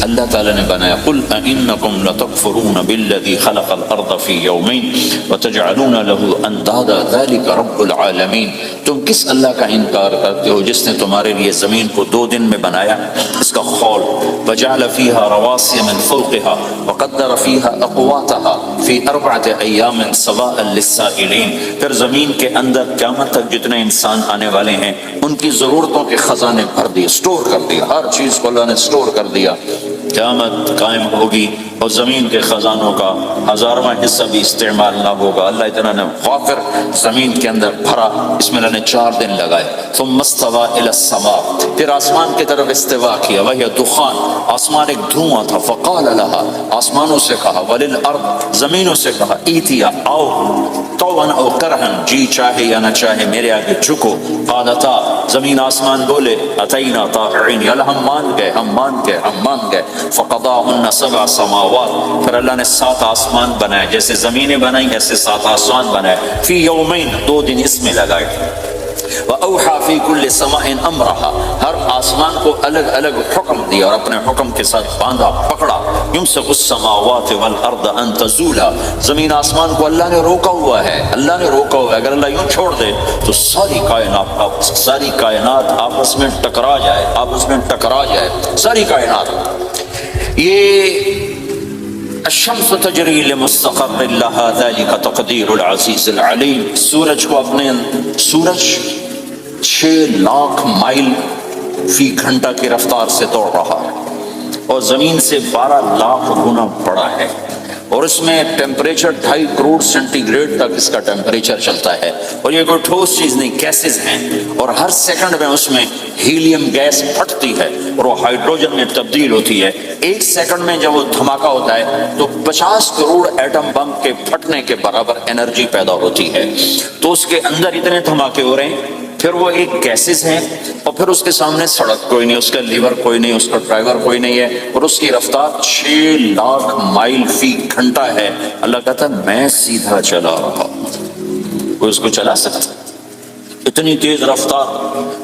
اللہ تعالیٰ نے بنایا. قل أئنکم لتکفرون بالذی خلق الارض فی یومین وتجعلون له اندادا ذلک رب العالمین. تم کس اللہ کا انکار کرتے ہو جس نے تمہارے لیے زمین کو 2 دن میں بنایا، اس کا خول. وجعل فیہا رواسی من فوقہا وقدر فیہا اقواتہا فی 4 ایام سواء للسائلین. پھر زمین کے اندر قیامت تک جتنے انسان آنے والے ہیں ان کی ضرورتوں کے خزانے بھر دیے، سٹور کر دیا، ہر چیز کو اللہ نے سٹور کر دیا. قیامت قائم ہوگی اور زمین کے خزانوں کا 1000واں حصہ بھی استعمال نہ ہوگا. اللہ اتنا نے غافر زمین کے اندر بھرا، اس میں اللہ نے 4 دن لگائے. ثم استوى الى السماء، پھر آسمان کی طرف استوا کیا. وہی دخان، آسمان ایک دھواں تھا. فقال لها، آسمانوں سے کہا. وللارض، زمینوں سے کہا. ایتیا، آؤ. طوعا او کرہا، جی چاہے یا نہ چاہے میرے آگے جھکو. قالتا، زمین آسمان بولے. اتینا طاعین، یا اللہ ہم مان گئے، ہم مان گئے، ہم مان گئے. فقضاهن 7 سماوات، پھر اللہ نے 7 آسمان بنائے. جیسے زمینیں بنائیں ایسے 7 آسمان بنائے. فی یومین، 2 دن اس میں لگائے. وَأَوْحَى فِي كُلِّ سَمَاءٍ أَمْرَهَا، ہر آسمان کو الگ الگ حکم دیا اور اپنے حکم کے ساتھ باندھا، پکڑا. يُمْسِكُ السَّمَاوَاتِ وَالْأَرْضَ أَن تَزُولَا، زمین آسمان کو اللہ نے روکا ہوا ہے، اللہ نے روکا ہوا ہے. اگر اللہ یوں چھوڑ دے تو ساری کائنات آپس میں ٹکرا جائے، آپس میں ٹکرا جائے ساری کائنات. یہ الشمس تجری لمستقر لها ذلك تقدیر العزیز العلیم. سورج کو اپنے سورج 6 لاکھ مائل فی گھنٹہ کی رفتار سے دوڑ رہا ہے اور زمین سے 12 لاکھ گنا بڑا ہے، اور اس میں ٹیمپریچر 2.5 کروڑ سینٹی گریڈ تک اس کا ٹیمپریچر چلتا ہے. اور یہ کوئی ٹھوس چیز نہیں، گیسز ہیں، اور ہر سیکنڈ میں اس میں ہیلیم گیس پھٹتی ہے اور وہ ہائیڈروجن میں تبدیل ہوتی ہے. 1 سیکنڈ میں جب وہ دھماکہ ہوتا ہے تو 50 کروڑ ایٹم بم کے پھٹنے کے برابر انرجی پیدا ہوتی ہے. تو اس کے اندر اتنے دھماکے ہو رہے ہیں، پھر وہ ایک گیسز ہیں، اور پھر اس کے سامنے سڑک کوئی نہیں، اس کا لیور کوئی نہیں، اس کا ڈرائیور کوئی نہیں ہے، اور اس کی رفتار 6 لاکھ مائل فی گھنٹہ ہے. اللہ کہتا ہے میں سیدھا چلا رہا ہوں، کوئی اس کو چلا سکتا؟ اتنی تیز رفتار.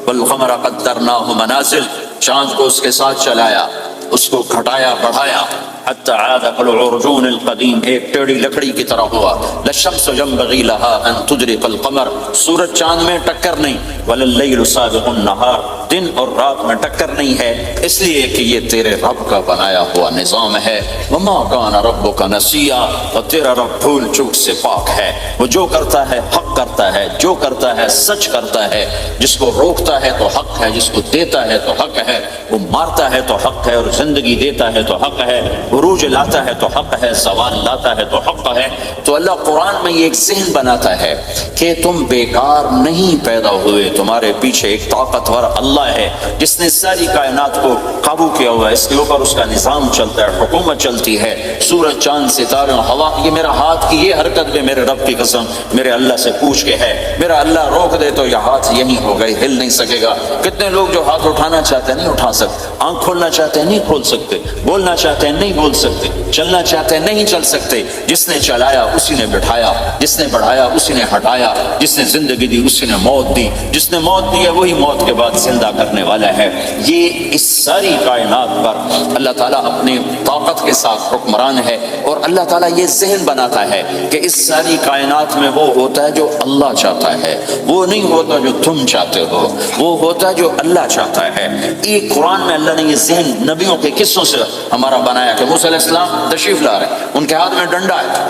والقمر قدرناہ منازل، چاند کو اس کے ساتھ چلایا، اس کو گھٹایا بڑھایا. حتی عاد کالعرجون القدیم، ایک ٹیڑھی لکڑی کی طرح ہوا. للشمس ينبغي لها ان تدرك القمر، سورج چاند میں ٹکر نہیں. ولللیل سابق النہار، دن اور رات میں ٹکر نہیں ہے، اس لیے کہ یہ تیرے رب کا بنایا ہوا نظام ہے. وما كان ربك نسيا، اور تیرا رب بھول چوک سے پاک ہے. وہ جو کرتا ہے حق کرتا ہے، جو کرتا ہے سچ کرتا ہے. جس کو روکتا ہے تو حق ہے، جس کو دیتا ہے تو حق ہے. وہ مارتا ہے تو حق ہے، اور زندگی دیتا ہے تو حق ہے. عروج لاتا ہے تو حق ہے، زوال لاتا ہے تو حق ہے. تو اللہ قرآن میں یہ ایک ذہن بناتا ہے کہ تم بیکار نہیں پیدا ہوئے، تمہارے پیچھے ایک طاقتور اللہ ہے جس نے ساری کائنات کو قابو کیا ہوا ہے. اس کے اوپر اس کا نظام چلتا ہے، حکومت چلتی ہے. سورج چاند ستارے ہوا، یہ میرا ہاتھ کی یہ حرکت بھی میرے رب کی قسم میرے اللہ سے پوچھ کے ہے. میرا اللہ روک دے تو یہ ہاتھ یہیں ہو گئی، ہل نہیں سکے گا. کتنے لوگ جو ہاتھ اٹھانا چاہتے ہیں نہیں اٹھا سکتے، آنکھ کھولنا چاہتے ہیں نہیں کھول سکتے، بولنا چاہتے ہیں نہیں بول سکتے، چلنا چاہتے ہیں نہیں چل سکتے. جس نے چلایا اسی نے بٹھایا، جس نے بڑھایا اسی نے ہٹایا، جس نے زندگی دی اسی نے موت دی، جس نے موت دی ہے وہی موت کے بعد زندہ کرنے والا ہے. یہ اس ساری کائنات پر اللہ تعالیٰ اپنی طاقت کے ساتھ حکمران ہے. اور اللہ تعالیٰ یہ ذہن بناتا ہے کہ اس ساری کائنات میں وہ ہوتا ہے جو اللہ چاہتا ہے، وہ نہیں ہوتا جو تم چاہتے ہو، وہ ہوتا ہے جو اللہ چاہتا ہے. یہ قرآن میں اللہ نے یہ ذہن نبیوں کے قصوں سے ہمارا بنایا کہ موسیٰ علیہ السلام تشریف لا رہے ہیں، ان کے ہاتھ میں ڈنڈا ہے،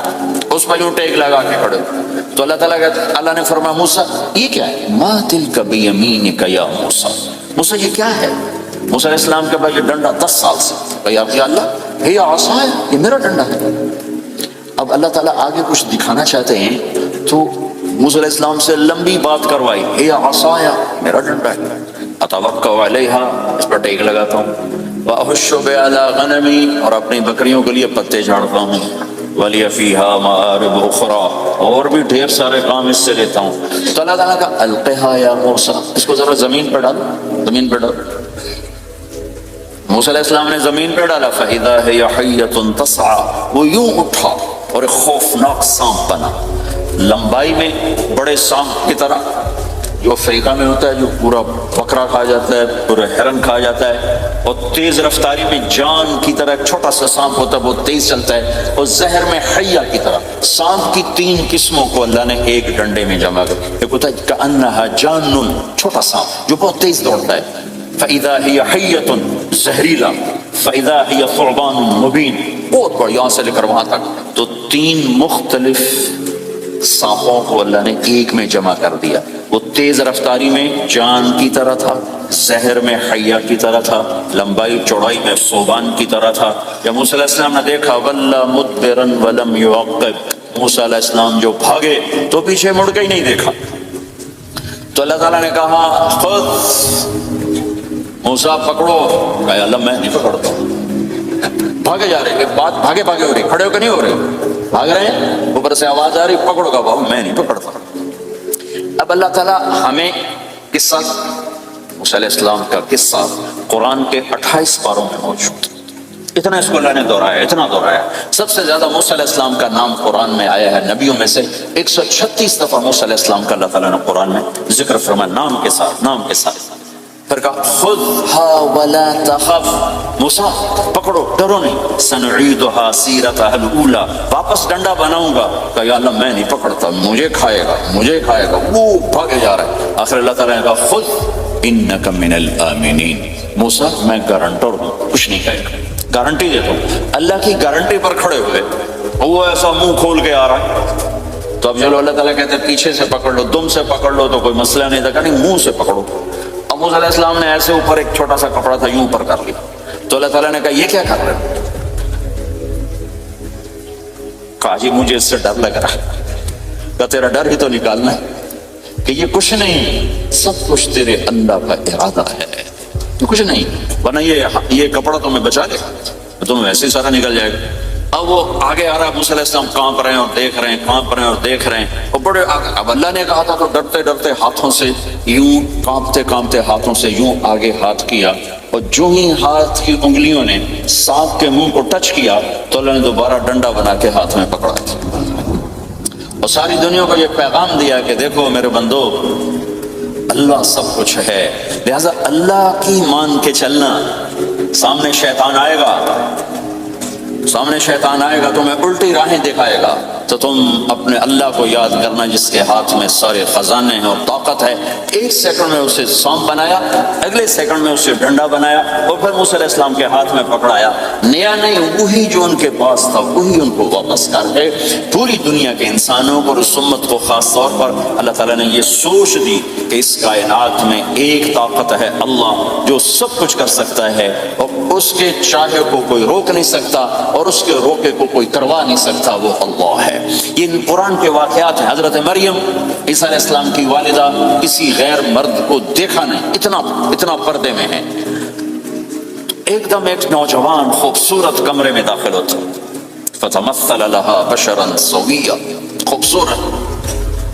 اس پر یوں ٹیک لگا کے کھڑے. تو اللہ تعالیٰ کہتا ہے، اللہ نے فرمایا موسیٰ یہ کیا ہے؟ ما تلک بیمینک یا موسیٰ، موسیٰ یہ کیا ہے؟ موسیٰ علیہ السلام کے پاس یہ ڈنڈا 10 سال سے. یا اللہ یہ عصا ہے، یہ میرا ڈنڈا ہے. اب اللہ تعالیٰ آگے کچھ دکھانا چاہتے ہیں تو موسیٰ علیہ السلام سے لمبی بات کروائی. ہی عصایا، میرا ڈنڈا ہے. اتوکل علیہا، اس پر ٹیک لگاتا ہوں. وَأَحُشُّ بِعَلَىٰ غَنَمِي، اور اپنی بکریوں کے لیے پتے جھاڑتا ہوں. وَلِيَ فِيهَا مَآرِبُ أُخْرَىٰ، اور بھی ڈھیر سارے کام اس سے لیتا ہوں. تو اللہ تعالیٰ کا القھا یا موسیٰ، اس کو ذرا زمین پہ ڈالو، زمین پہ ڈالو. موسیٰ علیہ السلام نے زمین پہ ڈالا. فَإِذَا هِيَ حَيَّةٌ تَسْعَىٰ، وہ یوں اٹھا اور ایک خوفناک سانپ بنا، لمبائی میں بڑے سانپ کی طرح، جو افریقہ میں ہوتا ہے، جو پورا بکرا کھا جاتا ہے، پورا ہرن کھا جاتا ہے، اور تیز رفتاری میں جان کی طرح ایک چھوٹا سا سانپ ہوتا ہے، بہت تیز چلتا ہے، اور زہر میں حیہ کی طرح سانپ کی 3 قسموں کو اللہ نے ایک ڈنڈے میں جمع کر، ایک ہوتا ہے کأنها جان، چھوٹا سانپ جو بہت تیز دوڑتا ہے، فإذا هي حية زہریلا، فإذا هي ثعبان مبین، بہت بڑا، یہاں سے لے کر وہاں تک، تو 3 مختلف سانپوں کو اللہ نے ایک میں جمع کر دیا۔ وہ تیز رفتاری میں جان کی طرح تھا، زہر میں حیہ کی طرح تھا، لمبائی چوڑائی میں ثعبان کی طرح تھا۔ جب موسیٰ علیہ السلام نے دیکھا وَلَّا مُدْبِرًا وَلَمْ يُعَقِّبْ، موسیٰ علیہ السلام جو بھاگے تو پیچھے مڑ کے ہی نہیں دیکھا، تو اللہ تعالیٰ نے کہا خود موسیٰ پکڑو، کہا اللہ میں نہیں پکڑتا، بھاگے جا رہے، بات بھاگے ہو رہی، کھڑے ہو کے نہیں ہو رہے، بھاگ رہے ہیں، اوپر سے آواز آ رہی پکڑو گا، بابا میں نہیں پکڑتا۔ اب اللہ تعالیٰ ہمیں قصہ موسیٰ علیہ السلام کا قصہ قرآن کے 28 پاروں میں موجود، اتنا اس کو اللہ نے دہرایا، اتنا دہرایا۔ سب سے زیادہ موسیٰ علیہ السلام کا نام قرآن میں آیا ہے، نبیوں میں سے 136 دفعہ موسیٰ علیہ السلام کا اللہ تعالیٰ نے قرآن میں ذکر فرمایا، نام کے ساتھ۔ پھر کہا خذها ولا تخف، موسیٰ پکڑو ڈرو نہیں، سنعیدها سیرتها الاولی، واپس ڈنڈا بناؤں گا، کہا یا اللہ میں نہیں پکڑتا، مجھے کھائے گا، وہ بھاگے جا رہا ہے۔ آخر اللہ تعالیٰ نے کہا خذ انک من الآمنین، موسیٰ میں گارنٹر ہوں، کچھ نہیں کہے گا، گارنٹی دیتا ہوں۔ اللہ کی گارنٹی پر کھڑے ہوئے، وہ ایسا منہ کھول کے آ رہا ہے، تو اب چلو اللہ تعالیٰ کہتے ہیں پیچھے سے پکڑ لو، دم سے پکڑ لو تو کوئی مسئلہ نہیں تھا، کہ نہیں منہ سے پکڑو۔ اب موسیٰ علیہ السلام نے ایسے اوپر ایک چھوٹا سا کپڑا تھا، یوں اوپر کر لیا، تو اللہ تعالیٰ نے کہا یہ کیا کر رہے ہو؟ کہا جی مجھے اس سے ڈر لگ رہا ہے۔ کہا تیرا ڈر ہی تو نکالنا ہے کہ یہ کچھ نہیں، سب کچھ تیرے اللہ کا ارادہ ہے، یہ کچھ نہیں، ورنہ یہ کپڑا تمہیں بچا لے، تمہیں ویسے ہی سارا نکل جائے گا۔ اب وہ آگے آ رہا ہے، موسیٰ علیہ السلام کانپ رہے ہیں اور دیکھ رہے ہیں، اور بڑے اب اللہ نے کہا تھا تو ڈرتے ہاتھوں سے یوں کانپتے ہاتھوں سے یوں آگے ہاتھ کیا، اور جو ہی ہاتھ کی انگلیوں نے سانپ کے منہ کو ٹچ کیا تو اللہ نے دوبارہ ڈنڈا بنا کے ہاتھ میں پکڑا، اور ساری دنیا کو یہ پیغام دیا کہ دیکھو میرے بندو، اللہ سب کچھ ہے، لہذا اللہ کی مان کے چلنا۔ سامنے شیطان آئے گا تمہیں الٹی راہیں دکھائے گا، تو تم اپنے اللہ کو یاد کرنا جس کے ہاتھ میں سارے خزانے ہیں اور طاقت ہے۔ 1 سیکنڈ میں اسے سانپ بنایا، اگلے سیکنڈ میں اسے ڈنڈا بنایا، اور پھر موسیٰ علیہ السلام کے ہاتھ میں پکڑایا، نیا نہیں، وہی جو ان کے پاس تھا وہی ان کو واپس کر ہے۔ پوری دنیا کے انسانوں کو اور اس امت کو خاص طور پر اللہ تعالیٰ نے یہ سوچ دی کہ اس کائنات میں ایک طاقت ہے، اللہ جو سب کچھ کر سکتا ہے، اور اس کے چاہے کو کوئی روک نہیں سکتا اور اس کے روکے کو کوئی کروا نہیں سکتا، وہ اللہ ہے۔ یہ قرآن کے واقعات ہیں۔ حضرت مریم عیسیٰ علیہ السلام کی والدہ کسی غیر مرد کو دیکھا نہیں، اتنا پردے میں ہے، ایک دم ایک نوجوان خوبصورت کمرے میں داخل ہوتا، فتمثل لها بشرا سویا، خوبصورت،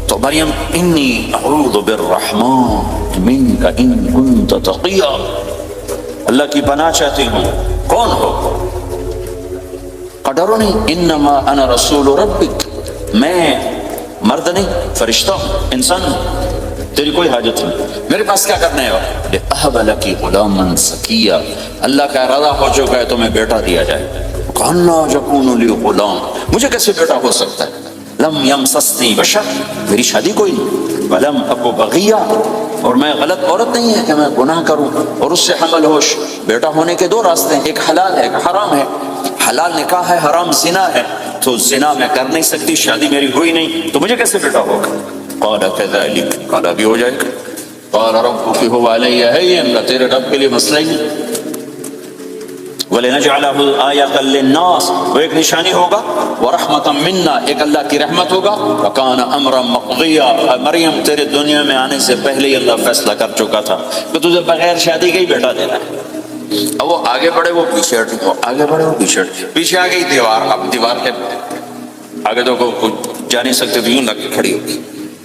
تو مریم انی اعوذ بالرحمن منک ان کنت تقیا، اللہ کی پناہ چاہتی ہوں، کون ہو؟ ڈرو نہیں، انما انا رسول ربک، میں مرد نہیں فرشتہ ہوں، انسان ہوں، تیری کوئی حاجت نہیں، میرے پاس کیا کرنا ہے؟ لأہب لک غلاما زکیا، اللہ کا ارادہ ہو چکا ہے تمہیں بیٹا دیا جائے۔ کأنہ یکون لی غلام، مجھے کیسے بیٹا ہو سکتا ہے؟ لم یمسسنی بشر، میری شادی کوئی نہیں، ولم اکو بغیا، اور میں غلط عورت نہیں ہے کہ میں گناہ کروں اور اس سے حمل ہوش۔ بیٹا ہونے کے 2 راستے ہیں، ایک حلال ہے ایک حرام ہے، حلال نکاح ہے، حرام زنا ہے، تو زنا میں کر نہیں سکتی، شادی میری ہوئی نہیں، تو مجھے کیسے بیٹا ہوگا؟ قال كذلك، قال بھی ہو جائے گا، قال ربك هو علي هين، تیرے رب کے لیے مسئلہ ہی نہیں۔ وَلِنَجْعَلَهُ آيَةً لِلنَّاسِ، وہ ایک نشانی ہوگا، وَرَحْمَةً مِنَّا، ایک اللہ کی رحمت ہوگا، وَكَانَ أَمْرًا مَقْضِيًّا، مریم تیرے دنیا میں آنے سے پہلے ہی اللہ فیصلہ کر چکا تھا کہ تجھے بغیر شادی کے ہی بیٹا دینا ہے۔ اب وہ آگے بڑھے وہ پیچھے ہٹے، وہ آگے بڑھے وہ پیچھے ہٹے، پیچھے آ گئی دیوار، اب دیوار کے آگے تو کوئی جا نہیں سکتے، تو یوں لگ کے کھڑی ہوگی،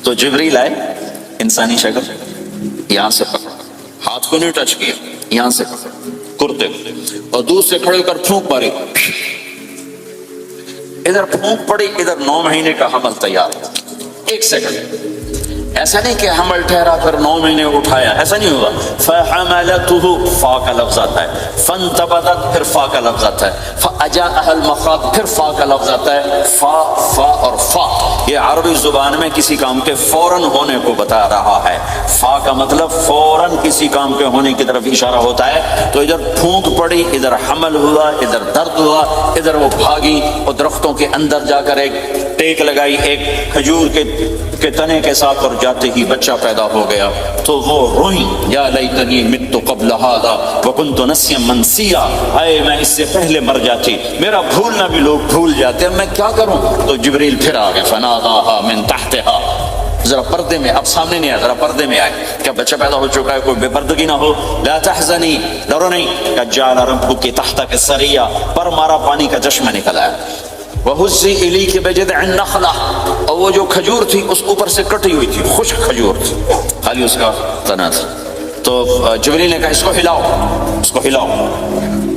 تو جبریل آئے انسانی شکل، یہاں سے پکڑا، ہاتھ کو نہیں ٹچ کیا، یہاں سے پکڑا کرتے، اور دور سے کھڑے ہو کر پھونک ماری، ادھر پھونک پڑی، ادھر 9 مہینے کا حمل تیار، 1 سیکنڈ، ایسا نہیں کہ حمل ٹھہرا پھر 9 مہینے اٹھایا، ایسا نہیں ہوگا. فحملته فا کا لفظ آتا ہے، فانتبذت پھر فا کا لفظ آتا ہے، فاجاءها المخاض پھر فا کا لفظ آتا ہے. فا اور فا یہ عربی زبان میں کسی کام کے فوراً ہونے کو بتا رہا ہے. فا کا مطلب فوراً کسی کام کے ہونے کی طرف اشارہ ہوتا ہے. تو ادھر پھونک پڑی، ادھر حمل ہوا، ادھر درد ہوا، ادھر وہ بھاگی اور درختوں کے اندر جا کر ایک ٹیک لگائی ایک کھجور کے تنے کے ساتھ، اور جاتے ہی بچہ پیدا ہو گیا. تو وہ روئیں، یا لیتنی مت قبل ھذا وکنت نسیا منسیا، اے میں اس سے پہلے مر جاتی، میرا بھولنا بھی لوگ بھول جاتے ہیں، میں کیا کروں. تو جبریل پھر آ گئے، فناداھا من تحتھا، ذرا پردے میں، اب سامنے نہیں آیا، ذرا پردے میں آئے. کیا بچہ پیدا ہو چکا ہے، کوئی بے پردگی نہ ہو. لا تحزنی، ڈرو نہیں. قد جعل ربک تحتک سریا، پر مارا پانی کا چشمہ نکل آیا. وَهُزِّي إِلَيْكِ بِجِذْعِ النَّخْلَةِ، اور وہ جو کھجور تھی اس اوپر سے کٹی ہوئی تھی، خشک کھجور تھی، خالی اس کا تنا تھا. تو جبریل نے کہا اس کو ہلاؤ، اس کو ہلاؤ.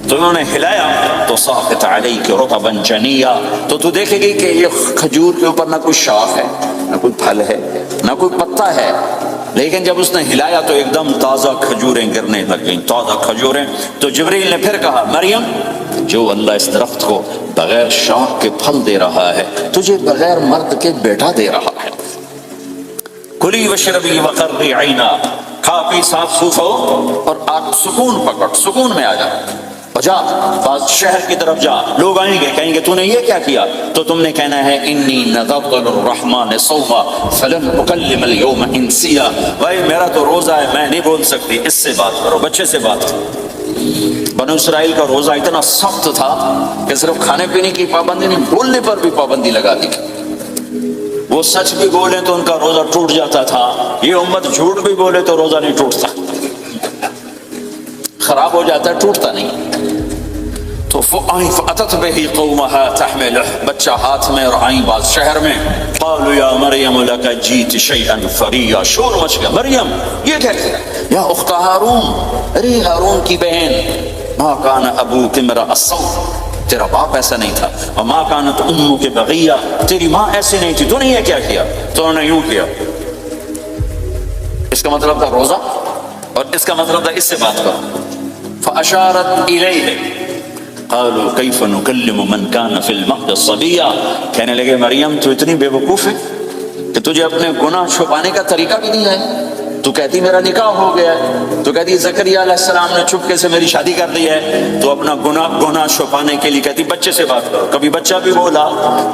تو انہوں نے ہلایا تو ساقط علیک رطبا جنیا، تو تو دیکھے گی کہ یہ کھجور کے اوپر نہ کوئی شاخ ہے، نہ کوئی پھل ہے، نہ کوئی پتا ہے، لیکن جب اس نے ہلایا تو ایک دم تازہ کھجوریں گرنے لگ گئیں، تازہ کھجوریں. تو جبریل نے پھر کہا مریم، جو اللہ اس درخت کو بغیر شاخ کے پھل دے رہا ہے تجھے بغیر مرد کے بیٹا دے رہا ہے. کلی وشربی وقرری عینا، کھا پی صاف صوف ہو اور آپ سکون پکڑ، سکون میں آ جا. اور جا بعض شہر کی طرف جا، لوگ آئیں گے کہیں گے تو نے یہ کیا کیا، تو تم نے کہنا ہے انی نذرت للرحمن صوما فلن اکلم اليوم انسیا، بھائی میرا تو روزہ ہے، میں نہیں بول سکتی، اس سے بات کرو، بچے سے بات کرو. بنو اسرائیل کا روزہ اتنا سخت تھا کہ صرف کھانے پینے کی پابندی نہیں، بولنے پر بھی پابندی لگا دی. وہ سچ بھی بولے تو ان کا روزہ ٹوٹ جاتا تھا، یہ امت جھوٹ بھی بولے تو روزہ نہیں ٹوٹتا، خراب ہو جاتا ہے، ٹوٹتا نہیں. تو فأتت به قومها تحمله، بچہ ہاتھ میں اور آئیں بعض شہر میں. قالوا یا مریم لک جیت شیئا فریا، شور مچ گیا، مریم یہ کیا کیا. یا اخت ہارون، ارے ہارون کی بہن، ما کان ابوک امرأ السوء، تیرا باپ ایسا نہیں تھا، وما کانت امک بغیہ، تیری ماں ایسی نہیں تھی، تو نے یہ کیا کیا. تو انہوں نے یوں کیا. اس کا مطلب تھا روزہ، اور اس کا مطلب تھا اس سے بات کرو. فاشارت الیہ قالوا کیف نکلم من کان فی المہد صبیا، کہنے لگے مریم تو اتنی بے وقوف ہے کہ تجھے اپنے گناہ چھپانے کا طریقہ بھی نہیں ہے. تو کہتی میرا نکاح ہو گیا ہے، تو کہتی زکریا علیہ السلام نے چپکے سے میری شادی کر دی ہے، تو اپنا گناہ چھپانے کے لیے کہتی بچے سے بات کرو. کبھی بچہ بھی بولا.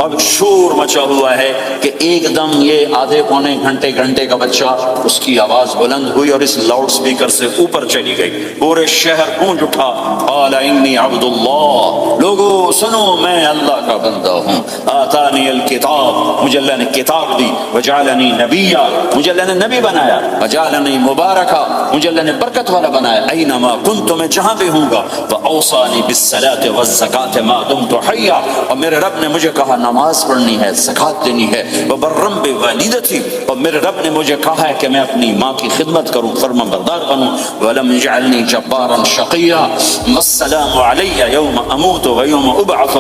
اب شور مچا ہوا ہے کہ ایک دم یہ آدھے پونے گھنٹے کا بچہ، اس کی آواز بلند ہوئی اور اس لاؤڈ سپیکر سے اوپر چلی گئی، پورے شہر گونج اٹھا. قال انی عبد اللہ، لوگو سنو میں اللہ کا بندہ ہوں. آتانی الکتاب، مجھے اللہ نے کتاب دی. وجعلنی نبیا، مجھے اللہ نے نبی بنایا. وجعلنی مبارکا، مجھے اللہ نے برکت والا بنایا. اینما کنت، میں جہاں بھی ہوں گا. واوصانی بالصلاۃ والزکاۃ ما دمت حیا، اور میرے رب نے مجھے کہا نماز پڑھنی ہے، زکات دینی ہے. وبرم بوالدتی، اور میرے رب نے مجھے کہا ہے کہ میں اپنی ماں کی خدمت کروں، فرما بردار بنوں. ولم یجعلنی جبارا شقیا، والسلام علی یوم اموت ویوم ابعث،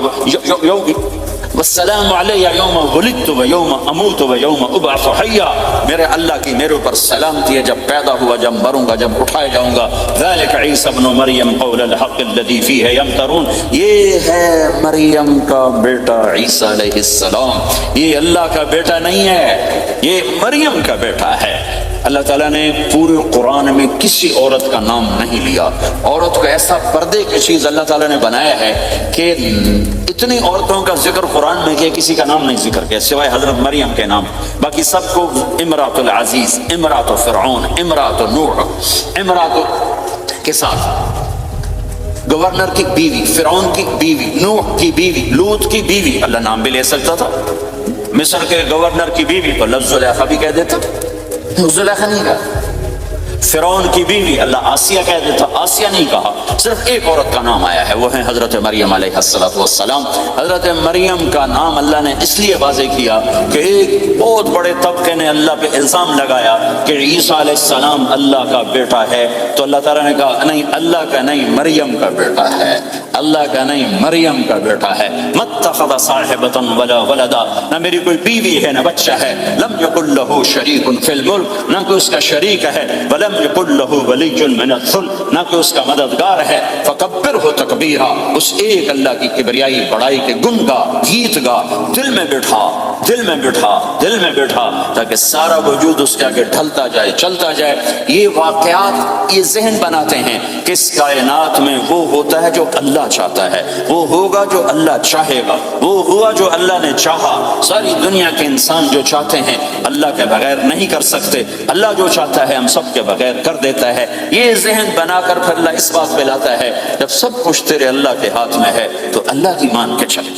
والسلام علی یوم ولدت ویوم اموت ویوم ابعث حیا، میرے اللہ کی میرے اوپر سلامتی ہے جب پیدا ہوا، جب مروں گا، جب اٹھائے جاؤں گا. ذلک عیسی ابن مریم قول الحق الذی فیہ یمترون، یہ ہے مریم کا بیٹا عیسیٰ علیہ السلام، یہ اللہ کا بیٹا نہیں ہے، یہ مریم کا بیٹا ہے. اللہ تعالیٰ نے پورے قرآن میں کسی عورت کا نام نہیں لیا. عورت کو ایسا پردے کی چیز اللہ تعالیٰ نے بنایا ہے کہ اتنی عورتوں کا ذکر قرآن میں کیا، کسی کا نام نہیں ذکر کیا سوائے حضرت مریم کے نام. باقی سب کو امرات العزیز، امرات فرعون، امرات نوح، امرات کے ساتھ گورنر کی بیوی، فرعون کی بیوی، نوح کی بیوی، لوط کی بیوی، اللہ نام بھی لے سکتا تھا. مصر کے گورنر کی بیوی کو لفظ زلیخا بھی کہہ دیتا، زلیخا نہیں کہا. فرعون کی بیوی اللہ آسیہ کہہ دیتا، آسیہ نہیں کہا. صرف ایک عورت کا نام آیا ہے، وہ ہے حضرت مریم علیہ السلام. حضرت مریم کا نام اللہ نے اس لیے واضح کیا کہ ایک بہت بڑے طبقے نے اللہ پہ الزام لگایا کہ عیسیٰ علیہ السلام اللہ کا بیٹا ہے. تو اللہ تعالیٰ نے کہا نہیں، اللہ کا نہیں، مریم کا بیٹا ہے. اللہ کا نہیں، مریم کا بیٹا ہے۔ متخذ صاحبۃ ولا ولدا، نہ میری کوئی بیوی ہے نہ بچہ ہے۔ لم یکن لہ شریک فی الملک، نہ کوئی اس کا شریک ہے۔ ولم یکن لہ ولی من الذل، نہ کوئی اس کا مددگار ہے۔ فکبرہ تکبیرا، اس ایک اللہ کی کبریائی بڑائی کے گن گا، گیت گا، دل میں بٹھا، دل میں بٹھا، دل میں بٹھا، تاکہ سارا وجود اس کے آگے ڈھلتا جائے، چلتا جائے۔ یہ واقعات یہ ذہن بناتے ہیں کہ اس کائنات میں وہ ہوتا ہے جو اللہ چاہتا ہے، وہ ہوگا جو اللہ چاہے گا، وہ ہوا جو اللہ نے چاہا۔ ساری دنیا کے انسان جو چاہتے ہیں اللہ کے بغیر نہیں کر سکتے، اللہ جو چاہتا ہے ہم سب کے بغیر کر دیتا ہے۔ یہ ذہن بنا کر پھر اللہ اس بات پہ لاتا ہے جب سب کچھ تیرے اللہ کے ہاتھ میں ہے تو اللہ کی مان کے چل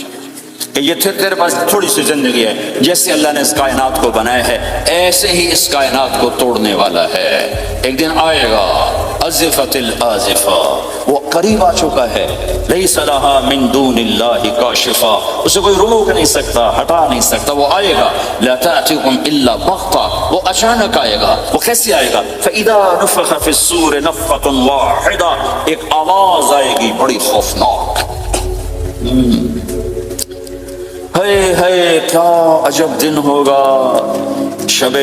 کہ یہ تیرے پاس تھوڑی سی زندگی ہے، جیسے اللہ نے اس کائنات کو بنایا ہے ایسے ہی اس کائنات کو توڑنے والا ہے۔ ایک دن آئے گا، ازفت الازفہ، وہ قریب آ چکا ہے۔ لیس لہا من دون اللہ کاشفہ، اسے کوئی روک نہیں سکتا، ہٹا نہیں سکتا، وہ آئے گا۔ لا تأتیکم الا بغتہ، وہ اچانک آئے گا۔ وہ کیسے آئے گا؟ فإذا نفخ فی الصور نفخۃ واحدہ، ایک آواز آئے گی بڑی خوفناک۔ ہے کیا عجب دن ہوگا، شب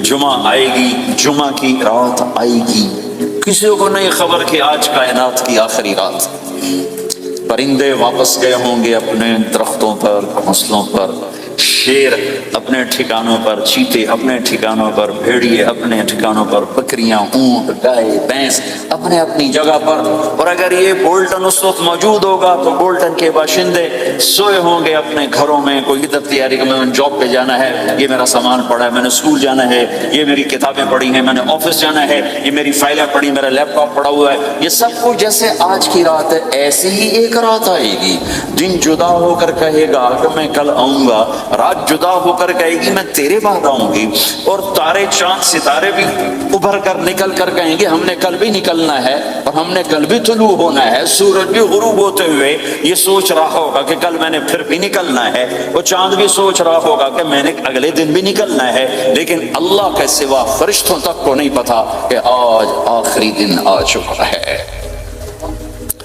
جمعہ آئے گی، جمعہ کی رات آئے گی، کسی کو نہیں خبر کہ آج کائنات کی آخری رات۔ پرندے واپس گئے ہوں گے اپنے درختوں پر، فصلوں پر، شیر اپنے ٹھکانوں پر، چیتے اپنے ٹھکانوں پر، بھیڑیے اپنے ٹھکانوں پر، بکریاں، اونٹ، گائے، بھینس اپنے اپنی جگہ پر۔ اور اگر یہ بولٹن اس وقت موجود ہوگا تو بولٹن کے باشندے سوئے ہوں گے اپنے گھروں میں، کوئی ادھر تیاری کہ میں نے جاب پہ جانا ہے، یہ میرا سامان پڑا ہے، میں نے اسکول جانا ہے، یہ میری کتابیں پڑھی ہیں، میں نے آفس جانا ہے، یہ میری فائلیں پڑھی، میرا لیپ ٹاپ پڑا ہوا ہے۔ یہ سب کچھ جیسے آج کی رات ہے ایسے ہی ایک رات آئے گی۔ دن جدا ہو کر کہے گا کہ میں کل آؤں گا، رات جدا ہو کر کہے گی میں تیرے بعد آؤں گی، اور تارے چاند ستارے بھی ابھر کر نکل کر کہیں گے ہم نے کل بھی نکلنا ہے اور ہم نے کل بھی طلوع ہونا ہے۔ سورج بھی غروب ہوتے ہوئے یہ سوچ رہا ہوگا کہ کل میں نے پھر بھی نکلنا ہے، اور چاند بھی سوچ رہا ہوگا کہ میں نے اگلے دن بھی نکلنا ہے۔ لیکن اللہ کے سوا فرشتوں تک کو نہیں پتا کہ آج آخری دن آ چکا ہے۔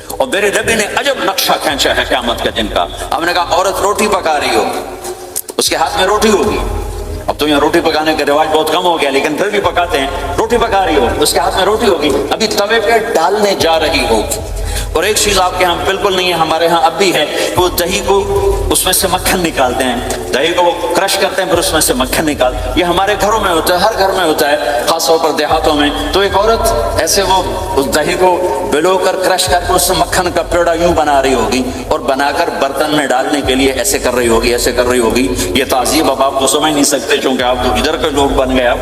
اور میرے نبی نے عجب نقشہ کھینچا ہے قیامت کے دن کا۔ ہم نے کہا عورت روٹی پکا رہی ہو، اس کے ہاتھ میں روٹی ہوگی۔ اب تو یہاں روٹی پکانے کا رواج بہت کم ہو گیا، لیکن پھر بھی پکاتے ہیں۔ روٹی پکا رہی ہو، اس کے ہاتھ میں روٹی ہوگی، ابھی توے پہ ڈالنے جا رہی ہوگی۔ اور ایک چیز آپ کے ہاں بالکل نہیں ہے، ہمارے ہاں اب بھی ہے، وہ دہی کو اس میں سے مکھن نکالتے ہیں، دہی کو وہ کرش کرتے ہیں پھر اس میں سے مکھن نکال۔ یہ ہمارے گھروں میں ہوتا ہے، ہر گھر میں ہوتا ہے، خاص طور پر دیہاتوں میں۔ تو ایک عورت ایسے وہ اس دہی کو بلو کر کرش کر کے اس سے مکھن کا پیڑا یوں بنا رہی ہوگی، اور بنا کر برتن میں ڈالنے کے لیے ایسے کر رہی ہوگی، ایسے کر رہی ہوگی۔ یہ تعظیم اب آپ کو سمجھ نہیں سکتے چونکہ آپ تو ادھر کے لوگ بن گئے اب۔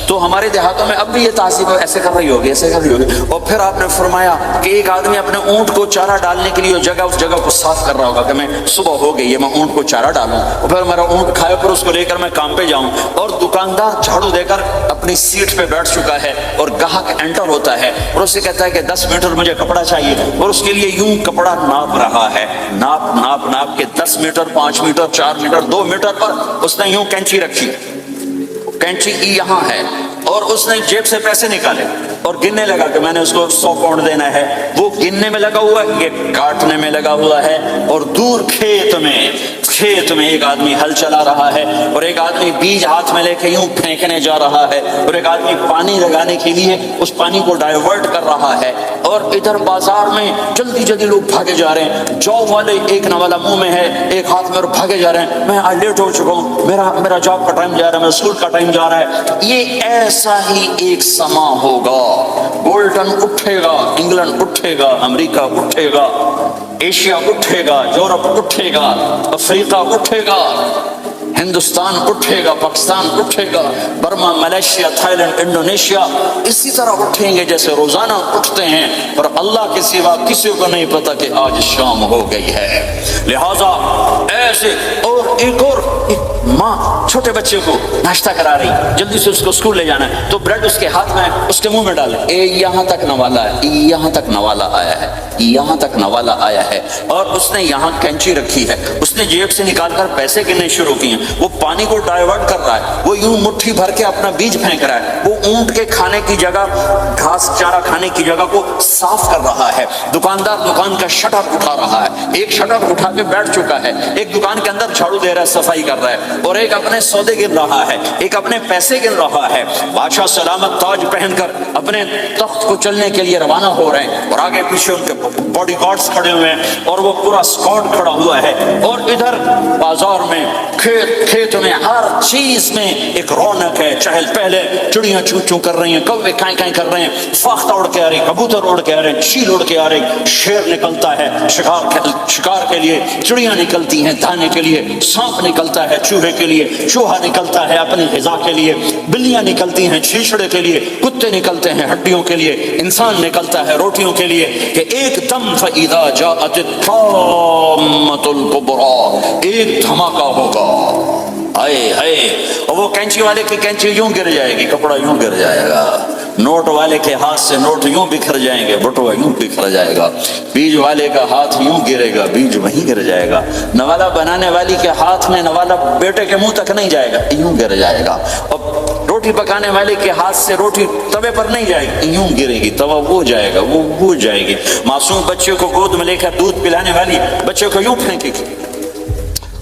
تو ہمارے دیہاتوں میں اب بھی یہ تعظیم ایسے کر رہی ہوگی، ایسے کر رہی ہوگی۔ اور پھر آپ نے فرمایا کہ ایک آدمی اپنے اونٹ کو چارہ ڈالنے کے لیے اس جگہ کو صاف کر رہا ہوگا کہ میں صبح ہو گئی ہے، میں اونٹ کو چارہ ڈالوں، اور پھر میرا اونٹ کھائے، پھر اس کو لے کر میں کام پہ جاؤں۔ اور دکاندار جھاڑو دے کر اپنی سیٹ پہ بیٹھ چکا ہے، اور گاہک انٹر ہوتا ہے اور اسے کہتا ہے کہ 10 میٹر مجھے کپڑا چاہیے، اور اس کے لیے یوں کپڑا ناپ رہا ہے، ناپ کے 10 میٹر، 5 میٹر، 4 میٹر، 2 میٹر پر اس نے یوں کینچی رکھی، کینچی یہاں ہے، اور اس نے جیب سے پیسے نکالے اور گننے لگا کہ میں نے اس کو 100 پاؤنڈ دینا ہے۔ وہ گننے میں لگا ہوا ہے، یہ کاٹنے میں لگا ہوا ہے۔ اور دور کھیت میں ایک آدمی ہل چلا رہا ہے، اور ایک آدمی بیج ہاتھ میں لے کے یوں پھینکنے جا رہا ہے، اور ایک آدمی پانی لگانے کے لیے اس پانی کو ڈائیورٹ کر رہا ہے۔ اور ادھر بازار میں جلدی لوگ بھاگے جا رہے ہیں، جاب والے ایک نوالا منہ میں ہے، ایک ہاتھ میں، اور بھاگے جا رہے ہیں۔ میں آج لیٹ ہو چکا ہوں، میرا جاب کا ٹائم جا رہا ہے، میرا اسکول کا ٹائم جا رہا ہے۔ یہ ایسا ہی ایک سما ہوگا، بولٹن اٹھے گا، انگلینڈ اٹھے گا، امریکہ اٹھے گا، ایشیا اٹھے گا، یورپ اٹھے گا، افریقہ اٹھے گا، ہندوستان اٹھے گا، پاکستان اٹھے گا، Burma, Malaysia, Thailand, Indonesia اسی طرح اٹھیں گے جیسے روزانہ اٹھتے ہیں، اور اللہ کے سوا کسی کو نہیں پتا کہ آج شام ہو گئی ہے۔ لہذا ایسے اور ایک ماں چھوٹے بچے کو ناشتہ کرا رہی، جلدی سے اس کو اسکول لے جانا ہے، تو بریڈ اس کے ہاتھ میں اس کے منہ میں ڈالے، یہاں تک نوالا ہے، یہاں تک نوالا آیا ہے، یہاں تک نوالا آیا ہے، اور اس نے یہاں کینچی رکھی ہے، اس نے جیب سے نکال کر پیسے گننے شروع کیے، وہ پانی کو ڈائیورٹ کر رہا ہے، وہ یوں مٹھی بھر کے اپنا بیج پھینک رہا ہے، وہ اونٹ کے کھانے کی جگہ، گھاس چارہ کھانے کی جگہ کو صاف کر رہا ہے، دکاندار دکان کا شٹر اٹھا رہا ہے، ایک شٹر اٹھا کے بیٹھ چکا ہے، ایک دکان کے اندر جھاڑو دے رہا ہے، صفائی کر رہا ہے، اور ایک اپنے سودے گن رہا ہے، ایک اپنے پیسے گن رہا ہے، بادشاہ سلامت تاج پہن کر اپنے تخت کو چلنے کے لیے روانہ ہو رہے ہیں، اور آگے پیچھے ان کے باڈی گارڈز کھڑے ہوئے ہیں، اور وہ پورا اسکواڈ کھڑا ہوا ہے، اور ادھر بازار میں کھیت میں ہر چیز میں ایک رونق ہے، چہل پہلے، چڑیاں چوں چوں کر رہی ہیں، کوے کائیں کائیں کر رہے ہیں، فاختہ اڑ کے آ رہی، کبوتر اڑ کے آ رہے ہیں، چیل اڑ کے آ رہی، شیر نکلتا ہے شکار کے لیے، چڑیاں نکلتی ہیں دانے کے لیے، سانپ نکلتا ہے چوہے کے لیے، چوہا نکلتا ہے اپنی غذا کے لیے، بلیاں نکلتی ہیں چھیچڑے کے لیے، کتے نکلتے ہیں ہڈیوں کے لیے، انسان نکلتا ہے روٹیوں کے لیے، کہ ایک دم فَإِذَا جَاءَتِ الطَّامَّةُ الْكُبْرَىٰ، ایک دھماکہ ہوگا، آئے ہائے، اور وہ کینچی والے کی کینچی یوں گر جائے گی، کپڑا یوں گر جائے گا، نوٹ والے کے ہاتھ سے نوٹ یوں بکھر جائیں گے، بٹوا یوں بکھر جائے گا، بیج والے کا ہاتھ یوں گرے گا، بیج وہیں گر جائے گا، نوالا بنانے والی کے ہاتھ میں نوالا بیٹے کے منہ تک نہیں جائے گا، یوں گر جائے گا، اور روٹی پکانے والے کے ہاتھ سے روٹی توے پر نہیں جائے گی، یوں گرے گی، توا وہ جائے گا، وہ جائے گی، معصوم بچے کو گود میں لے کر دودھ پلانے والی بچے کو یوں پھینکے گی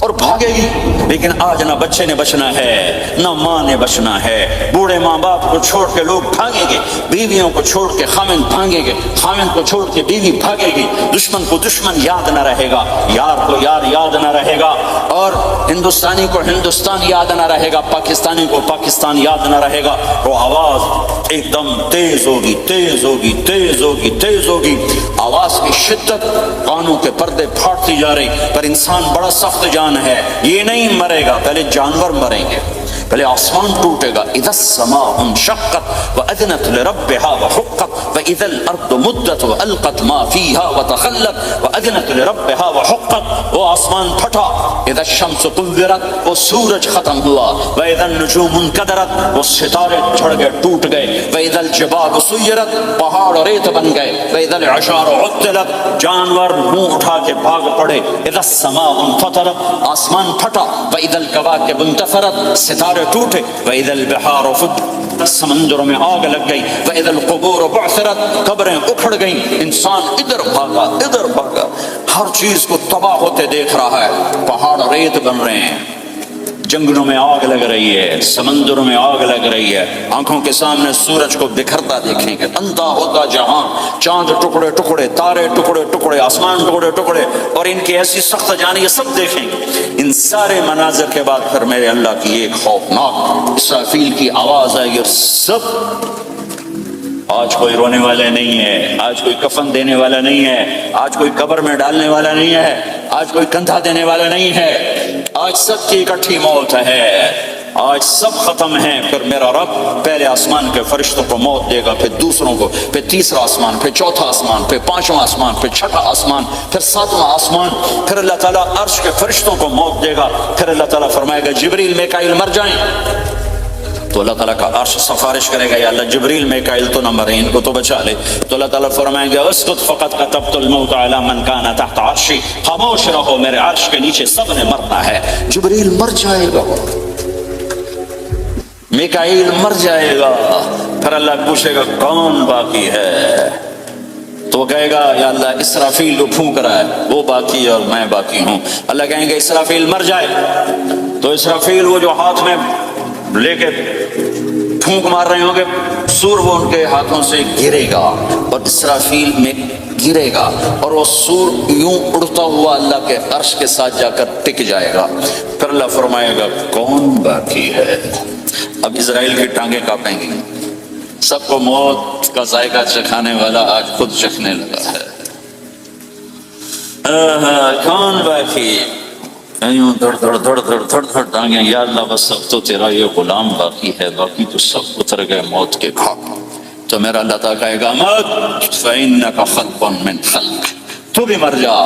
اور بھاگے گی، لیکن آج نہ بچے نے بچنا ہے، نہ ماں نے بچنا ہے، بوڑھے ماں باپ کو چھوڑ کے لوگ بھاگیں گے، بیویوں کو چھوڑ کے خامن بھاگیں گے، خامن کو چھوڑ کے بیوی بھاگے گی، دشمن کو دشمن یاد نہ رہے گا، یار کو یار یاد نہ رہے گا، اور ہندوستانی کو ہندوستان یاد نہ رہے گا، پاکستانی کو پاکستان یاد نہ رہے گا، وہ آواز ایک دم تیز ہوگی، تیز ہوگی، تیز ہوگی، تیز ہوگی، آواز کی شدت کانوں کے پردے پھاڑتی جا رہی، پر انسان بڑا سخت جان ہے، یہ نہیں مرے گا، پہلے جانور مریں گے، پہلے آسمان ٹوٹے گا، اذا السماء انشقت واذنت لربها وحقت واذا الارض مدت والقت ما فيها وتخلت واذنت لربها وحقت، وہ آسمان پھٹا، اذا الشمس كورت، وہ سورج ختم ہوا، واذا النجوم انكدرت، وہ ستارے جھڑ گئے ٹوٹ گئے، واذا الجبال سيرت، پہاڑ ریت بن گئے، واذا العشار عطلت، جانور منہ اٹھا کے بھاگ پڑے، اذا السماء انفطرت، آسمان پھٹا، وَإِذَا الْكَوَاكِبُ انْتَثَرَتْ، ستارے ٹوٹے، وَإِذَا الْبِحَارُ فُجِّرَتْ، سمندروں میں آگ لگ گئی، وَإِذَا الْقُبُورُ بُعْثِرَتْ، قبریں اکھڑ گئیں، انسان ادھر بھاگا ادھر بھاگا، ہر چیز کو تباہ ہوتے دیکھ رہا ہے، پہاڑ ریت بن رہے ہیں، جنگلوں میں آگ لگ رہی ہے، سمندروں میں آگ لگ رہی ہے، آنکھوں کے سامنے سورج کو بکھرتا دیکھیں گے، اندھا ہوتا جہاں، چاند ٹکڑے ٹکڑے، تارے ٹکڑے ٹکڑے، آسمان ٹکڑے ٹکڑے، اور ان کی ایسی سخت جانی، یہ سب دیکھیں گے۔ ان سارے مناظر کے بعد پھر میرے اللہ کی ایک خوفناک اسرافیل کی آواز آئی، اور سب، آج کوئی رونے والا نہیں ہے، آج کوئی کفن دینے والا نہیں ہے، آج کوئی قبر میں ڈالنے والا نہیں ہے، آج کوئی کندھا دینے والا نہیں ہے، آج سب کی اکٹھی موت ہے، آج سب ختم ہیں۔ پھر میرا رب پہلے آسمان کے فرشتوں کو موت دے گا، پھر دوسروں کو، پھر تیسرا آسمان، پھر چوتھا آسمان، پھر پانچواں آسمان، پھر چھٹا آسمان، پھر ساتواں آسمان، پھر اللہ تعالیٰ عرش کے فرشتوں کو موت دے گا، پھر اللہ تعالیٰ فرمائے گا جبریل میکائیل مر جائیں، تو اللہ تعالیٰ کا عرش سفارش کرے گا، یا اللہ جبریل میکائیل تو نہ مرے، ان کو تو بچا لے، تو اللہ تعالیٰ فرمائیں گے اسکت فقط کتبت الموت علی من کان تحت عرشی، خاموش رہو، میرے عرش کے نیچے سب نے مرنا ہے۔ جبریل مر جائے گا، میکائیل مر جائے گا، پھر اللہ پوچھے گا کون باقی ہے، تو کہے گا یا اللہ اسرافیل جو پھونک رہا ہے وہ باقی ہے اور میں باقی ہوں۔ اللہ کہیں گے اسرافیل مر جائے، تو اسرافیل وہ جو ہاتھ میں لے کے پھونک مار رہے ہوں گے، سور وہ ان کے ہاتھوں سے گرے گا اور اسرافیل میں گرے گا، اور وہ سور یوں اڑتا ہوا اللہ کے عرش کے ساتھ جا کر ٹک جائے گا۔ پھر اللہ فرمائے گا کون باقی ہے؟ اب اسرائیل کی ٹانگیں کانپیں گی، سب کو موت کا ذائقہ چکھانے والا آج خود چکھنے لگا ہے۔ کون باقی؟ یوں دھڑ دھڑ دھڑ دھڑ دھڑ دھڑ ٹانگیں، یا اللہ بس اب تو تیرا یہ غلام باقی ہے، باقی تو سب اتر گئے موت کے گھاٹ۔ تو میرا اللہ تعالیٰ کہے گا مت فإنک خلق من خلق، تو بھی مر جا،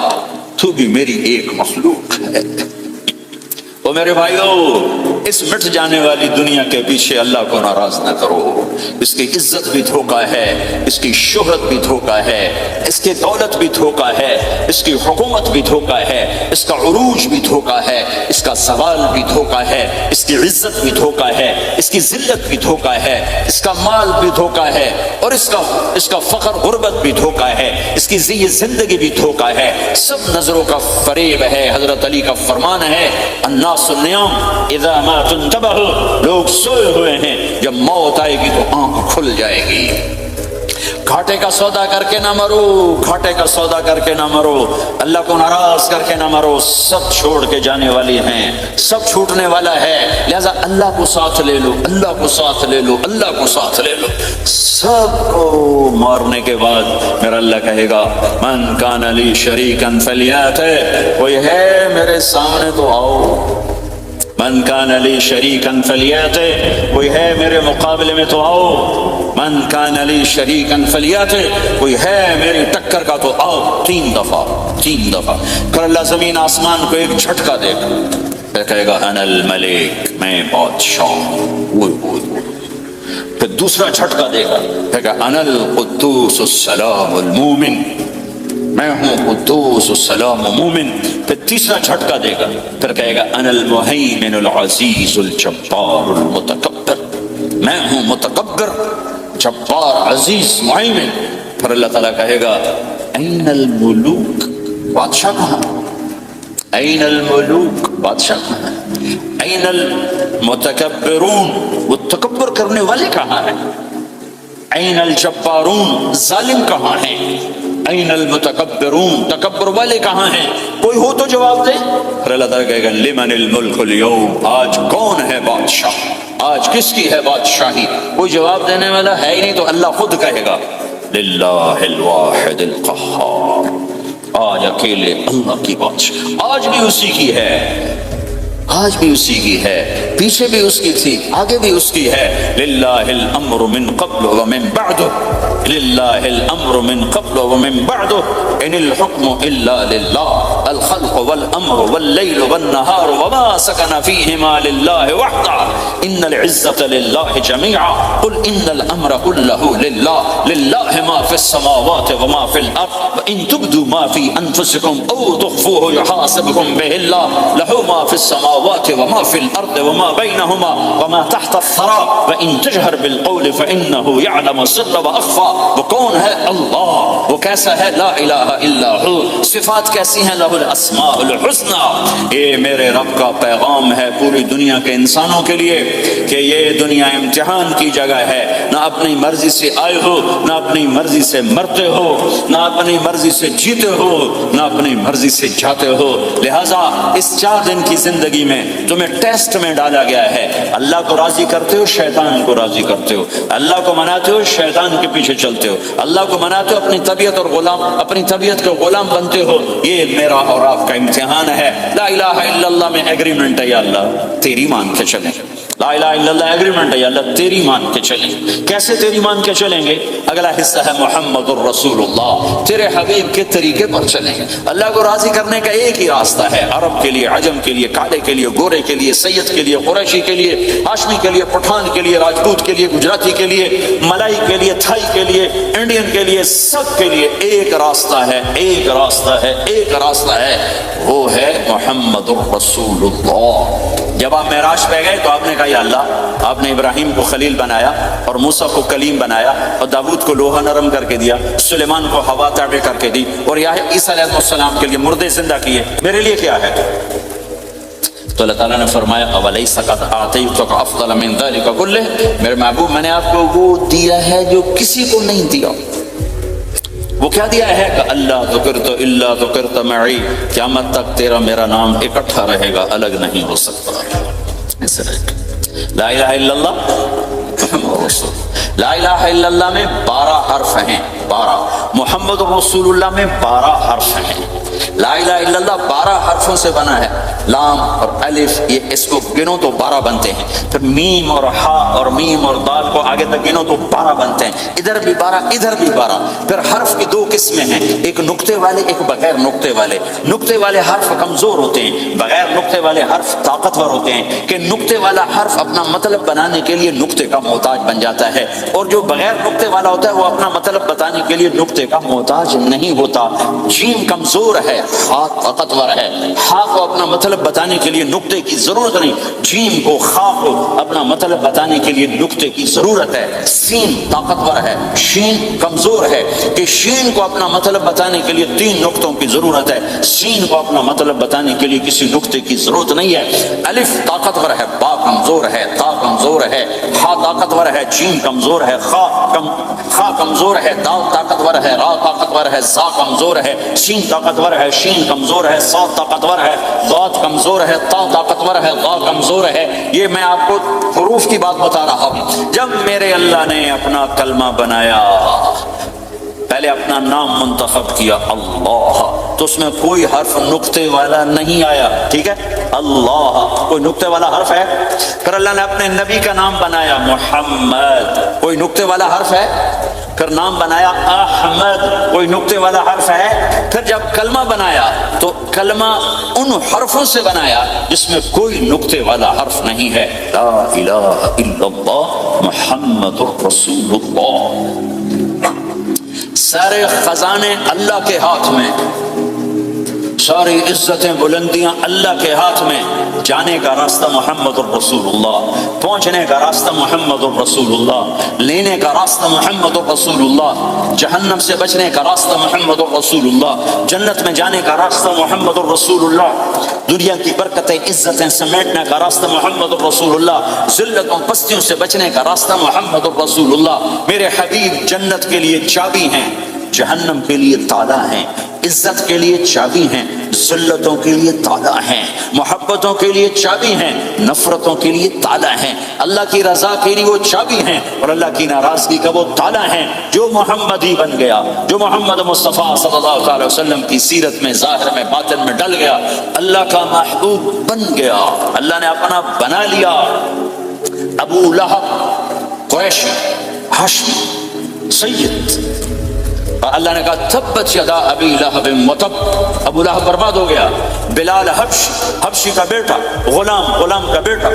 تو بھی میری ایک مخلوق ہے۔ او میرے بھائیو، اس مٹ جانے والی دنیا کے پیچھے اللہ کو ناراض نہ کرو۔ اس کی عزت بھی دھوکہ ہے، اس کی شہرت بھی دھوکہ ہے، اس کی دولت بھی دھوکہ ہے، اس کی حکومت بھی دھوکہ ہے، اس کا عروج بھی دھوکہ ہے، اس کا زوال بھی دھوکہ ہے، اس کی عزت بھی دھوکہ ہے، اس کی ذلت بھی دھوکہ ہے، اس کا مال بھی دھوکہ ہے، اور اس کا فقر غربت بھی دھوکہ ہے، اس کی زندگی بھی دھوکہ ہے، سب نظروں کا فریب ہے۔ حضرت علی کا فرمان ہے، الناس النیام اذا ما تنتبہ، لوگ سوئے ہوئے ہیں، جب موت آئے گی تو آنکھ کھل جائے گی۔ گھاٹے کا سودا کر کے نہ مرو، گھاٹے کا سودا کر کے نہ مرو، اللہ کو ناراض کر کے نہ مرو، سب چھوڑ کے جانے والی ہیں، سب چھوٹنے والا ہے، لہذا اللہ کو ساتھ لے لو، اللہ کو ساتھ لے لو، اللہ کو ساتھ لے لو۔ سب کو مارنے کے بعد میرا اللہ کہے گا من کان لی شریکا فلیات، کوئی ہے میرے سامنے تو آؤ، من کان لی شریکا فلیات، کوئی ہے میرے مقابلے میں تو آؤ، من کان لی شریکا فلیات، کوئی ہے میری ٹکر کا تو آؤ۔ تین دفعہ پھر اللہ زمین آسمان کو ایک جھٹکا دے گا، پھر کہے گا انا الملک، میں بادشاہ ہوں۔ پھر دوسرا جھٹکا دے گا، کہے گا انا القدوس السلام المومن، میں ہوں قدوس السلام مومن۔ پھر تیسرا جھٹکا دے گا، پھر کہے گا انا المہیمن العزیز الجبار المتکبر، میں ہوں متکبر، جبار، عزیز، مہیمن۔ پھر اللہ تعالیٰ کہے گا این الملوک، بادشاہ کہاں؟ این الملوک، بادشاہ کہاں؟ این المتکبرون، وہ تکبر کرنے والے کہاں ہیں؟ این الجبارون، ظالم کہاں ہیں؟ این المتکبرون، تکبر والے کہاں ہیں؟ کوئی ہو تو جواب دے۔ پھر اللہ تعالیٰ کہے گا لمن الملک اليوم، آج کون ہے بادشاہ، آج کس کی ہے بادشاہی؟ کوئی جواب دینے والا ہے ہی نہیں، تو اللہ خود کہے گا للہ الواحد القہار، آج اکیلے اللہ کی بادشاہ، آج بھی اسی کی ہے، آج بھی اسی کی ہے، پیچھے بھی اس کی تھی، آگے بھی اس کی ہے۔ للہ الامر من قبل ومن بعد، للہ الامر من قبل ومن بعد، ان الحکم الا للہ، الخلق والامر واللیل والنہار وما سکن فیہما للہ وحدہ، ان العزت للہ جميعا، قل ان الامر كله للہ، للہ ما فی السماوات وما فی الارض، وان تبدوا ما فی انفسکم او تخفوه يحاسبکم به اللہ، لہ ما فی السماوات وما فی الارض وما بینہما وما تحت الثرى، وان تجہر بالقول فانہ یعلم السر واخفى۔ وہ کون ہے؟ اللہ۔ وہ کیسا ہے؟ لا الہ الا ہو۔ صفات کیسی ہیں؟ لہ الاسماء الحسنى۔ یہ میرے رب کا پیغام ہے پوری دنیا کے انسانوں کے لیے کہ یہ دنیا امتحان کی جگہ ہے، نہ اپنی مرضی سے آئے ہو، نہ اپنی مرضی سے مرتے ہو، نہ اپنی مرضی سے جیتے ہو، نہ اپنی مرضی سے جاتے ہو۔ لہٰذا اس 4 دن کی زندگی میں تمہیں ٹیسٹ میں ڈالا گیا ہے۔ اللہ کو راضی کرتے ہو، شیطان کو راضی کرتے ہو، اللہ کو مناتے ہو، شیطان کے پیچھے چلتے ہو، اللہ کو مناتے ہو، اپنی طبیعت اور غلام، اپنی طبیعت کے غلام بنتے ہو۔ یہ میرا اور آپ کا امتحان ہے۔ لا الہ الا اللہ میں ایگریمنٹ ہے، یا اللہ تیری مان کے چلیں۔ لا الہ الا اللہ ایگریمنٹ ہے، یا اللہ تیری مان کے چلیں۔ کیسے تیری مان کے چلیں گے؟ اگلا حصہ ہے محمد الرسول اللہ، تیرے حبیب کے طریقے پر چلیں گے۔ اللہ کو راضی کرنے کا ایک ہی راستہ ہے، عرب کے لیے، عجم کے لیے، کالے کے لیے، گورے کے لیے، سید کے لیے، قریشی کے لیے، ہاشمی کے لیے، پٹھان کے لیے، راجپوت کے لیے، گجراتی کے لیے، ملائی کے لیے، تھائی کے لیے، انڈین کے لیے، سب کے لیے ایک راستہ ہے، ایک راستہ ہے، ایک راستہ ہے، وہ ہے محمد الرسول اللہ۔ جب آپ معراج پہ گئے تو آپ نے کہا یا اللہ، آپ نے ابراہیم کو خلیل بنایا اور موسیٰ کو کلیم بنایا اور داؤد کو لوہا نرم کر کے دیا، سلیمان کو ہوا تابع کر کے دی، اور عیسیٰ علیہ السلام کے لیے مردے زندہ کیے، میرے لیے کیا ہے؟ تو اللہ تعالیٰ نے فرمایا اولیس قد اعطیتک افضل من ذلک کلہ، میرے محبوب میں نے آپ کو وہ دیا ہے جو کسی کو نہیں دیا۔ وہ کیا دیا ہے کہ اللہ ذکرت الا ذکرت معی، قیامت تک تیرا میرا نام اکٹھا رہے گا، الگ نہیں ہو سکتا۔ لا الہ الا اللہ محمد رسول، لا الہ الا اللہ میں 12 حرف ہیں، 12، محمد رسول اللہ میں 12 حرف ہیں۔ لا الہ الا اللہ 12 حرفوں سے بنا ہے۔ لام اور الف یہ اس کو گنو تو 12 بنتے ہیں، پھر میم اور ہا اور میم اور دال کو آگے تک گنو تو 12 بنتے ہیں، ادھر بھی 12 ادھر بھی 12۔ پھر حرف کی 2 قسمیں ہیں، ایک نقطے والے ایک بغیر نقطے والے۔ نقطے والے حرف کمزور ہوتے ہیں، بغیر نقطے والے حرف طاقتور ہوتے ہیں، کہ نقطے والا حرف اپنا مطلب بنانے کے لیے نقطے کا محتاج بن جاتا ہے، اور جو بغیر نقطے والا ہوتا ہے وہ اپنا مطلب بتانے کے لیے نقطے کا محتاج نہیں ہوتا۔ جیم کمزور ہے، ہا طاقتور ہے، ہا کو اپنا مطلب بتانے کے لیے نقطے کی ضرورت نہیں، جیم کو خا کو اپنا مطلب بتانے کے لیے نقطے کی ضرورت ہے۔ سین طاقتور ہے، شین کمزور ہے، کہ شین کو اپنا مطلب بتانے کے لیے 3 نقطوں کی ضرورت ہے، سین کو اپنا مطلب بتانے کے لیے کسی نقطے کی ضرورت نہیں ہے۔ الف طاقتور ہے، با کمزور ہے، تا کمزور ہے، ہا طاقتور ہے، جیم کمزور ہے، خا کمزور ہے، دال طاقتور ہے، را طاقتور ہے، زا کمزور ہے، سین طاقتور ہے، شین کمزور ہے، صاد طاقتور ہے، ضاد کمزور ہے، تا طاقتور ہے، غا کمزور ہے۔ یہ میں آپ کو حروف کی بات بتا رہا ہوں۔ جب میرے اللہ نے اپنا کلمہ بنایا، پہلے اپنا نام منتخب کیا اللہ، تو اس میں کوئی حرف نقطے والا نہیں آیا، ٹھیک ہے؟ اللہ کوئی نقطے والا حرف ہے؟ پھر اللہ نے اپنے نبی کا نام بنایا محمد، کوئی نقطے والا حرف ہے؟ پھر نام بنایا احمد، کوئی نقطے والا حرف ہے؟ پھر جب کلمہ بنایا تو کلمہ ان حرفوں سے بنایا جس میں کوئی نقطے والا حرف نہیں ہے، لا الہ الا اللہ محمد رسول اللہ۔ سارے خزانے اللہ کے ہاتھ میں، ساری عزتیں بلندیاں اللہ کے ہاتھ میں، جانے کا راستہ محمد الرسول اللہ، پہنچنے کا راستہ محمد الرسول اللہ، لینے کا راستہ محمد الرسول اللہ، جہنم سے بچنے کا راستہ محمد الرسول اللہ، جنت میں جانے کا راستہ محمد الرسول اللہ، دنیا کی برکتیں عزتیں سمیٹنے کا راستہ محمد الرسول اللہ، ذلتوں پستیوں سے بچنے کا راستہ محمد الرسول اللہ۔ میرے حبیب جنت کے لیے چابی ہیں، جہنم کے لیے تالا ہیں، عزت کے لیے چابی ہیں، ذلتوں کے لیے تالا ہیں، محبتوں کے لیے چابی ہیں، نفرتوں کے لیے تالا ہیں، اللہ کی رضا کے لیے وہ چابی ہیں اور اللہ کی ناراضگی کا وہ تالا ہیں۔ جو محمدی بن گیا، جو محمد مصطفیٰ صلی اللہ علیہ وسلم کی سیرت میں ظاہر میں باطن میں ڈل گیا، اللہ کا محبوب بن گیا، اللہ نے اپنا بنا لیا۔ ابو لہب قریشی ہاشمی سید، اللہ نے کہا تبت یدا ابی لہب وتب، ابو لہب برباد ہو گیا۔ بلال حبشی کا بیٹا، غلام کا بیٹا،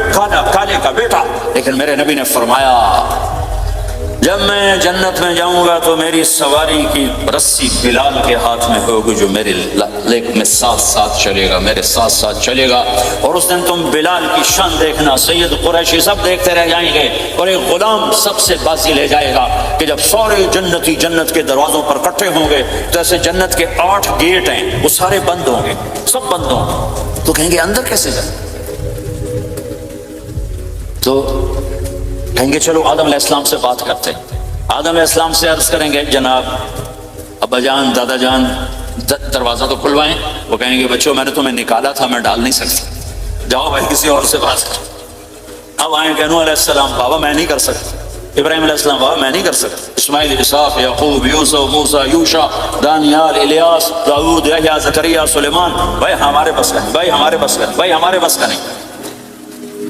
کالے کا بیٹا، لیکن میرے نبی نے فرمایا جب میں جنت میں جاؤں گا تو میری سواری کی رسی بلال کے ہاتھ میں ہوگی، جو میرے لیک میں ساتھ چلے گا، میرے ساتھ چلے گا، اور اس دن تم بلال کی شان دیکھنا، سید قریشی سب دیکھتے رہ جائیں گے، اور ایک غلام سب سے بازی لے جائے گا کہ جب سارے جنتی جنت کے دروازوں پر اکٹھے ہوں گے تو ایسے جنت کے 8 گیٹ ہیں، وہ سارے بند ہوں گے، سب بند ہوں گے، تو کہیں گے اندر کیسے جائیں؟ تو کہیں گے چلو آدم علیہ السلام سے بات کرتے ہیں، آدم علیہ السلام سے عرض کریں گے جناب ابا جان دادا جان دروازہ تو کھلوائیں، وہ کہیں گے بچوں میں نے تمہیں نکالا تھا، میں ڈال نہیں سکتا، جاؤ بھائی کسی اور سے بات کرو۔ اب آئیں کہ نوح علیہ السلام بابا میں نہیں کر سکتا، ابراہیم علیہ السلام بابا میں نہیں کر سکتا، اسماعیل اسحاق یعقوب یوسف موسیٰ یوشع دانیال الیاس داؤد یحییٰ زکریا سلیمان، بھائی ہمارے بس کا نہیں، بھائی ہمارے بس کا نہیں، بھائی ہمارے بس کا نہیں۔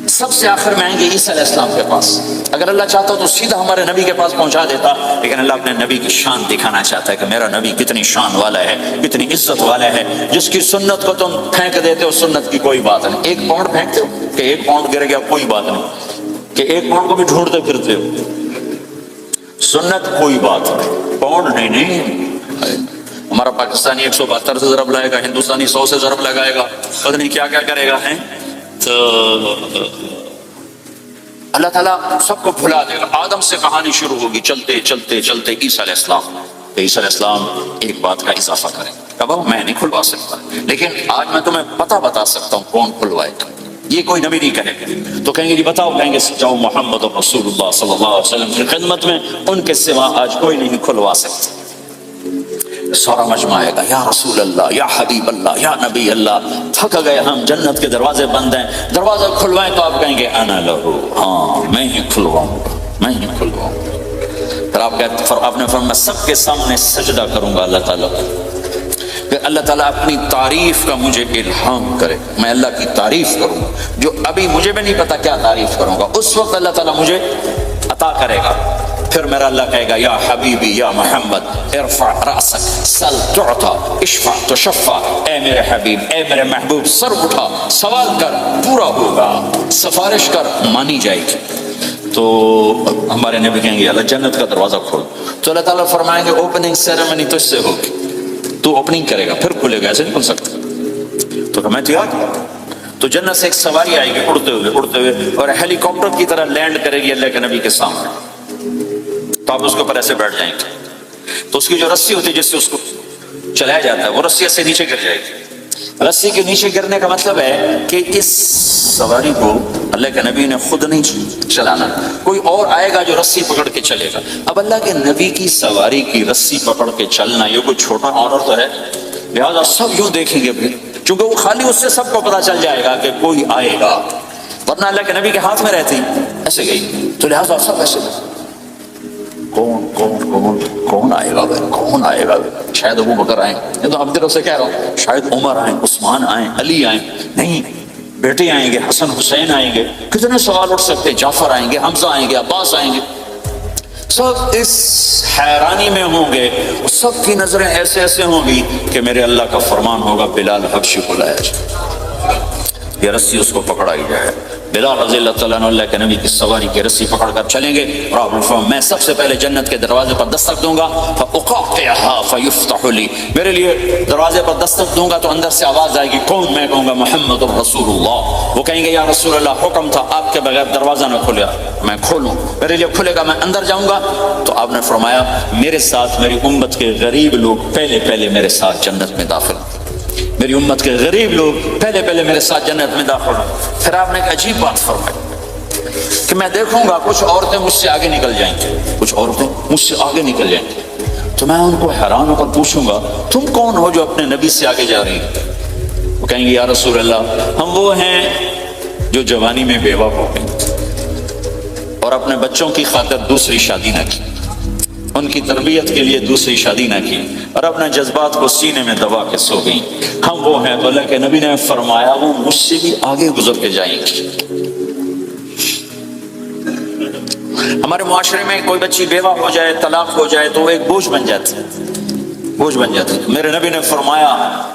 سب سے آخر میں آئیں گے عیسیٰ علیہ السلام کے پاس، اگر اللہ چاہتا تو سیدھا ہمارے نبی کے پاس پہنچا دیتا، لیکن اللہ اپنے نبی کی شان دکھانا چاہتا ہے کہ میرا نبی کتنی شان والا ہے، کتنی عزت والا ہے، جس کی سنت کو تم پھینک دیتے ہو سنت کی کوئی بات نہیں، 1 پاؤنڈ پھینکتے ہو کہ 1 پاؤنڈ گر گیا کوئی بات نہیں، کہ 1 پاؤنڈ کو بھی ڈھونڈتے پھرتے ہو، سنت کوئی بات نہیں، پاؤنڈ نہیں۔ ہمارا پاکستانی 172 سے ضرب لائے گا، ہندوستانی 100 سے ضرب لگائے گا، پتہ نہیں کیا کیا کرے گا، ہیں تو اللہ تعالیٰ سب کو بھلا دے گا۔ آدم سے کہانی شروع ہوگی، چلتے چلتے چلتے عیسیٰ علیہ السلام، عیسیٰ علیہ السلام ایک بات کا اضافہ کریں، کہا میں نہیں کھلوا سکتا، لیکن آج میں تمہیں پتہ بتا سکتا ہوں کون کھلوائے گا، یہ کوئی نبی نہیں کہے گا، تو کہیں گے جی بتاؤ، کہیں گے جاؤ محمد رسول اللہ صلی اللہ علیہ وسلم کی خدمت میں، ان کے سوا آج کوئی نہیں کھلوا سکتا۔ سارا مجمع آئے گا، یا رسول اللہ، یا حبیب اللہ، یا نبی اللہ، تھک گئے ہم، جنت کے دروازے بند ہیں، دروازے کھلوائیں، تو آپ کہیں گے انا لہو، ہاں میں ہی کھلواؤں گا، میں ہی کھلواؤں گا۔ پھر آپ نے فرمایا سب کے سامنے سجدہ کروں گا اللہ تعالیٰ کو، کہ اللہ تعالیٰ اپنی تعریف کا مجھے الہام کرے، میں اللہ کی تعریف کروں جو ابھی مجھے بھی نہیں پتا کیا تعریف کروں گا، اس وقت اللہ تعالیٰ مجھے عطا کرے گا۔ پھر میرا اللہ کہے گا یا حبیبی یا محمد ارفع رأسک سل تعطا اشفع تشفع، اے میرے حبیب، اے میرے محبوب، سر اٹھا، سوال کر پورا ہوگا، سفارش کر مانی جائے گی۔ تو ہمارے نبی کہیں گے اللہ جنت کا دروازہ کھول، تو اللہ تعالیٰ فرمائیں گے اوپننگ سیریمنی تجھ سے ہوگی، تو اوپننگ کرے گا پھر کھلے گا، ایسے نہیں کھل سکتا۔ تو میں تیار ہوں۔ تو جنت سے ایک سواری آئے گی اڑتے ہوئے اور ہیلی کاپٹر کی طرح لینڈ کرے گی اللہ کے نبی کے سامنے، تو آپ اس کے اوپر ایسے بیٹھ جائیں گے، تو اس کی جو رسی ہوتی ہے جس سے اس کو چلایا جاتا ہے وہ رسی سے نیچے گر جائے گی۔ رسی کے نیچے گرنے کا مطلب ہے کہ اس سواری کو اللہ کے نبی نے خود نہیں چلانا، کوئی اور آئے گا جو رسی پکڑ کے چلے گا۔ اب اللہ کے نبی کی سواری کی رسی پکڑ کے چلنا یہ کوئی چھوٹا آنر تو ہے، لہٰذا سب یوں دیکھیں گے پھر، چونکہ وہ خالی اس سے سب کو پتا چل جائے گا کہ کوئی آئے گا، ورنہ اللہ کے نبی کے ہاتھ میں رہتی ایسے گئی، تو لہٰذا سب ایسے کون کون کون کون آئے گا بھائی، کون آئے گا بھائی؟ شاید ابو بکر آئیں، یہ تو اب سے کہہ رہا ہوں، شاید عمر آئیں، عثمان آئیں، علی آئیں، نہیں بیٹے آئیں گے، حسن حسین آئیں گے، کتنے سوال اٹھ سکتے، جعفر آئیں گے، حمزہ آئیں گے، عباس آئیں گے، سب اس حیرانی میں ہوں گے، سب کی نظریں ایسے ایسے ہوں گی کہ میرے اللہ کا فرمان ہوگا بلال حبشی کو لایا جائے، یہ رسی اس کو پکڑائی جائے۔ بلال رضی اللہ تعالیٰ عنہ اللہ کے نبی کی سواری کی رسی پکڑ کر چلیں گے، اور آپ نے فرمایا میں سب سے پہلے جنت کے دروازے پر دستک دوں گا، فَأُقَاطِعَهَا فَيُفْتَحُ لِي، میرے لیے دروازے پر دستک دوں گا تو اندر سے آواز آئے گی، کون؟ میں کہوں گا محمد الرسول اللہ۔ وہ کہیں گے یا رسول اللہ حکم تھا آپ کے بغیر دروازہ نہ کھلے، میں کھولوں، میرے لیے کھلے گا، میں اندر جاؤں گا۔ تو آپ نے فرمایا میرے ساتھ میری امت کے غریب لوگ پہلے میرے ساتھ جنت میں داخل، میری امت کے غریب لوگ پہلے میرے ساتھ جنت میں داخل ہوں۔ پھر آپ نے ایک عجیب بات فرمائی کہ میں دیکھوں گا کچھ عورتیں مجھ سے آگے نکل جائیں گی، کچھ عورتیں مجھ سے آگے نکل جائیں گی، تو میں ان کو حیران ہو کر پوچھوں گا تم کون ہو جو اپنے نبی سے آگے جا رہی ہیں؟ وہ کہیں گے یا رسول اللہ ہم وہ ہیں جو جوانی میں بیوہ ہو گئے اور اپنے بچوں کی خاطر دوسری شادی نہ کی، ان کی تربیت کے لیے دوسری شادی نہ کی، اور اپنے جذبات کو سینے میں دبا کے سو گئی، ہم وہ ہیں۔ تو اللہ کے نبی نے فرمایا وہ مجھ سے بھی آگے گزر کے جائیں گی۔ ہمارے معاشرے میں کوئی بچی بیوہ ہو جائے، طلاق ہو جائے تو وہ ایک بوجھ بن جاتی، بوجھ بن جاتی۔ میرے نبی نے فرمایا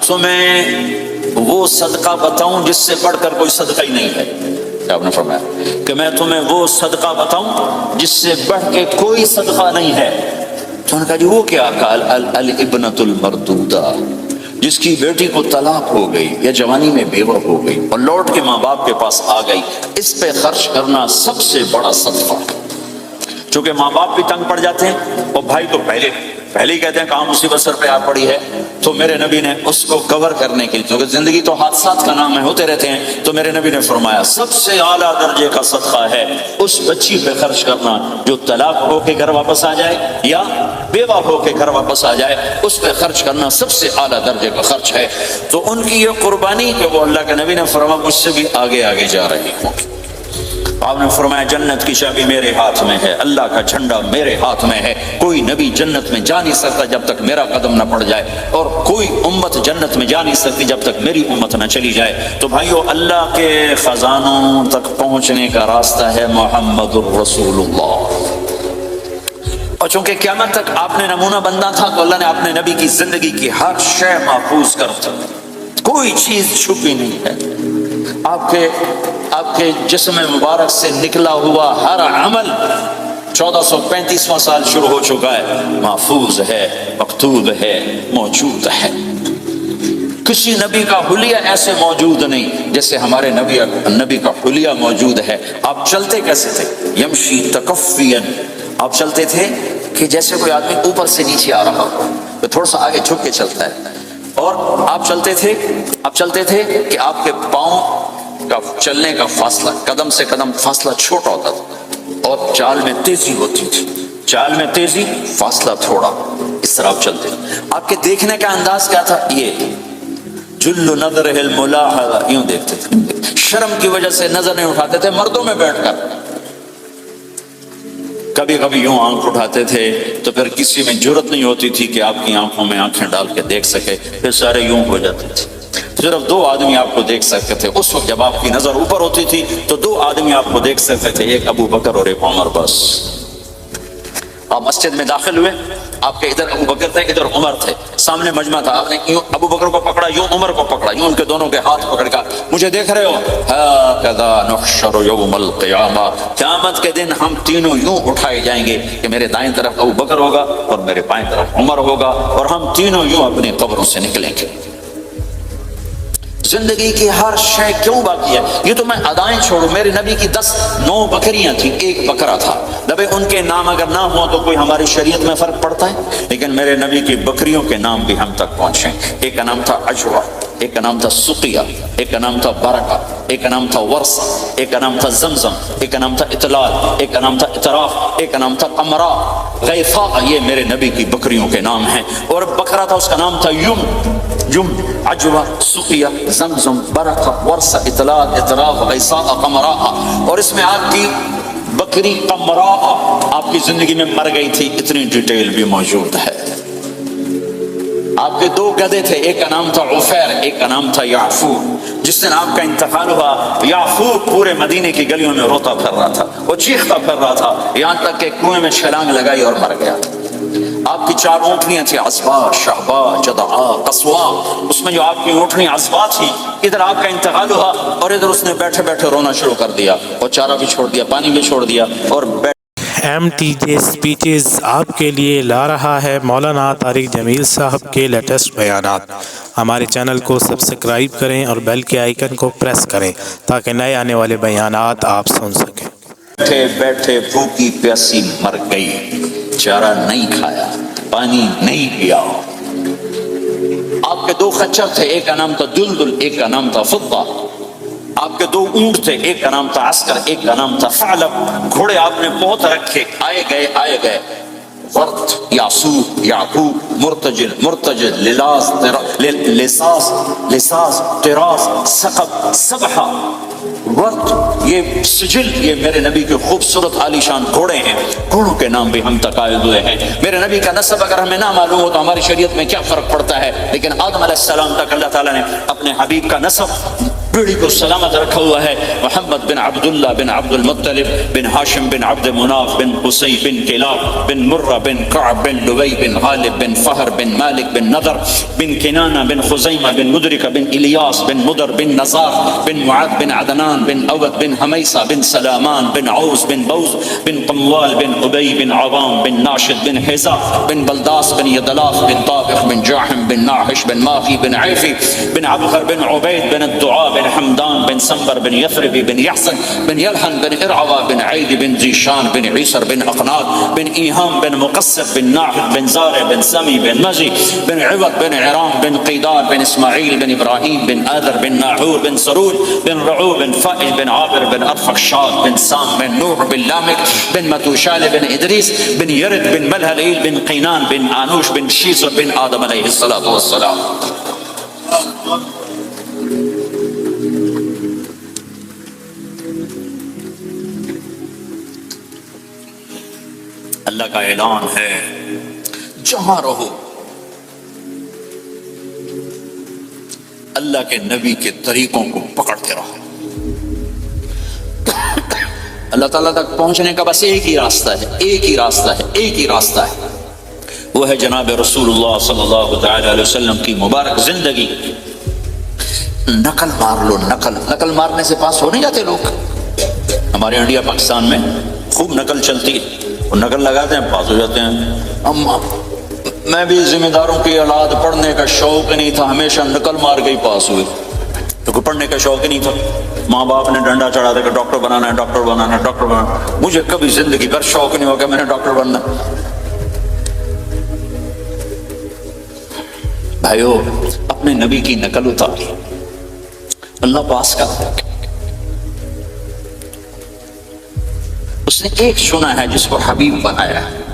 تمہیں وہ صدقہ بتاؤں جس سے بڑھ کر کوئی صدقہ ہی نہیں ہے، آپ نے فرمایا کہ میں تمہیں وہ صدقہ بتاؤں جس سے بڑھ کے کوئی صدقہ نہیں ہے۔ تو انہوں نے کہا جی وہ کیا؟ قال الابنۃ المردودہ، جس کی بیٹی کو طلاق ہو گئی یا جوانی میں بیوہ ہو گئی اور لوٹ کے ماں باپ کے پاس آ گئی، اس پہ خرچ کرنا سب سے بڑا صدقہ۔ چونکہ ماں باپ بھی تنگ پڑ جاتے ہیں اور بھائی تو پہلے ہی کہتے ہیں کہاں مصیبت سر پہ آ پڑی ہے، تو میرے نبی نے اس کو کور کرنے کے لیے، کیونکہ زندگی تو حادثات کا نام ہے، ہوتے رہتے ہیں، تو میرے نبی نے فرمایا سب سے اعلیٰ درجے کا صدقہ ہے اس بچی پہ خرچ کرنا جو طلاق ہو کے گھر واپس آ جائے یا بیوہ ہو کے گھر واپس آ جائے، اس پہ خرچ کرنا سب سے اعلیٰ درجے کا خرچ ہے۔ تو ان کی یہ قربانی کہ وہ اللہ کے نبی نے فرمایا مجھ سے بھی آگے جا رہی ہوں۔ آپ نے فرمایا جنت کی چابی میرے ہاتھ میں ہے، اللہ کا جھنڈا میرے ہاتھ میں ہے، کوئی نبی جنت میں جا نہیں سکتا جب تک میرا قدم نہ پڑ جائے، اور کوئی امت جنت میں جا نہیں سکتی جب تک میری امت نہ چلی جائے۔ تو بھائیو اللہ کے خزانوں تک پہنچنے کا راستہ ہے محمد الرسول اللہ، اور چونکہ قیامت تک آپ نے نمونہ بندہ تھا تو اللہ نے اپنے نبی کی زندگی کی ہر شے محفوظ کر دی، کوئی چیز چھپی نہیں ہے۔ آپ کے جسم مبارک سے نکلا ہوا ہر عمل 1435واں سال شروع ہو چکا ہے، محفوظ ہے، مکتوب ہے، موجود ہے۔ کسی نبی کا حلیہ ایسے موجود نہیں جیسے ہمارے نبی کا حلیہ موجود ہے۔ آپ چلتے کیسے تھے؟ یمشی تکفیا، آپ چلتے تھے کہ جیسے کوئی آدمی اوپر سے نیچے آ رہا ہو تو تھوڑا سا آگے جھک کے چلتا ہے، اور آپ چلتے تھے کہ آپ کے پاؤں کا چلنے کا فاصلہ، قدم سے قدم فاصلہ چھوٹا ہوتا تھا، اور چال میں تیزی ہوتی تھی، چال میں تیزی، فاصلہ تھوڑا، اس طرح آپ چلتے تھے۔ آپ کے دیکھنے کا انداز کیا تھا؟ یہ جل نظرہ الملاحظہ، یوں دیکھتے تھے، شرم کی وجہ سے نظر نہیں اٹھاتے تھے، مردوں میں بیٹھ کر کبھی کبھی یوں آنکھ اٹھاتے تھے تو پھر کسی میں جرت نہیں ہوتی تھی کہ آپ کی آنکھوں میں آنکھیں ڈال کے دیکھ سکے، پھر سارے یوں ہو جاتے تھے، صرف 2 آدمی آپ کو دیکھ سکتے تھے اس وقت جب آپ کی نظر اوپر ہوتی تھی تو 2 آدمی آپ کو دیکھ سکتے تھے، ایک ابو بکر اور ایک عمر بس۔ آپ مسجد میں داخل ہوئے، آپ کے ادھر ابو بکر تھے، ادھر عمر تھے، سامنے مجمع تھا، آپ نے یوں ابو بکر کو پکڑا، یوں عمر کو پکڑا، یوں ان کے دونوں کے ہاتھ پکڑ کر مجھے دیکھ رہے ہو، ہاکذا نحشر یوم القیامہ، قیامت کے دن ہم تینوں یوں اٹھائے جائیں گے کہ میرے دائیں طرف ابو بکر ہوگا اور میرے بائیں طرف عمر ہوگا، اور ہم تینوں یوں اپنی قبروں سے نکلیں گے۔ زندگی کی ہر شے کیوں باقی ہے؟ یہ تو میں ادائیں چھوڑوں، میرے نبی کی 9 بکریاں تھیں، 1 بکرا تھا، نبی ان کے نام اگر نہ ہوں تو کوئی ہماری شریعت میں فرق پڑتا ہے؟ لیکن میرے نبی کی بکریوں کے نام بھی ہم تک پہنچے، ایک کا نام تھا عجوہ، ایک کا نام تھا سقیہ، ایک کا نام تھا برکہ، ایک کا نام تھا ورثہ، ایک کا نام تھا زمزم، ایک کا نام تھا اطلال، ایک کا نام تھا اطراف، ایک کا نام تھا قمرا، غیفا، یہ میرے نبی کی بکریوں کے نام ہیں۔ اور بکرا تھا اس کا نام تھا یم، عجوہ، سقیہ، زمزم، برکہ، ورثہ، اطلال، اطراف، غیثاء، قمراء۔ اور اس میں آپ کی بکری قمراء آپ کی زندگی میں مر گئی تھی، اتنی ڈیٹیل بھی موجود ہے۔ آپ کے 2 گدھے تھے، ایک کا نام تھا عفیر، ایک کا نام تھا یعفور۔ جس دن آپ کا انتقال ہوا، یعفور پورے مدینے کی گلیوں میں روتا پھر رہا تھا، وہ چیختا پھر رہا تھا، یہاں تک کہ کنویں میں چھلانگ لگائی اور مر گیا۔ آپ کی 4 اونٹنیاں تھیں، عصبہ، شہبہ، جدعا، قصوا، اس میں جو آپ کی اونٹنی عصبہ تھی، ادھر آپ کا انتقال ہوا اور ادھر اس نے بیٹھے بیٹھے رونا شروع کر دیا، اور چارہ بھی چھوڑ دیا، پانی بھی چھوڑ دیا، اور MTJ اسپیچز آپ کے لیے لا رہا ہے مولانا طارق جمیل صاحب کے لیٹسٹ بیانات۔ ہمارے چینل کو سبسکرائب کریں اور بیل کے آئیکن کو پریس کریں تاکہ نئے آنے والے بیانات آپ سن سکیں۔ بیٹھے بیٹھے بھوکی پیاسی مر گئی، چارہ نہیں کھایا، پانی نہیں پیا۔ آپ کے 2 خچر تھے، ایک کا نام تھا دلدل، ایک کا نام تھا فضہ۔ آپ کے 2 اونٹ تھے، ایک کا نام تھا عسکر، ایک کا نام تھا ثعلب۔ گھوڑے آپ نے بہت رکھے، آئے گئے، ورد، یاسوب، یعقوب، مرتجل، لساس، طراس، سقب، سبحہ، ورد، یہ سجل، یہ میرے نبی کے خوبصورت عالی شان گھوڑے ہیں، گھوڑوں کے نام بھی ہم تک آئے ہوئے ہیں۔ میرے نبی کا نسب اگر ہمیں نہ معلوم ہو تو ہماری شریعت میں کیا فرق پڑتا ہے؟ لیکن آدم علیہ السلام تک اللہ تعالیٰ نے اپنے حبیب کا نسب پیڑھی کو سلامت رکھا ہوا ہے۔ محمد بن عبداللہ بن عبد المطلب بن ہاشم بن عبد مناف بن قصی بن کلاب بن مرہ بن کعب بن لبی بن غالب بن فہر بن مالک بن نضر بن کنانہ بن خزیمہ بن مدرکہ بن الیاس بن مدر بن نزار بن معاذ بن عدنان بن اود بن حمیسہ بن سلامان بن عوز بن بوز بن قموال بن ابی بن عوام بن ناشد بن حزا بن بلداس بن یدلاف بن طابق بن جاحم بن ناحش بن ماخی بن عیفی بن عبخر بن عبید بن الدعاء بن حمدان بن سنبر بن یثربی بن یحسن بن یلحن بن ارعوا بن عید بن ذیشان بن عیسر بن اقناد بن ایہام بن مقصد بن ناحد بن زارع بن سمی بن مزی بن عوض بن عرام بن قیدار بن اسماعیل بن ابراہیم بن آذر بن ناحور بن سرود بن رعو بن فائل بن عابر بن ارفخشاد بن سام بن نوح بن لامک بن متوشال بن ادریس بن یرد بن ملہلیل بن قینان بن آنوش بن شیسر بن آدم علیہ السلام۔ اللہ کا اعلان ہے، جہاں رہو اللہ کے نبی کے طریقوں کو پکڑتے رہو۔ اللہ تعالیٰ تک پہنچنے کا بس ایک ہی راستہ ہے، ایک ہی راستہ ہے، وہ ہے جناب رسول اللہ صلی اللہ تعالی علیہ وسلم کی مبارک زندگی۔ نقل مار لو، نقل مارنے سے پاس ہو نہیں جاتے لوگ۔ ہمارے انڈیا پاکستان میں خوب نقل چلتی ہے، وہ نقل لگاتے ہیں پاس ہو جاتے ہیں۔ میں بھی ذمہ داروں کی اولاد، پڑھنے کا شوق نہیں تھا، ہمیشہ نقل مار کے ہی پاس ہوئے، کیونکہ پڑھنے کا شوق ہی نہیں تھا۔ ماں باپ نے ڈنڈا چڑھا دیا کہ ڈاکٹر بنانا ہے۔ مجھے کبھی زندگی بھر شوق نہیں ہوا کہ میں نے ڈاکٹر بننا۔ بھائیو، اپنے نبی کی نقل اتاری، اللہ پاس کر دے۔ اس نے ایک چنا ہے جس کو حبیب بنایا ہے،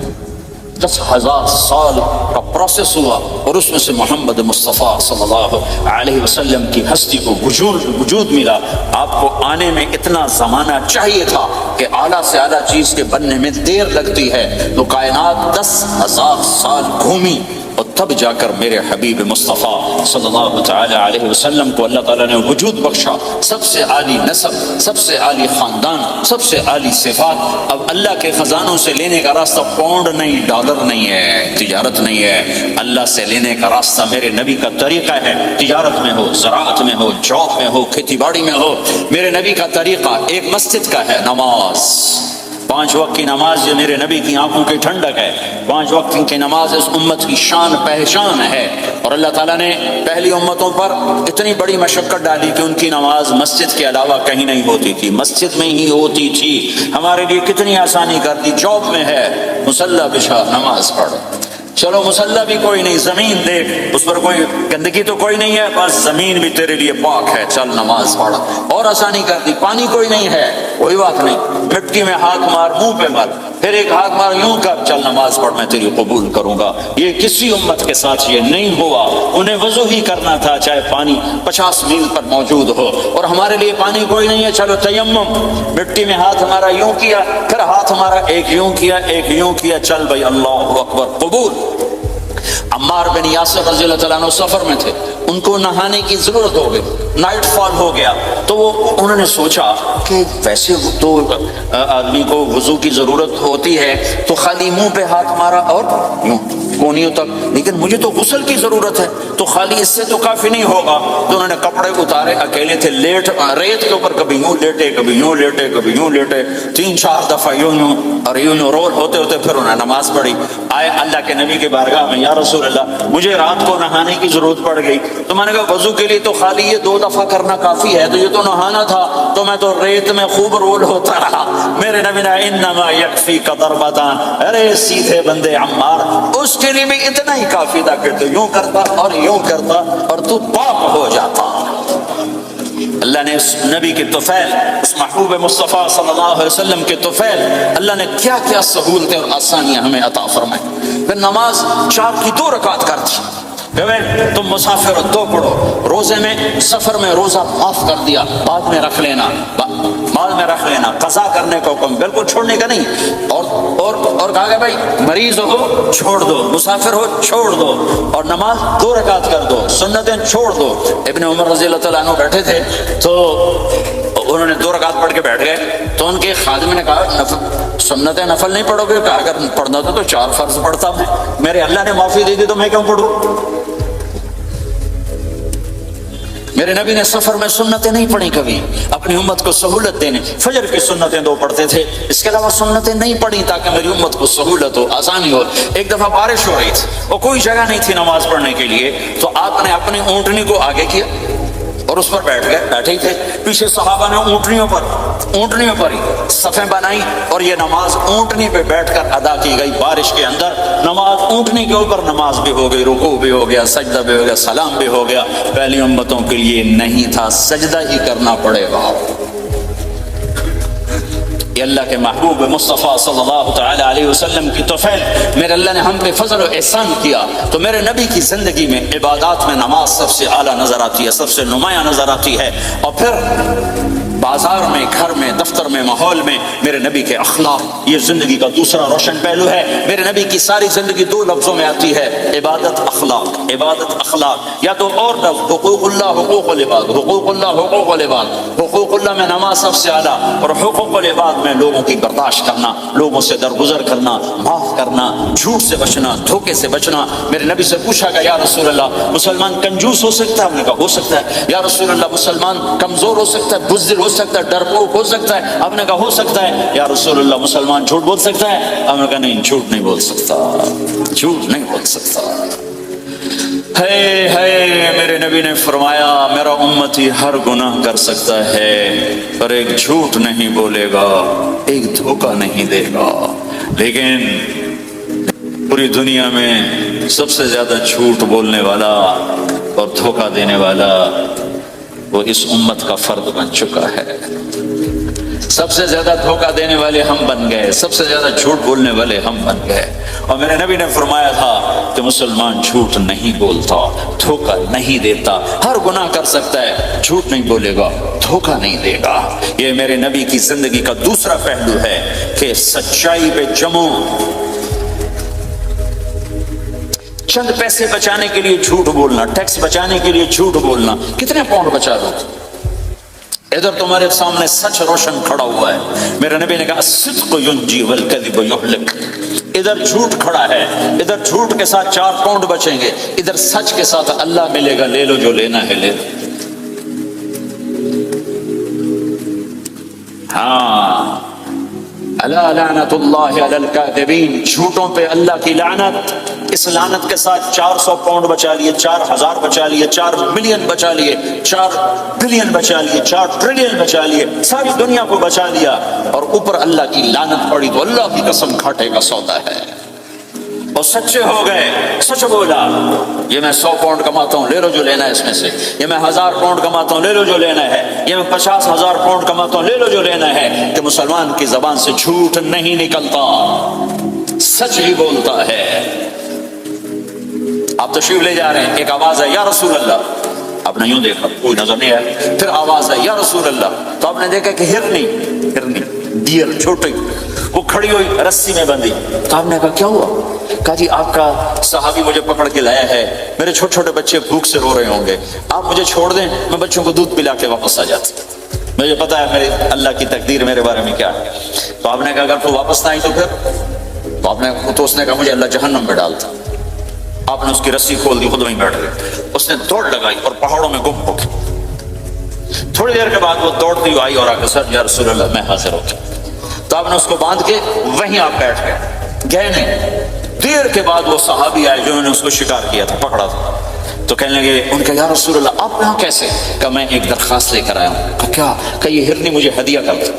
10,000 سال کا پروسیس ہوا اور اس میں سے محمد مصطفیٰ صلی اللہ علیہ وسلم کی ہستی کو وجود ملا۔ آپ کو آنے میں اتنا زمانہ چاہیے تھا کہ اعلیٰ سے اعلیٰ چیز کے بننے میں دیر لگتی ہے، تو کائنات 10,000 سال گھومی اور تب جا کر میرے حبیب مصطفیٰ صلی اللہ تعالی علیہ وسلم کو اللہ تعالیٰ نے وجود بخشا۔ سب سے عالی نسب، سب سے عالی خاندان، سب سے عالی صفات۔ اب اللہ کے خزانوں سے لینے کا راستہ پاؤنڈ نہیں، ڈالر نہیں ہے، تجارت نہیں ہے، اللہ سے لینے کا راستہ میرے نبی کا طریقہ ہے۔ تجارت میں ہو، زراعت میں ہو، جاب میں ہو، کھیتی باڑی میں ہو، میرے نبی کا طریقہ ایک مسجد کا ہے، نماز۔ 5 وقت کی نماز یہ میرے نبی کی آنکھوں کی ٹھنڈک ہے۔ 5 وقت کی نماز اس امت کی شان پہچان ہے، اور اللہ تعالیٰ نے پہلی امتوں پر اتنی بڑی مشقت ڈالی کہ ان کی نماز مسجد کے علاوہ کہیں نہیں ہوتی تھی، مسجد میں ہی ہوتی تھی۔ ہمارے لیے کتنی آسانی کر دی، جاب میں ہے مصلی بچھا نماز پڑھ، چلو مسلح بھی کوئی نہیں، زمین دیکھ اس پر کوئی گندگی تو کوئی نہیں ہے، بس زمین بھی تیرے لیے پاک ہے، چل نماز پڑھ۔ اور آسانی کر دی، پانی کوئی نہیں ہے، کوئی بات نہیں، مٹی میں ہاتھ مار، منہ پہ مار، پھر ایک ہاتھ مار یوں کر، چل نماز پڑھ، میں تیری قبول کروں گا۔ یہ کسی امت کے ساتھ یہ نہیں ہوا، انہیں وضو ہی کرنا تھا چاہے پانی 50 میل پر موجود ہو، اور ہمارے لیے پانی کوئی نہیں ہے، چلو تیمم، مٹی میں ہاتھ ہمارا یوں کیا، پھر ہاتھ ہمارا ایک یوں کیا، ایک یوں کیا، چل بھائی اللہ اکبر قبول۔ عمار بن یاسر رضی اللہ تعالیٰ عنہ سفر میں تھے، ان کو نہانے کی ضرورت ہو گئی، نائٹ فال ہو گیا، تو انہوں نے سوچا کہ ویسے تو آدمی کو وضو کی ضرورت ہوتی ہے تو خالی منہ پہ ہاتھ مارا اور یوں کونیوں تک، لیکن مجھے تو غسل کی ضرورت ہے، تو خالی اس سے تو کافی نہیں ہوگا، تو انہوں نے کپڑے اتارے، اکیلے تھے، لیٹ ریت کے اوپر کبھی یوں لیٹے، کبھی یوں لیٹے، کبھی یوں لیٹے، 3-4 دفعہ یوں یوں اور یوں رول ہوتے ہوتے پھر انہوں نے نماز پڑھی۔ آئے اللہ کے نبی کے بارگاہ میں، یا رسول اللہ مجھے رات کو نہانے کی ضرورت پڑ گئی، تو میں نے کہا وضو کے لیے تو خالی یہ 2 دفعہ کرنا کافی ہے، تو یہ تو نہانا تھا، تو میں تو ریت میں خوب رول ہوتا رہا۔ میرے نبی نے انما یکفیک ضربتان، ارے سیدھے بندے عمار، اس کے لیے بھی اتنا ہی کافی تھا کہ تو یوں کرتا اور یوں کرتا اور تو پاک ہو جاتا۔ اللہ نے اس نبی کے طفیل، اس محبوب مصطفیٰ صلی اللہ علیہ وسلم کے طفیل، اللہ نے کیا کیا سہولتیں اور آسانیاں ہمیں عطا فرمائیں۔ پھر نماز 4 کی 2 رکعت کر دی، تم مسافر 2 پڑھو، روزے میں سفر میں روزہ معاف کر دیا، بعد میں رکھ لینا، قضا کرنے کا حکم، بالکل چھوڑنے کا نہیں، اور کہا کہ بھائی مریض ہو چھوڑ دو، مسافر ہو چھوڑ دو، اور نماز 2 رکعت کر دو، سنتیں چھوڑ دو۔ ابن عمر رضی اللہ تعالیٰ عنہ بیٹھے تھے تو انہوں نے 2 رکعت پڑھ کے بیٹھ گئے، تو ان کے خادم نے کہا سنتیں نفل نہیں پڑھو گے؟ کہا اگر پڑھنا تھا تو 4 فرض پڑھتا میں، میرے اللہ نے معافی دے دی تو میں کیوں پڑھوں؟ میرے نبی نے سفر میں سنتیں نہیں پڑھی کبھی، اپنی امت کو سہولت دینے، فجر کی سنتیں 2 پڑھتے تھے، اس کے علاوہ سنتیں نہیں پڑھی تاکہ میری امت کو سہولت ہو، آسانی ہو۔ ایک دفعہ بارش ہو رہی تھی اور کوئی جگہ نہیں تھی نماز پڑھنے کے لیے، تو آپ نے اپنی اونٹنی کو آگے کیا اور اس پر بیٹھ گئے، بیٹھے ہی تھے، پیچھے صحابہ نے اونٹنیوں پر ہی صفیں بنائی، اور یہ نماز اونٹنی پہ بیٹھ کر ادا کی گئی بارش کے اندر۔ نماز اونٹنی کے اوپر نماز بھی ہو گئی، رکوع بھی ہو گیا، سجدہ بھی ہو گیا، سلام بھی ہو گیا۔ پہلی امتوں کے لیے نہیں تھا، سجدہ ہی کرنا پڑے گا۔ یہ اللہ کے محبوب مصطفیٰ صلی اللہ تعالی علیہ وسلم کی طفیل، میرے اللہ نے ہم پہ فضل و احسان کیا، تو میرے نبی کی زندگی میں عبادات میں نماز سب سے اعلیٰ نظر آتی ہے، سب سے نمایاں نظر آتی ہے، اور پھر بازار میں، گھر میں، دفتر میں، ماحول میں میرے نبی کے اخلاق، یہ زندگی کا دوسرا روشن پہلو ہے۔ میرے نبی کی ساری زندگی 2 لفظوں میں آتی ہے، عبادت اخلاق، عبادت اخلاق، یا تو اور لفظ حقوق اللہ حقوق العباد، حقوق اللہ حقوق العباد، حقوق اللہ میں نماز سب سے اعلیٰ، اور حقوق العباد میں لوگوں کی برداشت کرنا، لوگوں سے درگزر کرنا، معاف کرنا، جھوٹ سے بچنا، دھوکے سے بچنا۔ میرے نبی سے پوچھا گیا یا رسول اللہ مسلمان کنجوس ہو سکتا ہے؟ ہم نے کہا ہو سکتا ہے۔ یا رسول اللہ مسلمان کمزور ہو سکتا ہے، بزدل ہو سکتا ہے، ڈرپوک ہو سکتا ہے؟ آپ نے کہا ہو سکتا ہے۔ یا رسول اللہ مسلمان جھوٹ بول سکتا ہے؟ آپ نے کہا نہیں، جھوٹ نہیں بول سکتا، جھوٹ نہیں بول سکتا۔ ہے میرے نبی نے فرمایا میرا امتی ہر گناہ کر سکتا ہے پر ایک جھوٹ نہیں بولے گا، ایک دھوکہ نہیں دے گا، لیکن پوری دنیا میں سب سے زیادہ جھوٹ بولنے والا اور دھوکہ دینے والا وہ اس امت کا فرد بن چکا ہے۔ سب سے زیادہ دھوکہ دینے والے ہم بن گئے، سب سے زیادہ جھوٹ بولنے والے ہم بن گئے۔ اور میرے نبی نے فرمایا تھا کہ مسلمان جھوٹ نہیں بولتا، دھوکہ نہیں دیتا، ہر گناہ کر سکتا ہے، جھوٹ نہیں بولے گا، دھوکہ نہیں دے گا۔ یہ میرے نبی کی زندگی کا دوسرا پہلو ہے کہ سچائی پہ جمو۔ چند پیسے بچانے کے لیے جھوٹ بولنا، ٹیکس بچانے کے لیے جھوٹ بولنا، کتنے پاؤنڈ بچا دو؟ ادھر تمہارے سامنے سچ روشن کھڑا ہوا ہے۔ میرے نبی نے کہا الصدق ینجی والکذب یہلک۔ ادھر جھوٹ کھڑا ہے، ادھر جھوٹ کے ساتھ 4 پاؤنڈ بچیں گے، ادھر سچ کے ساتھ اللہ ملے گا، لے لو جو لینا ہے لے لو۔ ہاں، الا لعنت اللہ علی الکاذبین، جھوٹوں پہ اللہ کی لعنت۔ اس لعنت کے ساتھ 400 پاؤنڈ بچا لیے، 4000 بچا لیے، 4 ملین بچا لیے، 4 بلین بچا لیے، 4 ٹریلین بچا لیے، ساری دنیا کو بچا لیا، اور اوپر اللہ کی لعنت پڑی تو اللہ کی قسم گھاٹے کا سودا ہے۔ اور سچے ہو گئے، سچ بولا، یہ میں 100 پاؤنڈ کماتا ہوں، لے لو جو لینا ہے اس میں سے، یہ میں 1000 پاؤنڈ کماتا ہوں، لے لو جو لینا ہے، یہ میں 50,000 پاؤنڈ کماتا ہوں، لے لو جو لینا ہے۔ کہ مسلمان کی زبان سے جھوٹ نہیں نکلتا، سچ ہی بولتا ہے۔ آپ تشریف لے جا رہے ہیں، ایک آواز ہے یا رسول اللہ، آپ نے یوں دیکھا، کوئی نظر نہیں آیا، پھر آواز ہے یا رسول اللہ، تو آپ نے دیکھا کہ ہرنی ڈیئر چھوٹی وہ کھڑی ہوئی رسی میں بندھی، تو آپ نے کہا کیا ہوا؟ کہا جی آپ کا صحابی مجھے پکڑ کے لایا ہے، میرے چھوٹے چھوٹے بچے بھوک سے رو رہے ہوں گے، آپ مجھے چھوڑ دیں، میں بچوں کو دودھ پلا کے واپس آ جاتی، مجھے پتا ہے میرے اللہ کی تقدیر میرے بارے میں کیا ہے۔ تو آپ نے کہا اگر تو واپس نہ آئی تو پھر؟ تو اس نے کہا مجھے اللہ جہنم میں ڈالتا۔ آپ نے اس کی رسی کھول دی، خود وہیں بیٹھ گئے، اس نے دوڑ لگائی اور پہاڑوں میں گم ہو گئی۔ تھوڑی دیر کے بعد وہ دوڑتی ہوئی آئی اور آ کے سر یا رسول اللہ میں حاضر ہو گیا، تو آپ نے اس کو باندھ کے وہیں آپ بیٹھ گئے نہیں۔ دیر کے بعد وہ صحابی آئے جنہوں نے اس کو شکار کیا تھا، پکڑا تھا، تو کہنے لگے، ان کا یا رسول اللہ آپ یہاں کیسے؟ کہ میں ایک درخواست لے کر آیا ہوں۔ کہ کیا؟ کہ یہ ہرنی مجھے ہدیہ کر دے۔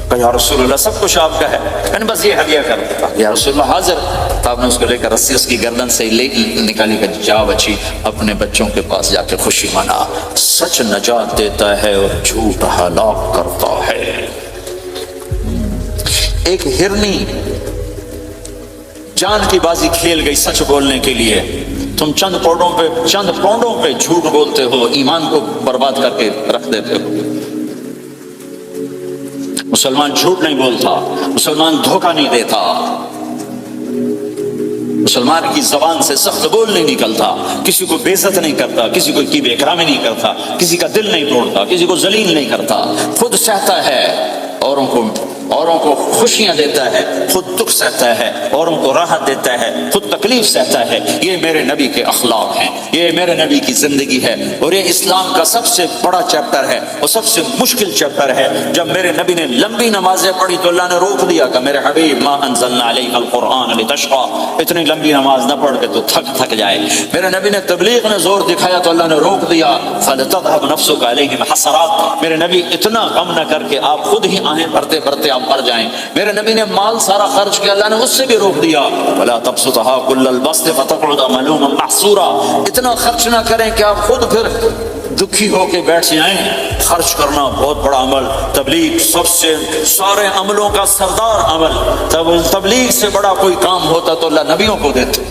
کہ یا رسول اللہ سب کچھ آپ کا ہے، میں نے بس یہ ہدیہ کر دیا۔ یا رسول اللہ حاضر۔ تو آپ نے اس کو لے کر رسی اس کی گردن سے لے نکالی کہ جا بچی اپنے بچوں کے پاس جا کے خوشی منا۔ سچ نجات دیتا ہے اور جھوٹ ہلاک کرتا ہے۔ ایک ہرنی جان کی بازی کھیل گئی سچ بولنے کے لیے، تم چند پاؤنڈوں پہ جھوٹ بولتے ہو، ایمان کو برباد کر کے رکھ دیتے ہو۔ مسلمان جھوٹ نہیں بولتا، مسلمان دھوکہ نہیں دیتا، مسلمان کی زبان سے سخت بول نہیں نکلتا، کسی کو بے عزت نہیں کرتا، کسی کو کی بے اکرامی نہیں کرتا، کسی کا دل نہیں توڑتا، کسی کو ذلیل نہیں کرتا، خود سہتا ہے، اوروں کو خوشیاں دیتا ہے، خود دکھ سہتا ہے، اوروں کو راحت دیتا ہے، خود تکلیف سہتا ہے۔ یہ میرے نبی کے اخلاق ہیں، یہ میرے نبی کی زندگی ہے، اور یہ اسلام کا سب سے بڑا چیپٹر ہے اور سب سے مشکل چیپٹر ہے۔ جب میرے نبی نے لمبی نمازیں پڑھی تو اللہ نے روک دیا کہ میرے حبیب ما انزلنا علیک القرآن لتشقى، اتنی لمبی نماز نہ پڑھ کے تو تھک جائے۔ میرے نبی نے تبلیغ میں زور دکھایا تو اللہ نے روک دیا، فلتذهب نفسك علیہم حسرات، میرے نبی اتنا غم نہ کر کے آپ خود ہی آہیں بھرتے بھرتے مر جائیں۔ میرے نبی نے مال سارا خرچ کیا، اللہ نے اس سے بھی روک دیا، ولا تبسطها كل البسط فتقعد ملوما محسورا، اتنا خرچ نہ کریں کہ آپ خود پھر دکھی ہو کے بیٹھ جائیں۔ خرچ کرنا بہت بڑا عمل، تبلیغ سب سے سارے عملوں کا سردار عمل، تبلیغ سے بڑا کوئی کام ہوتا تو اللہ نبیوں کو دیتے،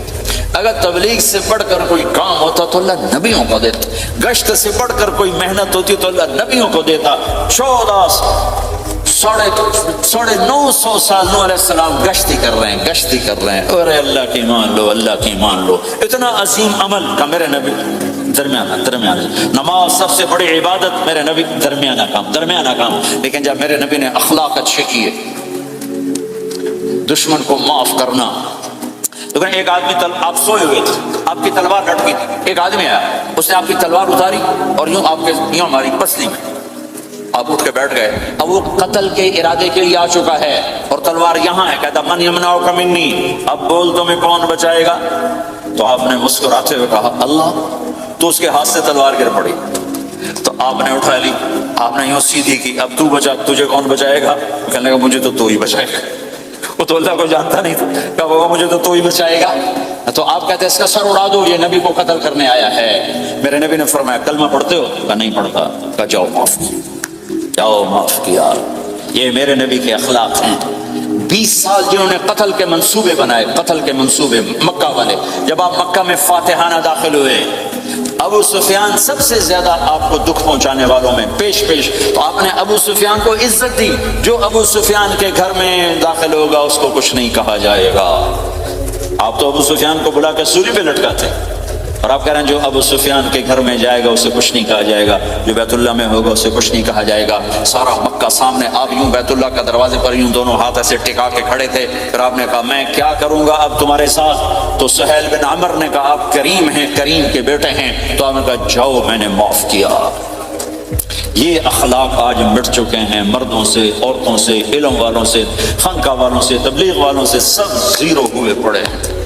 اگر تبلیغ سے بڑھ کر کوئی کام ہوتا تو اللہ نبیوں کو دیتا، گشت سے بڑھ کر کوئی محنت ہوتی تو اللہ نبیوں کو دیتا۔ 950 سال نوح علیہ السلام گشتی کر رہے ہیں، اور اللہ کی مان لو، اللہ کی مان لو، اتنا عظیم عمل کا میرے نبی درمیانہ نماز سب سے بڑی عبادت، میرے نبی درمیانہ کام، لیکن جب میرے نبی نے اخلاق اچھے کیے، دشمن کو معاف کرنا۔ لیکن ایک آدمی آپ سوئے ہوئے تھے، آپ کی تلوار لٹ گئی تھی، ایک آدمی آیا، اس نے آپ کی تلوار اتاری اور یوں ہماری پسلی میں، آپ اٹھ کے بیٹھ گئے۔ اب وہ قتل کے ارادے کے لیے آ چکا ہے اور تلوار یہاں ہے، کہتا من یمنعک منی، اب بول تمہیں کون بچائے گا؟ تو آپ نے مسکراتے ہوئے کہا اللہ، تو اس کے ہاتھ سے تلوار گر پڑی، تو آپ نے اٹھا لی، آپ نے یوں سیدھی کی، اب تو بچا، تجھے کون بچائے گا؟ کہنے لگا مجھے تو ہی بچائے گا۔ وہ تو اللہ کو جانتا نہیں تھا، کہا بابا مجھے تو ہی بچائے گا. تو آپ کہتے ہیں اس کا سر اڑا دو، یہ نبی کو قتل کرنے آیا ہے. میرے نبی نے فرمایا کلمہ پڑھتے ہو؟ کہا نہیں پڑھتا. کہا جاؤ معاف کیا، جاؤ معاف کیا. یہ میرے نبی کے اخلاق ہیں. 20 سال جنہوں نے قتل کے منصوبے بنائے، قتل کے منصوبے مکہ والے. جب آپ مکہ میں فاتحانہ داخل ہوئے، ابو سفیان سب سے زیادہ آپ کو دکھ پہنچانے والوں میں پیش تو آپ نے ابو سفیان کو عزت دی. جو ابو سفیان کے گھر میں داخل ہوگا اس کو کچھ نہیں کہا جائے گا. آپ تو ابو سفیان کو بلا کے سولی پہ لٹکاتے، اور آپ کہہ رہے ہیں جو ابو سفیان کے گھر میں جائے گا اسے کچھ نہیں کہا جائے گا، جو بیت اللہ میں ہوگا اسے کچھ نہیں کہا جائے گا. سارا مکہ سامنے، آپ یوں بیت اللہ کا دروازے پر یوں دونوں ہاتھ ایسے ٹکا کے کھڑے تھے. پھر آپ نے کہا میں کیا کروں گا اب تمہارے ساتھ؟ تو سہیل بن عمر نے کہا آپ کریم ہیں، کریم کے بیٹے ہیں. تو آپ نے کہا جاؤ میں نے معاف کیا. یہ اخلاق آج مٹ چکے ہیں. مردوں سے، عورتوں سے، علم والوں سے، خانقاہ والوں سے، تبلیغ والوں سے، سب زیرو ہوئے پڑے ہیں.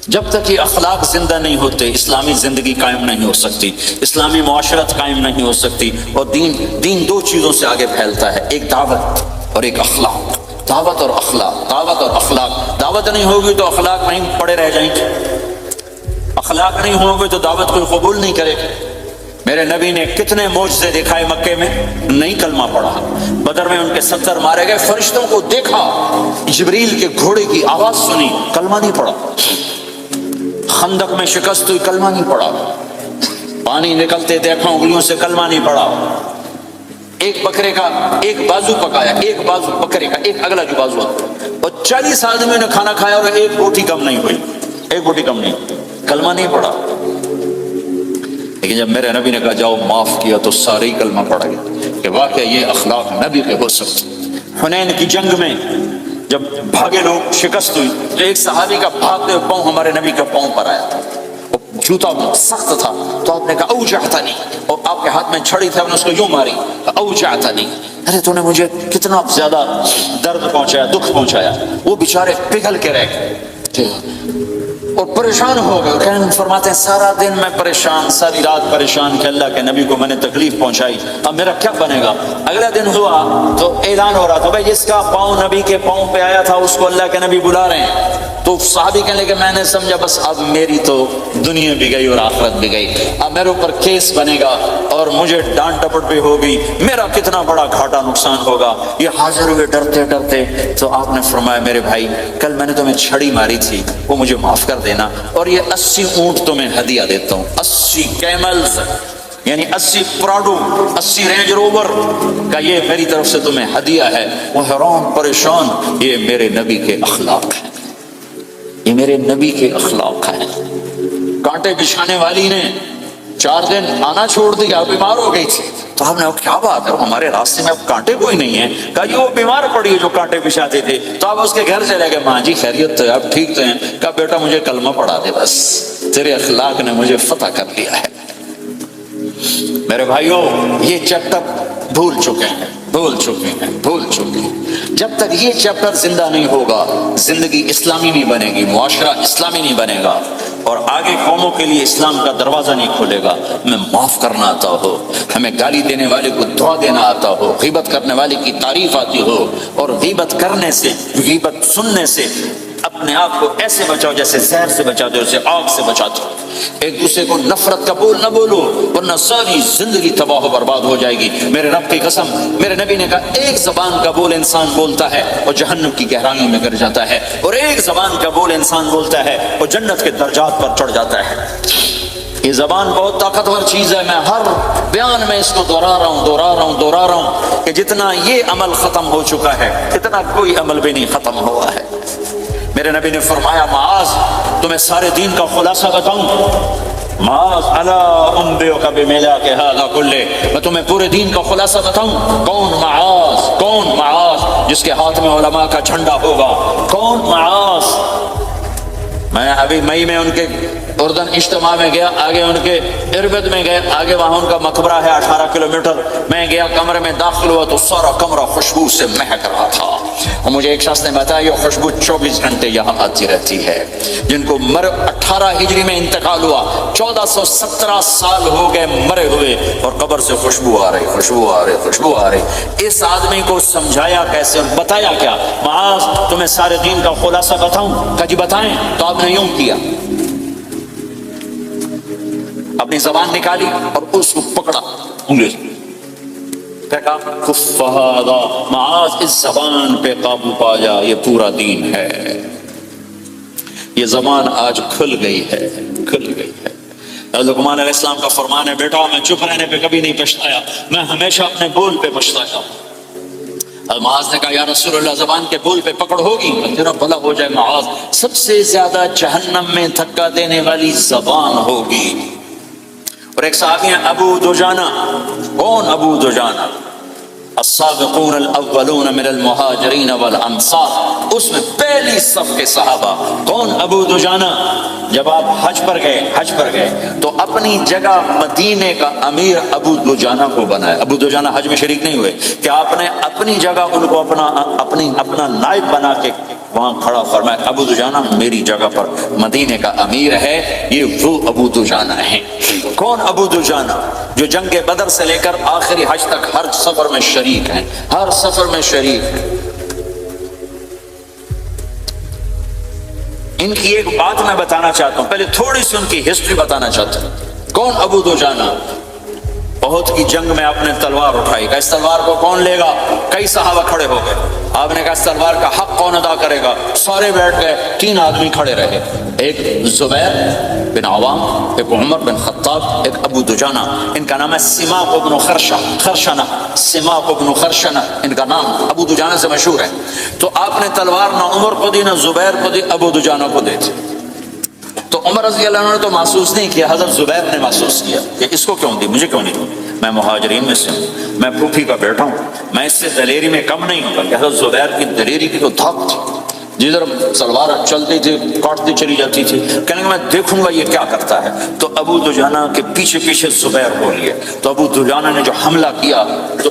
جب تک یہ اخلاق زندہ نہیں ہوتے اسلامی زندگی قائم نہیں ہو سکتی، اسلامی معاشرت قائم نہیں ہو سکتی. اور دین دو چیزوں سے آگے پھیلتا ہے، ایک دعوت اور ایک اخلاق. دعوت اور اخلاق، دعوت اور اخلاق. دعوت نہیں ہوگی تو اخلاق نہیں پڑے رہ جائیں گے، اخلاق نہیں ہوگے تو دعوت کوئی قبول نہیں کرے گا. میرے نبی نے کتنے معجزے دکھائے مکے میں، نہیں کلمہ پڑھا. بدر میں ان کے 70 مارے گئے، فرشتوں کو دیکھا، جبریل کے گھوڑے کی آواز سنی، کلمہ نہیں پڑھا. خندق میں شکست ہوئی، کلمہ نہیں پڑھا. پانی نکلتے دیکھا انگلیوں سے، کلمہ نہیں پڑھا. ایک بکرے کا ایک بازو پکایا، ایک بازو بکرے کا، ایک اگلا جو بازو، اور 40 آدمیوں نے کھانا کھایا اور ایک بوٹی کم نہیں ہوئی، ایک بوٹی کم نہیں، کلمہ نہیں پڑھا. لیکن جب میرے نبی نے کہا جاؤ معاف کیا تو سارے ہی کلمہ پڑھ گئے کہ واقعہ یہ اخلاق نبی کے ہو سکتے. حنین کی جنگ میں جب بھاگے لوگ، شکست ہوئی، تو ایک صحابی کا بھاگتے ہوئے پاؤں ہمارے نبی کے پاؤں پر آیا تھا. جوتا سخت تھا، تو آپ نے کہا اوجعتنی، اور آپ کے ہاتھ میں چھڑی تھی، آپ نے اس کو یوں ماری، اوجعتنی، ارے تو نے مجھے کتنا زیادہ درد پہنچایا، دکھ پہنچایا. وہ بیچارے پگھل کے رہ گئے اور پریشان ہو گئے. کہنے فرماتے ہیں سارا دن میں پریشان، ساری رات پریشان کہ اللہ کے نبی کو میں نے تکلیف پہنچائی، اب میرا کیا بنے گا. اگلا دن ہوا تو اعلان ہو رہا تھا بھائی جس کا پاؤں نبی کے پاؤں پہ آیا تھا اس کو اللہ کے نبی بلا رہے ہیں. تو صحابی کہنے لگے میں نے سمجھا بس اب میری تو دنیا بھی گئی اور آخرت بھی گئی، اب میرے اوپر کیس بنے گا اور مجھے ڈانٹ ڈپٹ بھی ہوگی، میرا کتنا بڑا گھاٹا نقصان ہوگا. یہ حاضر ہوئے ڈرتے ڈرتے. تو آپ نے فرمایا میرے بھائی کل میں نے تمہیں چھڑی ماری تھی، وہ مجھے معاف کر دینا، اور یہ 80 اونٹ تمہیں ہدیہ دیتا ہوں، 80 کیملز یعنی 80 پراڈو، 80 رینج روور کا یہ میری طرف سے تمہیں ہدیہ ہے. وہ حیران پریشان. یہ میرے نبی کے اخلاق ہیں، یہ میرے نبی کے اخلاق ہیں. کانٹے بچھانے والی نے 4 دن آنا چھوڑ دیا، بیمار ہو گئی تھی. تو آپ نے کیا بات ہے ہمارے راستے میں اب کانٹے کوئی نہیں ہے. کہا یہ وہ بیمار پڑی ہے جو کانٹے بچھاتے تھے. تو آپ اس کے گھر چلے گئے، ماں جی خیریت تو ہے، آپ ٹھیک تو ہیں؟ کہا بیٹا مجھے کلمہ پڑھا دے، بس تیرے اخلاق نے مجھے فتح کر لیا ہے. میرے بھائیوں یہ چیپٹر بھول چکے ہیں، بھول چکے ہیں، بھول چکے ہیں. جب تک یہ چیپٹر زندہ نہیں ہوگا زندگی اسلامی نہیں بنے گی، معاشرہ اسلامی نہیں بنے گا، اور آگے قوموں کے لیے اسلام کا دروازہ نہیں کھلے گا. ہمیں معاف کرنا آتا ہو، ہمیں گالی دینے والے کو دعا دینا آتا ہو، غیبت کرنے والے کی تعریف آتی ہو، اور غیبت کرنے سے، غیبت سننے سے اپنے آپ کو ایسے بچاؤ جیسے زہر سے بچاتے ہو، جیسے آگ سے بچاتے ہو. ایک دوسرے کو نفرت کا بول نہ بولو ورنہ ساری زندگی تباہ و برباد ہو جائے گی. میرے رب کی قسم، میرے نبی نے کہا ایک زبان کا بول انسان بولتا ہے اور جہنم کی گہرائیوں میں گر جاتا ہے، اور ایک زبان کا بول انسان بولتا ہے اور جنت کے درجات پر چڑھ جاتا ہے. یہ زبان بہت طاقتور چیز ہے. میں ہر بیان میں اس کو دہرا رہا ہوں کہ جتنا یہ عمل ختم ہو چکا ہے اتنا کوئی عمل بھی نہیں ختم ہوا ہے. میرے نبی نے فرمایا معاذ تمہیں سارے دین کا خلاصہ بتاؤں؟ معاذ الا انبئک بملاک ھذا کلہ، میں تمہیں پورے دین کا خلاصہ بتاؤں؟ کون معاذ؟ کون معاذ جس کے ہاتھ میں علماء کا جھنڈا ہوگا؟ کون معاذ؟ میں ابھی مئی میں ان کے اردن اجتماع میں گیا، آگے ان کے اربد میں گئے، آگے وہاں ان کا مقبرہ ہے 18 کلومیٹر. میں گیا کمرے میں داخل ہوا تو سارا کمرہ خوشبو سے مہک رہا تھا. اور مجھے ایک شخص نے بتایا یہ خوشبو 24 گھنٹے یہاں آتی رہتی ہے. جن کو 18 ہجری میں انتقال ہوا، 1417 سال ہو گئے مرے ہوئے، اور قبر سے خوشبو آ رہی، خوشبو آ رہی، خوشبو آ رہی. اس آدمی کو سمجھایا کیسے اور بتایا کیا؟ معاذ تمہیں سارے دین کا خلاصہ بتاؤں؟ کہا جی بتائیں. تو آپ نے یوں کیا، اپنی زبان نکالی اور اس کو پکڑا انگلی سے، کہا کف ھذا، معاذ اس زبان پہ قابو پا جا، یہ پورا دین ہے. یہ زبان آج کھل گئی ہے، کھل گئی ہے. لقمان علیہ السلام کا فرمان ہے، بیٹا میں چپ رہنے پہ کبھی نہیں پچھتایا، میں ہمیشہ اپنے بول پہ پچھتایا. معاذ نے کہا یا رسول اللہ زبان کے بول پہ پکڑ ہوگی، تیرا بھلا ہو جائے. معاذ سب سے زیادہ جہنم میں دھکا دینے والی زبان ہوگی. اور ایک صحابی ہیں ابو دجانہ. کون ابو دجانہ؟ السابقون الاولون من المہاجرین والانصار، اس میں پہلی صف کے صحابہ. کون ابو دجانہ؟ جب آپ حج پر گئے تو اپنی جگہ مدینے کا امیر ابو دجانہ کو بنایا. ابو دجانہ حج میں شریک نہیں ہوئے کہ آپ نے اپنی جگہ ان کو اپنا نائب بنا کے وہاں کھڑا فرمایا ابو دجانہ میری جگہ پر مدینے کا امیر ہے. یہ وہ ابو دجانہ ہیں. کون ابو دجانہ؟ جو جنگ بدر سے لے کر آخری حج تک ہر سفر میں شریک ہیں، ہر سفر میں شریک ہیں. ان کی ایک بات میں بتانا چاہتا ہوں، پہلے تھوڑی سی ان کی ہسٹری بتانا چاہتا ہوں. کون ابو دجانہ؟ احد کی جنگ میں آپ نے تلوار اٹھائی، کہ اس تلوار کو کون لے گا؟ کئی صحابہ کھڑے ہو گئے. آپ نے کہا اس تلوار کا حق کون ادا کرے گا؟ سارے بیٹھ گئے. 3 آدمی کھڑے رہے، ایک زبیر بن عوام، ایک عمر بن خطاب، ایک ابو دجانہ. ان کا نام ہے سماق بن خرشنہ. سماق بن خرشنہ ان کا نام ابو دجانہ سے مشہور ہے. تو آپ نے تلوار نہ عمر کو دی، نہ زبیر کو دی، ابو دجانہ کو دی تھی. تو عمر رضی اللہ عنہ نے تو محسوس نہیں کیا، حضرت زبیر نے محسوس کیا کہ اس کو کیوں دی، مجھے کیوں نہیں دی؟ میں مہاجرین میں سے ہوں، میں پھوپھی کا بیٹا ہوں، میں اس سے دلیری میں کم نہیں ہوں. کہ حضرت زبیر کی دلیری کی تو دھاک تھی، جدھر سلوار چلتی تھی کاٹتی چلی جاتی تھی. کہنے کہ میں دیکھوں گا یہ کیا کرتا ہے. تو ابو دجانہ کے پیچھے پیچھے زبیر ہو لیے. تو ابو دجانہ نے جو حملہ کیا تو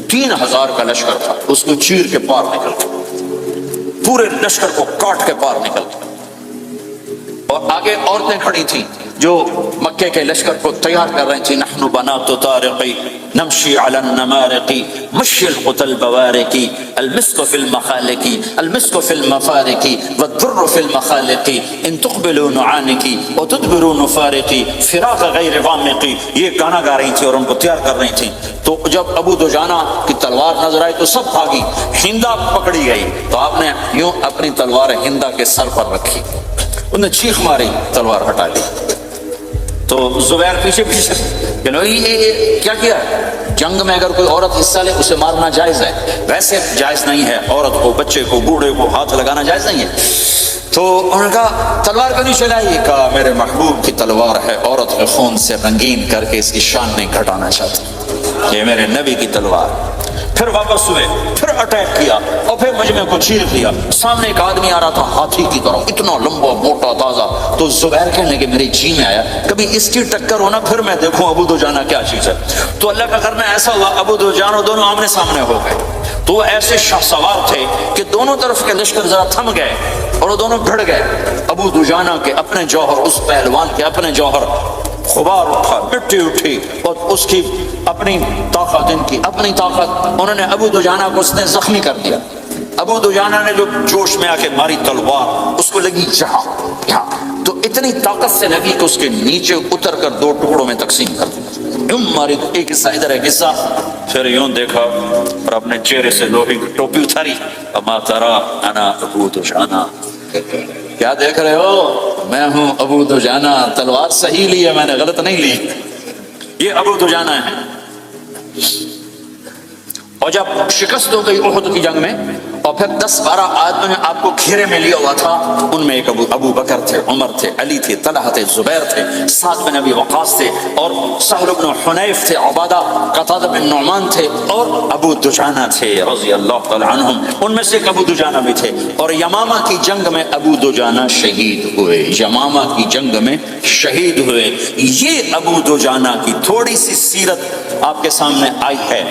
3000 کا لشکر تھا، اس کو چیر کے پار نکل گیا، پورے لشکر کو کاٹ کے پار نکل گیا. اور آگے عورتیں کھڑی تھیں جو مکے کے لشکر کو تیار کر رہی تھی. نحن بنات طارقی نمشی علی النمارقی مشی القتل بوارقی المسک فی المخالقی المسک فی المفارقی والدر فی المخالقی ان تقبلوا نعانقی وتدبروا نفارقی فراق غیر وامقی. یہ گانا گا رہی تھی اور ان کو تیار کر رہی تھی. تو جب ابو دجانہ کی تلوار نظر آئی تو سب بھاگی، ہندا پکڑی گئی. تو آپ نے یوں اپنی تلوار ہندا کے سر پر رکھی، انہوں نے چیخ ماری، تلوار ہٹا لی. تو زبیر پیچھے پیچھے کہ یہ کیا کیا؟ جنگ میں اگر کوئی عورت حصہ لے اسے مارنا جائز ہے، ویسے جائز نہیں ہے عورت کو، بچے کو، بوڑھے کو ہاتھ لگانا جائز نہیں ہے. تو انہوں نے کہا تلوار کیوں نہیں چلائی؟ کہا میرے محبوب کی تلوار ہے، عورت کے خون سے رنگین کر کے اس کی شان نہیں گھٹانا چاہتا، یہ میرے نبی کی تلوار. پھر واپس ہوئے، پھر اٹیک کیا اور پھر مجمع کو چیر دیا. سامنے ایک آدمی آ رہا تھا ہاتھی کی طرح، اتنا لمبا موٹا تازہ. تو زبیر کہنے کہ میری جی میں آیا کبھی اس کی ٹکر ہونا، پھر میں دیکھوں ابو دجانہ کیا چیز ہے. تو اللہ کا کرنا ایسا ہوا ابو دجانہ دونوں آمنے سامنے ہو گئے. تو وہ ایسے شاہ سوار تھے کہ دونوں طرف کے لشکر ذرا تھم گئے اور وہ دونوں بھڑ گئے. ابو دجانہ کے اپنے جوہر، اس پہلوان کے اپنے جوہر، غبار اٹھا، مٹی اٹھی، اور اس کی اپنی طاقت، ان کی اپنی طاقت. انہوں نے ابو دجانہ کو اس نے زخمی کر دیا. ابو دجانہ نے جو جوش میں آ کے ماری تلوار، اس کو لگی یہاں، تو اتنی طاقت سے لگی کہ اس کے نیچے اتر کر 2 ٹکڑوں میں تقسیم کر دیا. یوں ماری، ایک حصہ ادھر ایک حصہ. پھر یوں دیکھا اور اپنے چہرے سے لوہے کی ٹوپی اتاری. اما ترى انا ابو دجانہ، کیا دیکھ رہے ہو؟ میں ہوں ابو دجانہ، تلوار صحیح لی ہے میں نے، غلط نہیں لی. یہ ابو دجانہ ہے. اور جب شکست ہو گئی احد کی جنگ میں اور پھر 10-12 آدمیوں نے آپ کو گھیرے میں لیا ہوا تھا. ان میں ایک ابو بکر تھے، عمر تھے، علی تھے، طلحہ تھے، زبیر تھے، سعد بن ابی وقاص تھے، اور سہل بن حنیف تھے، عبادہ قتادہ بن نعمان تھے، اور ابو دجانہ تھے رضی اللہ تعالی عنہم. ان میں سے ایک ابو دجانہ بھی تھے. اور یمامہ کی جنگ میں ابو دجانہ شہید ہوئے. یمامہ کی جنگ میں شہید ہوئے. یہ ابو دجانہ کی تھوڑی سی سیرت آپ کے سامنے آئی ہے.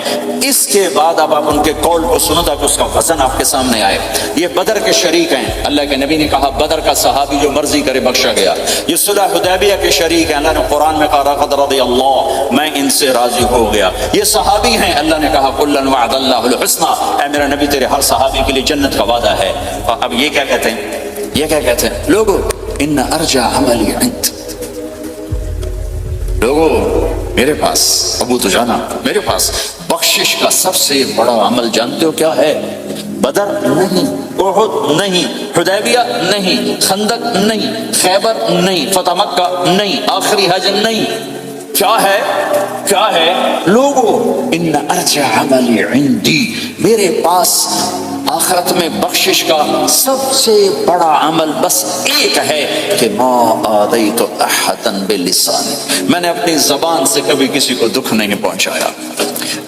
اس کے بعد اب آپ ان کے قول کو سنو تاکہ اس کا وزن آپ کے سامنے آئے. یہ بدر کے شریک ہیں. اللہ کے نبی نے کہا بدر کا صحابی جو مرضی کرے بخشا گیا. یہ صلح حدیبیہ کے شریک ہیں. اللہ نے قرآن میں کہا لقد رضی اللہ، میں ان سے راضی ہو گیا. یہ صحابی ہیں. اللہ نے کہا کلا وعد اللہ الحسنى، اے میرا نبی تیرے ہر صحابی کے لیے جنت کا وعدہ ہے. اب یہ کیا کہتے ہیں؟ یہ کیا کہتے ہیں لوگوں؟ ان ارجع عملی عند، لوگوں میرے پاس، ابو دجانہ میرے پاس بخشش کا سب سے بڑا عمل جانتے ہو کیا ہے؟ بدر نہیں، احد نہیں، حدیبیہ نہیں، خندق نہیں، خیبر نہیں، فتح مکہ نہیں، آخری حج نہیں. کیا ہے؟ کیا ہے لوگوں؟ ان ارجع عملی عندی، میرے پاس آخرت میں بخشش کا سب سے بڑا عمل بس ایک ہے کہ ما آذیت احدا بلسانی، میں نے اپنی زبان سے کبھی کسی کو دکھ نہیں پہنچایا.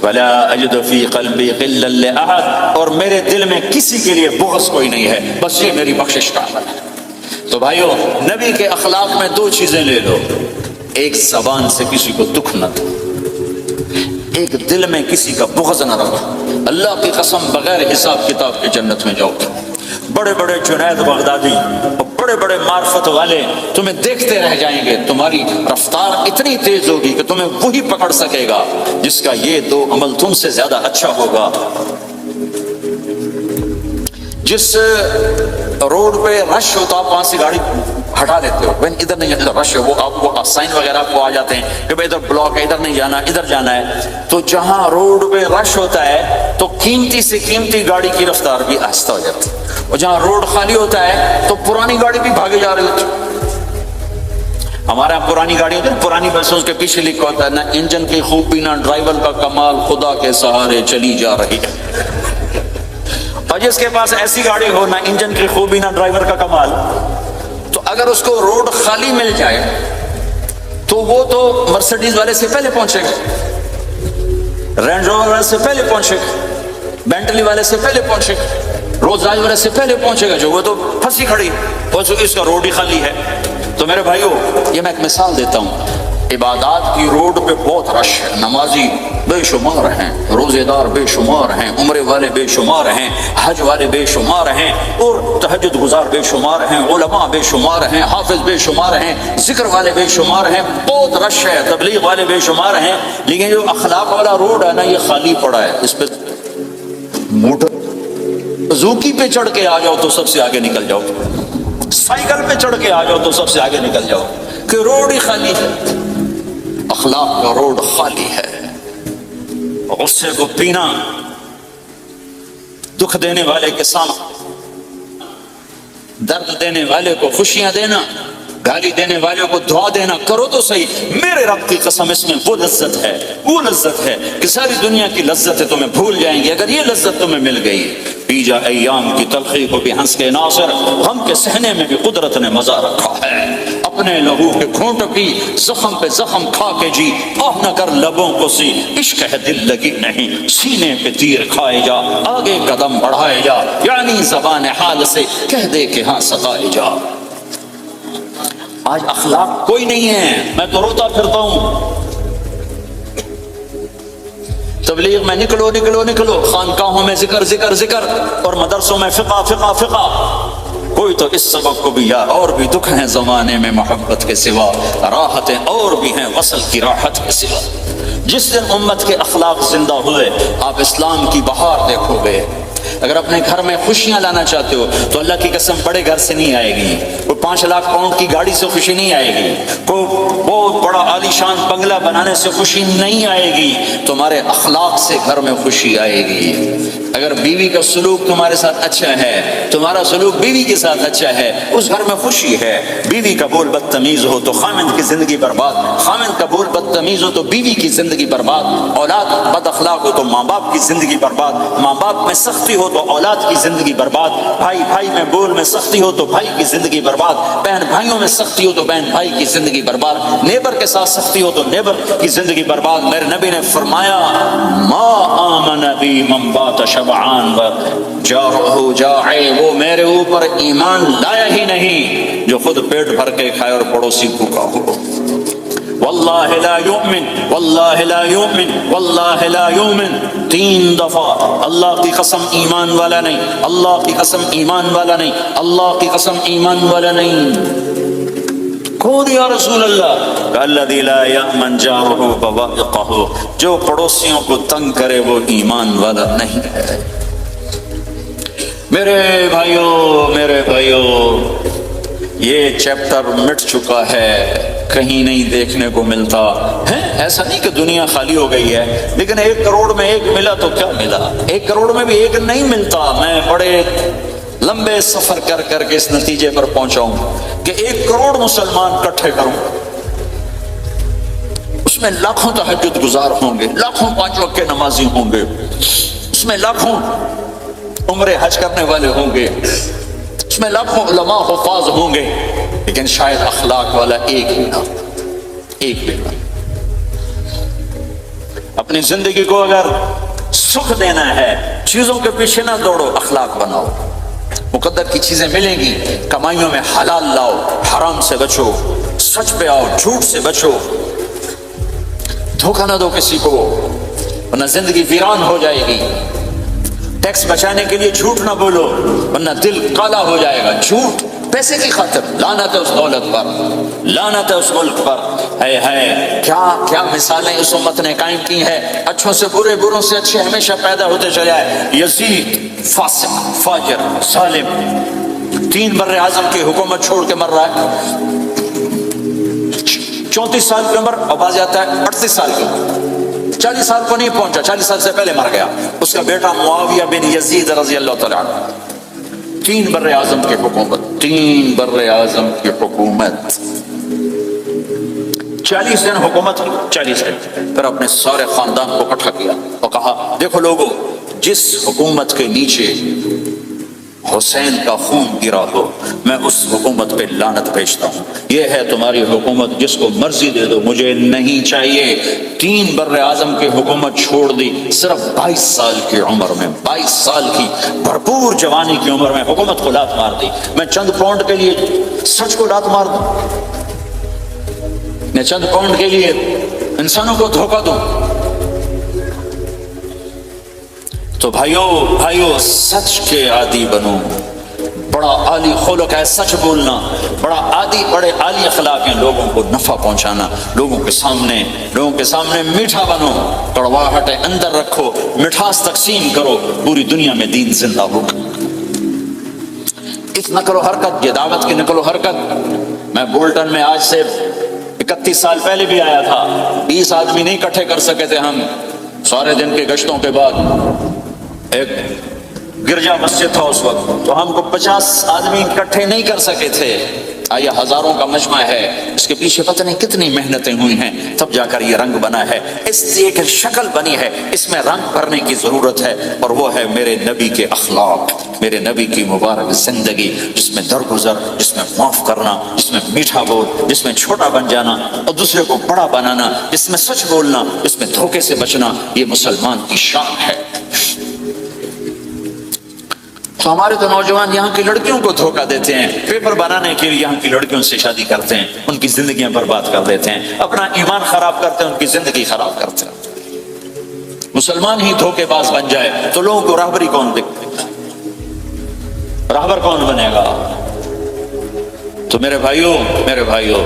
ولا اجد فی قلبی غلا لاحد، اور میرے دل میں کسی کے لیے بغض کوئی نہیں ہے. بس یہ میری بخشش کا عمل ہے. تو بھائیو، نبی کے اخلاق میں 2 چیزیں لے لو. ایک زبان سے کسی کو دکھ نہ دو، ایک دل میں کسی کا بغض نہ رکھو. اللہ کی قسم بغیر حساب کتاب کے جنت میں جاؤ. بڑے بڑے جنید بغدادی اور بڑے بڑے معرفت والے تمہیں دیکھتے رہ جائیں گے. تمہاری رفتار اتنی تیز ہوگی کہ تمہیں وہی پکڑ سکے گا جس کا یہ 2 عمل تم سے زیادہ اچھا ہوگا. جس روڈ پہ رش ہوتا آپ وہاں سے گاڑی ہٹا دیتے ہو. بہن ادھر نہیں ادھر رش ہے، وہ آپ کو سائن وغیرہ آپ کو آ جاتے ہیں کہ ادھر بلاک ہے، ادھر نہیں جانا، ادھر جانا ہے. تو جہاں روڈ پہ رش ہوتا ہے تو قیمتی سے قیمتی گاڑی کی رفتار بھی آہستہ ہو جاتی ہے، اور جہاں روڈ خالی ہوتا ہے تو پرانی گاڑی بھی بھاگے جا رہی ہوتی ہے. ہمارے یہاں پرانی گاڑی ہوتی ہے، پرانی بسوں کے پیچھے لکھا ہوتا ہے نہ انجن کی خوبی نہ ڈرائیور کا کمال، خدا کے سہارے چلی جا رہی ہے. اور جس کے پاس ایسی گاڑی ہو، نہ انجن کی خوبی نہ ڈرائیور کا کمال، تو اگر اس کو روڈ خالی مل جائے تو وہ تو مرسیڈیز والے سے پہلے پہنچے گا، رینج روور والے سے پہلے پہنچے گا، بینٹلی والے سے پہلے پہنچے گا، روز رائز والے سے پہلے پہنچے گا. جو وہ تو پھنسی کھڑی، اس کا روڈ ہی خالی ہے. تو میرے بھائیو، یہ میں ایک مثال دیتا ہوں. عبادات کی روڈ پہ بہت رش ہے. نمازی بے شمار ہیں، روزے دار بے شمار ہیں، عمرے والے بے شمار ہیں، حج والے بے شمار ہیں، اور تہجد گزار بے شمار ہیں، علماء بے شمار ہیں، حافظ بے شمار ہیں، ذکر والے بے شمار ہیں. بہت رش ہے، تبلیغ والے بے شمار ہیں. لیکن جو اخلاق والا روڈ ہے نا، یہ خالی پڑا ہے. اس پہ موٹر زوکی پہ چڑھ کے آ جاؤ تو سب سے آگے نکل جاؤ، سائیکل پہ چڑھ کے آ جاؤ تو سب سے آگے نکل جاؤ، کہ روڈ ہی خالی ہے. اخلاق کا روڈ خالی ہے. غصے کو پینا، دکھ دینے والے کے سامنے، درد دینے والے کو خوشیاں دینا، گالی دینے والوں کو دعا دینا. کرو تو صحیح. میرے رب کی قسم اس میں وہ لذت ہے، وہ لذت ہے کہ ساری دنیا کی لذتیں تمہیں بھول جائیں گی اگر یہ لذت تمہیں مل گئی. پی جا ایام کی تلخی کو بھی ہنس کے ناصر، غم کے سہنے میں بھی قدرت نے مزہ رکھا ہے. اپنے لہو کے گھونٹ پی، زخم پہ زخم کھا کے جی، آہ نہ کر لبوں کو سی، عشق ہے دل لگی نہیں، سینے پہ تیر کھائے جا، آگے قدم بڑھائے جا، یعنی زبان حال سے کہہ دے کہ ہاں ستائے جا. آج اخلاق کوئی نہیں ہے. میں تو روتا پھرتا ہوں. تبلیغ میں نکلو نکلو نکلو، خانقاہوں میں ذکر ذکر ذکر، اور مدرسوں میں فقہ فقہ فقہ. کوئی تو اس سبب کو بھی یار، اور بھی دکھ ہیں زمانے میں محبت کے سوا، راحتیں اور بھی ہیں وصل کی راحت کے سوا. جس دن امت کے اخلاق زندہ ہوئے آپ اسلام کی بہار دیکھو گے. اگر اپنے گھر میں خوشیاں لانا چاہتے ہو تو اللہ کی قسم بڑے گھر سے نہیں آئے گی، کوئی 5 لاکھ پاؤنڈ کی گاڑی سے خوشی نہیں آئے گی، کوئی بہت بڑا عالی شان بنگلہ بنانے سے خوشی نہیں آئے گی. تمہارے اخلاق سے گھر میں خوشی آئے گی. اگر بیوی کا سلوک تمہارے ساتھ اچھا ہے، تمہارا سلوک بیوی کے ساتھ اچھا ہے، اس گھر میں خوشی ہے۔ بیوی کا بول بدتمیز ہو تو خامند کی زندگی برباد، خامند کا بول بدتمیز ہو تو بیوی کی زندگی برباد، اولاد بد اخلاق ہو تو ماں باپ کی زندگی برباد، ماں باپ میں سختی ہو تو اولاد کی زندگی برباد، بھائی بھائی میں بول میں سختی ہو تو بھائی کی زندگی برباد، بہن بھائیوں میں سختی ہو تو بہن بھائی کی زندگی برباد، نیبر کے ساتھ سختی ہو تو نیبر کی زندگی برباد۔ میرے نبی نے فرمایا ما آمن بی من بات شبعان و جارہ جائع، وہ میرے اوپر ایمان لایا ہی نہیں جو خود پیٹ بھر کے کھائے اور پڑوسی بھوکا ہو۔ واللہ لا یؤمن واللہ لا یؤمن واللہ لا یؤمن، 3 دفعہ اللہ کی قسم ایمان والا نہیں، اللہ کی قسم ایمان والا نہیں، اللہ کی قسم ایمان والا نہیں۔ کون یا رسول اللہ؟ الذی لا یأمن جارہ بوائقہ، جو پڑوسیوں کو تنگ کرے وہ ایمان والا نہیں ہے۔ میرے بھائیوں یہ چیپٹر مٹ چکا ہے، کہیں نہیں دیکھنے کو ملتا ہے۔ ایسا نہیں کہ دنیا خالی ہو گئی ہے، لیکن 1 کروڑ میں 1 ملا تو کیا ملا، 1 کروڑ میں بھی 1 نہیں ملتا۔ میں بڑے لمبے سفر کر کر کے اس نتیجے پر پہنچا ہوں کہ 1 کروڑ مسلمان اکٹھے کروں، اس میں لاکھوں تہجد گزار ہوں گے، لاکھوں 5 وقت کے نمازی ہوں گے، اس میں لاکھوں عمرے حج کرنے والے ہوں گے، اس میں لاکھوں علماء حفاظ ہوں گے، لیکن شاید اخلاق والا ایک ہی نہ، ایک بھی نہ۔ اپنی زندگی کو اگر سکھ دینا ہے، چیزوں کے پیچھے نہ دوڑو، اخلاق بناؤ۔ مقدر کی چیزیں ملیں گی، کمائیوں میں حلال لاؤ، حرام سے بچو، سچ پہ آؤ، جھوٹ سے بچو، دھوکہ نہ دو کسی کو، ورنہ زندگی ویران ہو جائے گی۔ ٹیکس بچانے کے لیے جھوٹ نہ بولو، ورنہ دل کالا ہو جائے گا۔ جھوٹ پیسے کی خاطر، لعنت ہے اس دولت پر، لعنت ہے اس ملک پر۔ ہے کیا مثالیں اس امت نے قائم کی ہیں، اچھوں سے برے، بروں سے اچھے ہمیشہ پیدا ہوتے چلے آئے۔ یزید فاسق، فاجر، ظالم، 3 بر اعظم کی حکومت چھوڑ کے مر رہا ہے، 34 سال کی عمر، اور بعض آتا ہے 38 سال کی، 40 سال کو نہیں پہنچا، 40 سال سے پہلے مر گیا۔ اس کا بیٹا معاویہ بن یزید رضی اللہ تعالیٰ عنہ، 3 بر اعظم کی حکومت، 3 بر اعظم کی حکومت، 40 دن حکومت کی، 40 دن، پھر اپنے سارے خاندان کو اکٹھا کیا اور کہا دیکھو لوگو، جس حکومت کے نیچے حسین کا خون گرا ہو، میں اس حکومت پہ لعنت بھیجتا ہوں۔ یہ ہے تمہاری حکومت، جس کو مرضی دے دو، مجھے نہیں چاہیے۔ 3 بر اعظم کی حکومت چھوڑ دی، صرف 22 سال کی عمر میں، 22 سال کی بھرپور جوانی کی عمر میں حکومت کو لات مار دی۔ میں چند پاؤنڈ کے لیے سچ کو لات مار دوں، میں چند پاؤنڈ کے لیے انسانوں کو دھوکہ دوں؟ تو بھائیو سچ کے عادی بنو۔ بڑا عالی خلق ہے سچ بولنا، بڑے عالی اخلاق ہیں لوگوں کو نفع پہنچانا، لوگوں کے سامنے میٹھا بنو، کڑواہٹ اندر رکھو، مٹھاس تقسیم کرو، پوری دنیا میں دین زندہ ہوگا۔ اس نقل و حرکت، یہ دعوت کی نقل و حرکت، میں بولٹن میں آج سے 31 سال پہلے بھی آیا تھا، 20 آدمی نہیں اکٹھے کر سکے تھے ہم، سارے دن کے گشتوں کے بعد۔ ایک گرجا مسجد تھا اس وقت، تو ہم کو 50 آدمی اکٹھے نہیں کر سکے تھے۔ آیا ہزاروں کا مجمع ہے، اس کے پیچھے پتہ نہیں کتنی محنتیں ہوئی ہیں، تب جا کر یہ رنگ بنا ہے، اس سے ایک شکل بنی ہے، اس میں رنگ بھرنے کی ضرورت ہے، اور وہ ہے میرے نبی کے اخلاق، میرے نبی کی مبارک زندگی، جس میں درگزر، جس میں معاف کرنا، جس میں میٹھا بول، جس میں چھوٹا بن جانا اور دوسرے کو بڑا بنانا، جس میں سچ بولنا، جس میں دھوکے سے بچنا، یہ مسلمان کی شان ہے۔ تو ہمارے تو نوجوان یہاں کی لڑکیوں کو دھوکہ دیتے ہیں، پیپر بنانے کے لیے یہاں کی لڑکیوں سے شادی کرتے ہیں، ان کی زندگیاں برباد کر دیتے ہیں، اپنا ایمان خراب کرتے ہیں، ان کی زندگی خراب کرتے ہیں۔ مسلمان ہی دھوکے باز بن جائے تو لوگوں کو راہبری کون دے گا؟ راہبر کون بنے گا؟ تو میرے بھائیوں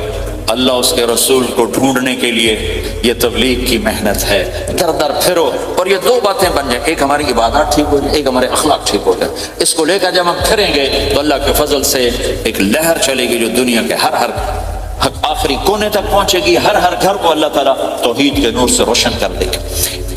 اللہ اس کے رسول کو ڈھونڈنے کے لیے یہ تبلیغ کی محنت ہے، در در پھرو، اور یہ 2 باتیں بن جائیں، ایک ہماری عبادات ٹھیک ہو جائے، ایک ہمارے اخلاق ٹھیک ہو جائے۔ اس کو لے کر جب ہم پھریں گے تو اللہ کے فضل سے ایک لہر چلے گی جو دنیا کے ہر آخری کونے تک پہنچے گی، ہر گھر کو اللہ تعالیٰ توحید کے نور سے روشن کر دے گا۔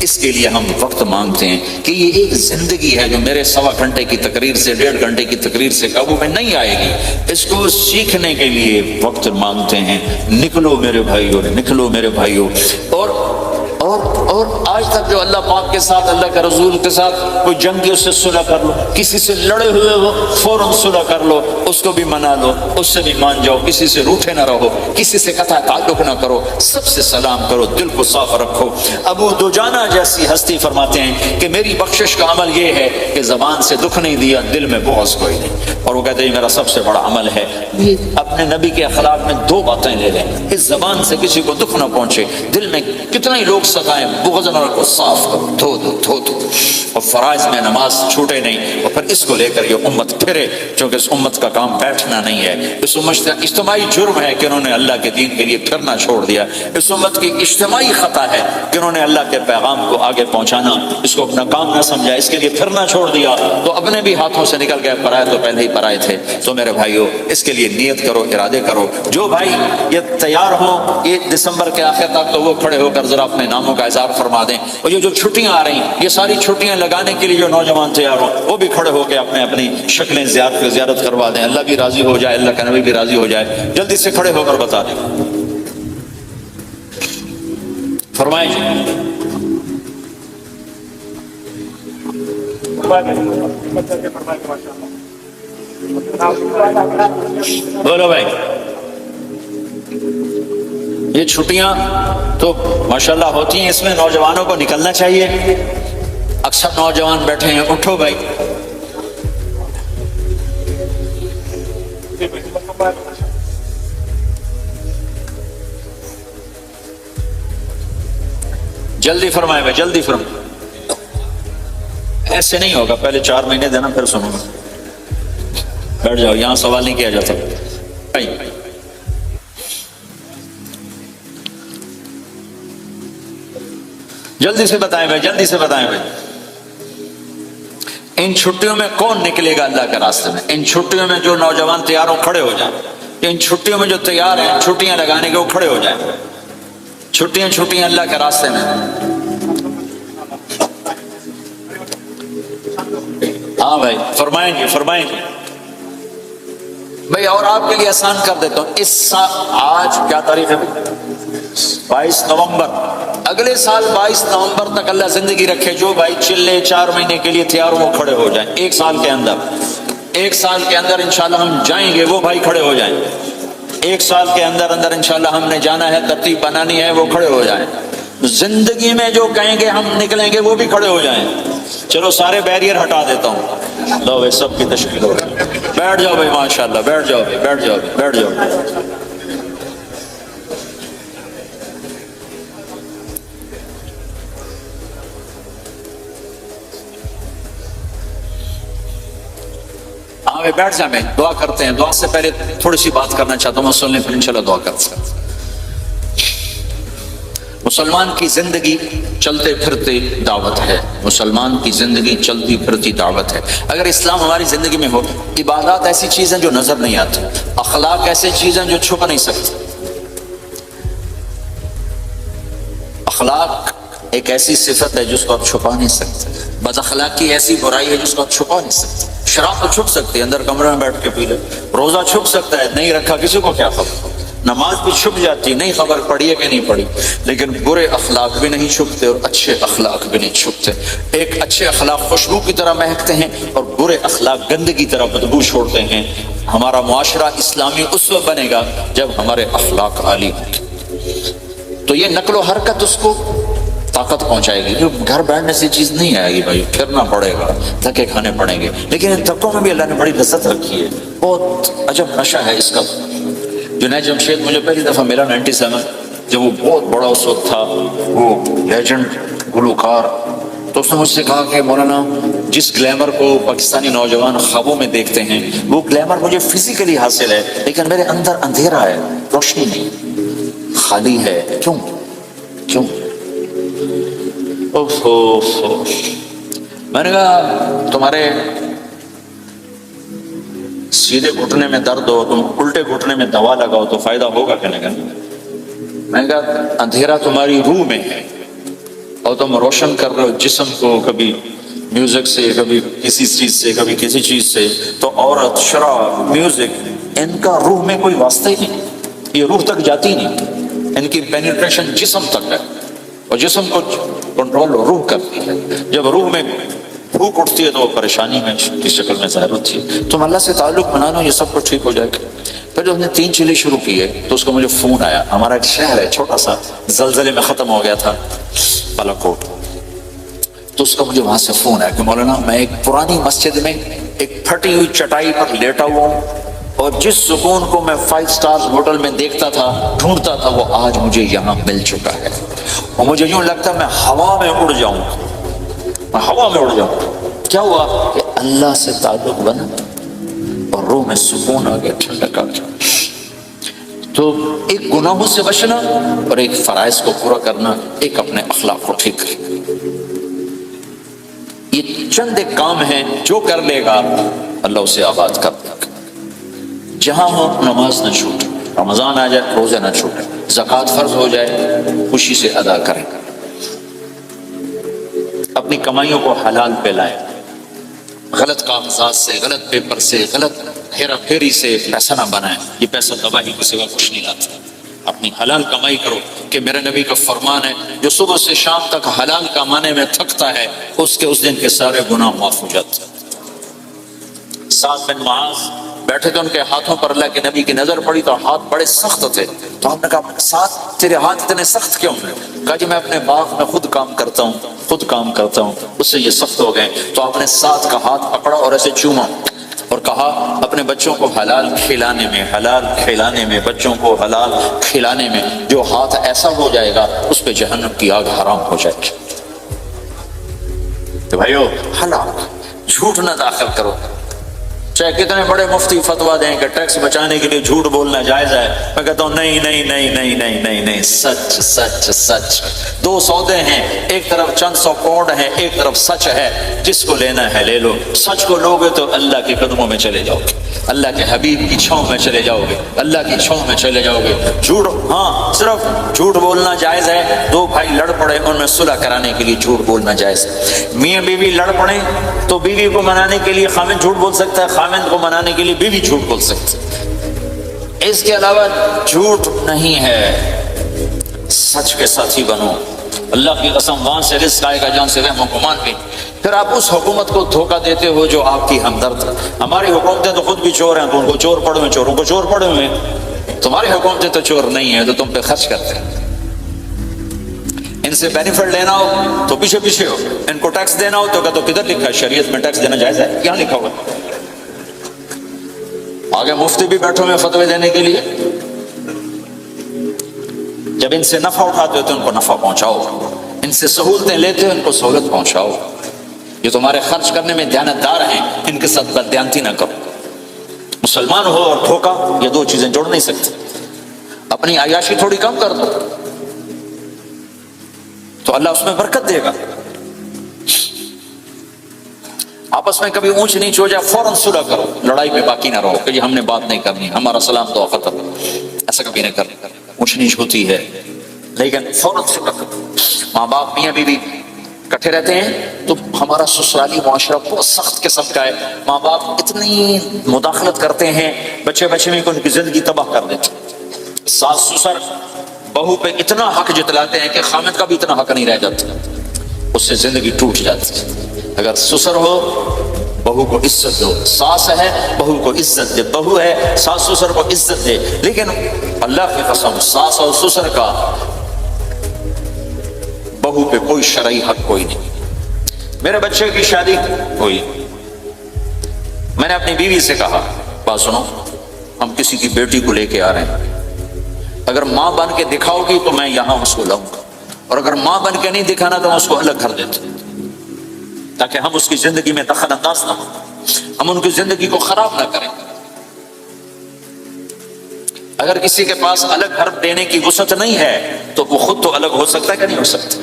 اس کے لیے ہم وقت مانگتے ہیں کہ یہ ایک زندگی ہے جو میرے 1.25 گھنٹے کی تقریر سے 1.5 گھنٹے کی تقریر سے قابو میں نہیں آئے گی. اس کو سیکھنے کے لیے وقت مانگتے ہیں. نکلو میرے بھائیوں، نکلو میرے بھائیوں. اور آج تک جو اللہ پاک کے ساتھ، اللہ کے رسول کے ساتھ کوئی جنگی، اس سے صلح کر لو. کسی سے لڑے ہوئے ہو فوراً صلح کر لو، اس کو بھی منا لو، اس سے بھی مان جاؤ. کسی سے روٹھے نہ رہو، کسی سے قطع تعلق نہ کرو، سب سے سلام کرو، دل کو صاف رکھو. ابو دجانہ جیسی ہستی فرماتے ہیں کہ میری بخشش کا عمل یہ ہے کہ زبان سے دکھ نہیں دیا، دل میں بغض کوئی نہیں. اور وہ کہتے ہیں میرا سب سے بڑا عمل ہے اپنے نبی کے اخلاق میں 2 باتیں لے لیں. اس زبان سے کسی کو دکھ نہ پہنچے، دل میں کتنے ہی لوگ ستائیں، بغض نہ رکھو، صاف کرو، دھو دو. اور فرائض میں نماز چھوٹے نہیں. اور پھر اس کو لے کر یہ امت پھرے، چونکہ اس امت کا کام بیٹھنا نہیں ہے. اس امت کا اجتماعی جرم ہے کہ انہوں نے اللہ کے دین کے لیے پھرنا چھوڑ دیا. اس امت کی اجتماعی خطا ہے کہ انہوں نے اللہ کے پیغام کو آگے پہنچانا اس کو اپنا کام نہ سمجھا، اس کے لیے پھرنا چھوڑ دیا تو اپنے بھی ہاتھوں سے نکل گئے. پرائے تو پہلے ہی پرائے تھے. تو میرے بھائیو، اس کے لیے نیت کرو، ارادے کرو. جو بھائی یہ تیار ہو یہ دسمبر کے آخر تک، تو وہ کھڑے ہو کر ذرا اپنے ناموں کا اظہار فرما دیں. اور یہ جو چھٹیاں آ رہی ہیں، یہ ساری چھٹیاں لگانے کے لیے جو نوجوان تیار ہو وہ بھی کھڑے ہو کے اپنی شکلیں زیارت کروا دیں. اللہ بھی راضی ہو جائے، اللہ کا نبی بھی راضی ہو جائے. جلدی سے کھڑے ہو کر بتا دیں. فرمائیں جی. بولو بھائی. یہ چھٹیاں تو ماشاءاللہ ہوتی ہیں، اس میں نوجوانوں کو نکلنا چاہیے. اکثر نوجوان بیٹھے ہیں، اٹھو بھائی. جلدی فرمائے بھائی، جلدی فرمائے. ایسے نہیں ہوگا، پہلے 4 مہینے دینا پھر سنو گا. بیٹھ جاؤ، یہاں سوال نہیں کیا جاتا. جلدی سے بتائیں بھائی، جلدی سے بتائیں بھائی. ان چھٹیوں میں کون نکلے گا اللہ کے راستے میں؟ ان چھٹیوں میں جو نوجوان تیار ہو کھڑے ہو جائیں. ان چھٹیوں میں جو تیار ہیں چھٹیاں لگانے کے، وہ کھڑے ہو جائیں. چھٹیاں اللہ کے راستے میں. ہاں بھائی، فرمائیں گے فرمائیں گے بھائی. اور آپ کے لیے آسان کر دیتا ہوں. اس سال آج کیا تاریخ ہے؟ 22 نومبر. اگلے سال 22 نومبر تک اللہ زندگی رکھے، جو بھائی چلے 4 مہینے کے لیے تیار ہو کھڑے ہو جائیں. 1 سال کے اندر انشاءاللہ ہم جائیں گے، وہ بھائی کھڑے ہو جائیں. 1 سال کے اندر انشاءاللہ ہم نے جانا ہے، ترتیب بنانی ہے، وہ کھڑے ہو جائیں. زندگی میں جو کہیں گے ہم نکلیں گے، وہ بھی کھڑے ہو جائیں. چلو سارے بیریئر ہٹا دیتا ہوں. لو بھائی، سب کی تشکیل ہو گئی. بیٹھ جاؤ بھائی، ماشاءاللہ بیٹھ جاؤ بھائی، بیٹھ جاؤ بھائی، بیٹھ جاؤ. ہاں بھائی بیٹھ جائیں. میں دعا کرتے ہیں. دعا سے پہلے تھوڑی سی بات کرنا چاہتا ہوں، سن لیں پھر انشاءاللہ دعا کرتے ہیں. مسلمان کی زندگی چلتے پھرتے دعوت ہے. مسلمان کی زندگی چلتی پھرتی دعوت ہے. اگر اسلام ہماری زندگی میں ہو، عبادات ایسی چیزیں جو نظر نہیں آتی، اخلاق ایسی چیزیں جو چھپ نہیں سکتی. اخلاق ایک ایسی صفت ہے جس کو آپ چھپا نہیں سکتے. بد اخلاقی ایسی برائی ہے جس کو آپ چھپا نہیں سکتے. شراب تو چھپ سکتے، اندر کمرے میں بیٹھ کے پی لے. روزہ چھپ سکتا ہے، نہیں رکھا کسی کو کیا خبر. نماز بھی چھپ جاتی، نہیں خبر پڑھی ہے کہ نہیں پڑھی. لیکن برے اخلاق بھی نہیں چھپتے اور اچھے اخلاق بھی نہیں چھپتے. ایک اچھے اخلاق خوشبو کی طرح مہکتے ہیں اور برے اخلاق گندگی کی طرح بدبو چھوڑتے ہیں. ہمارا معاشرہ اسلامی اس وقت بنے گا جب ہمارے اخلاق عالی ہوں گے. تو یہ نقل و حرکت اس کو طاقت پہنچائے گی. جو گھر بیٹھنے سے چیز نہیں آئے گی بھائی، پھرنا پڑے گا، دھکے کھانے پڑیں گے. لیکن ان دھکوں میں بھی اللہ نے بڑی لذت رکھی ہے. بہت عجب نشہ ہے اس کا. جنید جمشید مجھے پہلی دفعہ ملا 97، جب وہ بہت بڑا اس وقت تھا، وہ لیجنڈ گلوکار. تو اس نے مجھ سے کہا کہ مولانا، جس گلیمر کو پاکستانی نوجوان خوابوں میں دیکھتے ہیں، وہ گلیمر مجھے فزیکلی حاصل ہے، لیکن میرے اندر اندھیرا ہے، روشنی نہیں، خالی ہے. کیوں؟ میں نے کہا تمہارے سیدھے گھٹنے میں درد ہو، تم الٹے گھٹنے میں دوا لگاؤ تو فائدہ ہوگا کہ نہیں. میں نے کہا اندھیرا تمہاری روح میں ہے اور اور تم روشن کر رہے ہو جسم کو، کبھی میوزک سے، کبھی کسی چیز سے، کبھی کسی چیز سے، تو عورت، شراب، میوزک، ان کا روح میں کوئی واسطہ ہی نہیں، یہ روح تک جاتی نہیں، ان کی پینیٹریشن جسم تک ہے، اور جسم کو کنٹرول روح کرتی ہے۔ جب روح میں بھوک اٹھتی ہے تو وہ پریشانی میں کی شکل میں ظاہر ہوتی ہے۔ تم اللہ سے تعلق بنا لو، یہ سب کچھ ٹھیک ہو جائے گا۔ پھر جب ہم نے 3 چیزیں شروع کی ہے تو اس کو مجھے فون آیا، ہمارا ایک شہر ہے چھوٹا سا، زلزلے میں ختم ہو گیا تھا، بالاکوٹ، تو اس کا مجھے وہاں سے فون آیا کہ مولانا میں ایک پرانی مسجد میں ایک پھٹی ہوئی چٹائی پر لیٹا ہوا ہوں، اور جس سکون کو میں 5 سٹار ہوٹل میں دیکھتا تھا، ڈھونڈتا تھا، وہ آج مجھے یہاں مل چکا ہے، اور مجھے یوں لگتا ہے میں ہوا میں اڑ جاؤں، میں ہوا میں اڑ جاؤں۔ کیا ہوا کہ اللہ سے تعلق بنا اور روح میں سکون آ گیا، ٹھنڈک آ گیا۔ تو ایک گناہوں سے بچنا اور ایک فرائض کو پورا کرنا، ایک اپنے اخلاق کو ٹھیک کرنا، یہ چند ایک کام ہیں جو کر لے گا اللہ اسے آباد کر دے گا۔ جہاں ہو نماز نہ چھوٹے، رمضان آ جائے روزے نہ چھوٹے، زکوٰۃ فرض ہو جائے خوشی سے ادا کریں، اپنی کمائیوں کو حلال پہ لائیں، غلط کاغذات سے، غلط پیپر سے، غلط ہیرا پھیری سے پیسہ نہ بنائیں، یہ پیسہ تباہی کے سوا کچھ نہیں لاتا۔ اپنی حلال کمائی کرو، کہ میرے نبی کا فرمان ہے جو صبح سے شام تک حلال کمانے میں تھکتا ہے اس دن کے سارے گناہ معاف ہو جاتے ہیں۔ سعد بن معاذ بیٹھے تھے، ان کے ہاتھوں پر اللہ کے نبی کی نظر پڑی تو ہاتھ بڑے سخت تھے، تو ہم نے کہا سعد تیرے ہاتھ اتنے سخت کیوں ہیں؟ کہا جی میں اپنے باغ میں خود کام کرتا ہوں، اس سے یہ سخت ہو گئے۔ تو آپ نے سعد کا ہاتھ پکڑا اور ایسے چوما اور کہا اپنے بچوں کو حلال کھلانے میں بچوں کو حلال کھلانے میں جو ہاتھ ایسا ہو جائے گا اس پہ جہنم کی آگ حرام ہو جائے گی۔ تو بھائیو حلال، جھوٹ نہ داخل کرو، چاہے کتنے بڑے مفتی فتویٰ دیں کہ ٹیکس بچانے کے لیے جھوٹ بولنا جائز ہے، میں کہتا ہوں نہیں، سچ۔ 2 سودے ہیں، ایک طرف چند 100 کروڑ ہیں، ایک طرف سچ ہے، جس کو لینا ہے لے لو۔ سچ کو لوگے تو اللہ کے قدموں میں چلے جاؤ گے، اللہ کے حبیب کی چھاؤں میں چلے جاؤ گے، اللہ کی چھاؤں میں چلے جاؤ گے۔ جھوٹ، ہاں صرف جھوٹ بولنا جائز ہے، 2 بھائی لڑ پڑے ان میں صلح کرانے کے لیے جھوٹ بولنا جائز ہے۔ میاں بیوی لڑ پڑے تو بیوی کو منانے کے لیے خاوند جھوٹ بول سکتا ہے، خاوند کو منانے کے لیے بیوی جھوٹ بول سکتی ہے۔ اس کے علاوہ جھوٹ نہیں ہے، سچ کے ساتھی بنو۔ اللہ کی قسم وہاں سے رزق آئے گا جہاں سے رحم و گمان بھی۔ پھر آپ اس حکومت کو دھوکہ دیتے ہو جو آپ کی ہمدرد ہے۔ ہماری حکومتیں تو خود بھی چور ہیں، تو ان کو چور پڑے ہوئے، چوروں کو چور پڑے ہوئے۔ تمہاری حکومتیں تو چور نہیں ہیں، تو تم پہ خرچ کرتے ہیں۔ ان سے بینیفٹ لینا ہو تو پیچھے ہو، ان کو ٹیکس دینا ہو تو کدھر لکھا ہے شریعت میں ٹیکس دینا جائز ہے؟ کہاں لکھا ہوا ہے؟ آگے مفتی بھی بیٹھے ہوئے فتوے دینے کے لیے۔ جب ان سے نفع اٹھاتے ہو تو ان کو نفع پہنچاؤ، ان سے سہولتیں لیتے ہو ان کو سہولت پہنچاؤ۔ یہ تمہارے خرچ کرنے میں دیانتدار ہیں، ان کے ساتھ بددیانتی نہ کرو۔ مسلمان ہو اور دھوکہ، یہ 2 چیزیں جوڑ نہیں سکتے۔ اپنی عیاشی تھوڑی کم کر دو تو اللہ اس میں برکت دے گا۔ آپس میں کبھی اونچ نیچ ہو جائے فوراً صلح کرو، لڑائی پہ باقی نہ رہو کہ جی ہم نے بات نہیں کرنی، ہمارا سلام دعا ختم، ایسا کبھی نہ کرنا۔ اونچ نیچ ہوتی ہے لیکن فوراً صلح کرو۔ ماں باپ میاں بیوی اکٹھے رہتے ہیں تو ہمارا سسرالی معاشرہ بہت سخت قسم کا ہے، ماں باپ اتنی مداخلت کرتے ہیں، بچے میں ان کی زندگی تباہ کر دیتے ہیں۔ ساس سسر بہو پہ اتنا حق جتلاتے ہیں کہ خامد کا بھی اتنا حق نہیں رہ جاتا، اس سے زندگی ٹوٹ جاتی ہے۔ اگر سسر ہو بہو کو عزت دو، ساس ہے بہو کو عزت دے، بہو ہے ساس سسر کو عزت دے، لیکن اللہ کی قسم ساس اور سسر کا بہو پہ کوئی شرعی حق کوئی نہیں۔ میرے بچے کی شادی ہوئی، میں نے اپنی بیوی سے کہا بات سنو، ہم کسی کی بیٹی کو لے کے آ رہے ہیں، اگر ماں بن کے دکھاؤ گی تو میں یہاں اس کو لاؤں گا، اور اگر ماں بن کے نہیں دکھانا تو میں اس کو الگ کر دیتا ہوں، تاکہ ہم اس کی زندگی میں دخل انداز نہ ہو، ہم ان کی زندگی کو خراب نہ کریں۔ اگر کسی کے پاس الگ گھر دینے کی وسعت نہیں ہے تو وہ خود تو الگ ہو سکتا ہے کہ نہیں ہو سکتا؟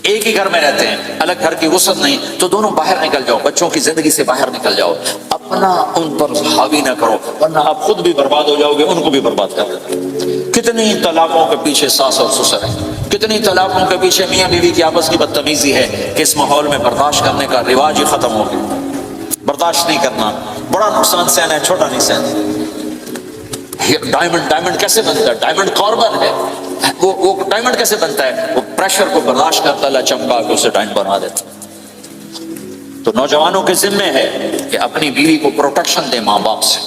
ایک ہی گھر میں رہتے ہیں، الگ گھر کی وسعت نہیں تو دونوں باہر نکل جاؤ، بچوں کی زندگی سے باہر نکل جاؤ، اپنا ان پر حاوی نہ کرو ورنہ آپ خود بھی برباد ہو جاؤ گے، ان کو بھی برباد کر دیں۔ کتنی طلاقوں کے پیچھے ساس اور سسر ہے، کتنی طلاقوں کے پیچھے میاں بیوی کی آپس کی بدتمیزی ہے کہ اس ماحول میں برداشت کرنے کا رواج ہی ختم ہو گیا۔ برداشت نہیں کرنا، بڑا نقصان سہنا ہے، چھوٹا نہیں سہنا۔ ڈائمنڈ کیسے بنتا ہے؟ ڈائمنڈ کاربن ہے، وہ ڈائمنڈ کیسے بنتا ہے؟ وہ پریشر کو برداشت کرتا، اللہ چمکا کے اسے ڈائمنڈ بنا دیتا۔ تو نوجوانوں کے ذمے ہے کہ اپنی بیوی کو پروٹیکشن دیں ماں باپ سے۔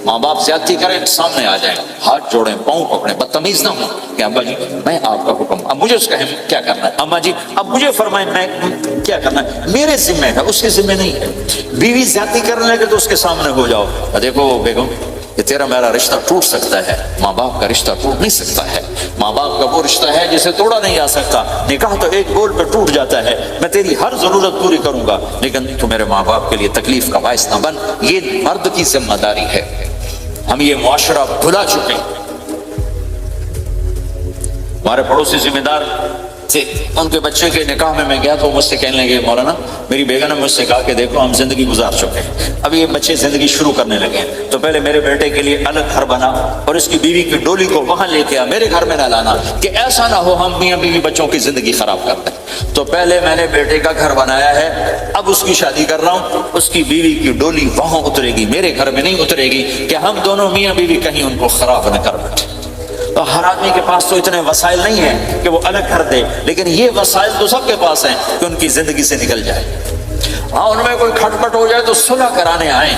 ماں باپ زیادتی کریں سامنے آ جائیں، ہاتھ جوڑیں، پاؤں پکڑیں، بدتمیز نہ ہوں کہ ابا جی میں آپ کا حکم، اب مجھے اس کا کیا کرنا ہے، اماں جی اب مجھے فرمائیں میں کیا کرنا ہے، میرے ذمہ ہے، اس کے ذمہ نہیں ہے۔ بیوی زیادتی کرنے لگے تو اس کے سامنے ہو جاؤ، دیکھو بیگم کہ تیرا میرا رشتہ ٹوٹ سکتا ہے، ماں باپ کا رشتہ ٹوٹ نہیں سکتا ہے۔ ماں باپ کا وہ رشتہ ہے جسے توڑا نہیں جا سکتا۔ نکاح تو ایک بول پہ ٹوٹ جاتا ہے، میں تیری ہر ضرورت پوری کروں گا لیکن تو میرے ماں باپ کے لیے تکلیف کا باعث نہ بن۔ یہ مرد کی ذمہ داری ہے، ہم یہ معاشرہ بھلا چکے۔ ہمارے پڑوسی ذمہ دار تھے، ان کے بچے کے نکاح میں میں گیا تو مجھ سے کہنے لگے مولانا میری بیگم نے مجھ سے کہا کہ دیکھو ہم زندگی گزار چکے ہیں، اب یہ بچے زندگی شروع کرنے لگے ہیں، تو پہلے میرے بیٹے کے لیے الگ گھر بنا اور اس کی بیوی کی ڈولی کو وہاں لے کے آ، میرے گھر میں نہ لانا کہ ایسا نہ ہو ہم میاں بیوی بچوں کی زندگی خراب کر دیں۔ تو پہلے میں نے بیٹے کا گھر بنایا ہے، اب اس کی شادی کر رہا ہوں، اس کی بیوی کی ڈولی وہاں اترے گی، میرے گھر میں نہیں اترے گی کہ ہم دونوں میاں بیوی کہیں ان کو خراب نہ کر بیٹھے۔ تو ہر آدمی کے پاس تو اتنے وسائل نہیں ہیں کہ وہ الگ کر دے، لیکن یہ وسائل تو سب کے پاس ہیں کہ ان کی زندگی سے نکل جائے۔ ہاں ان میں کوئی کھٹ پٹ ہو جائے تو صلح کرانے آئیں،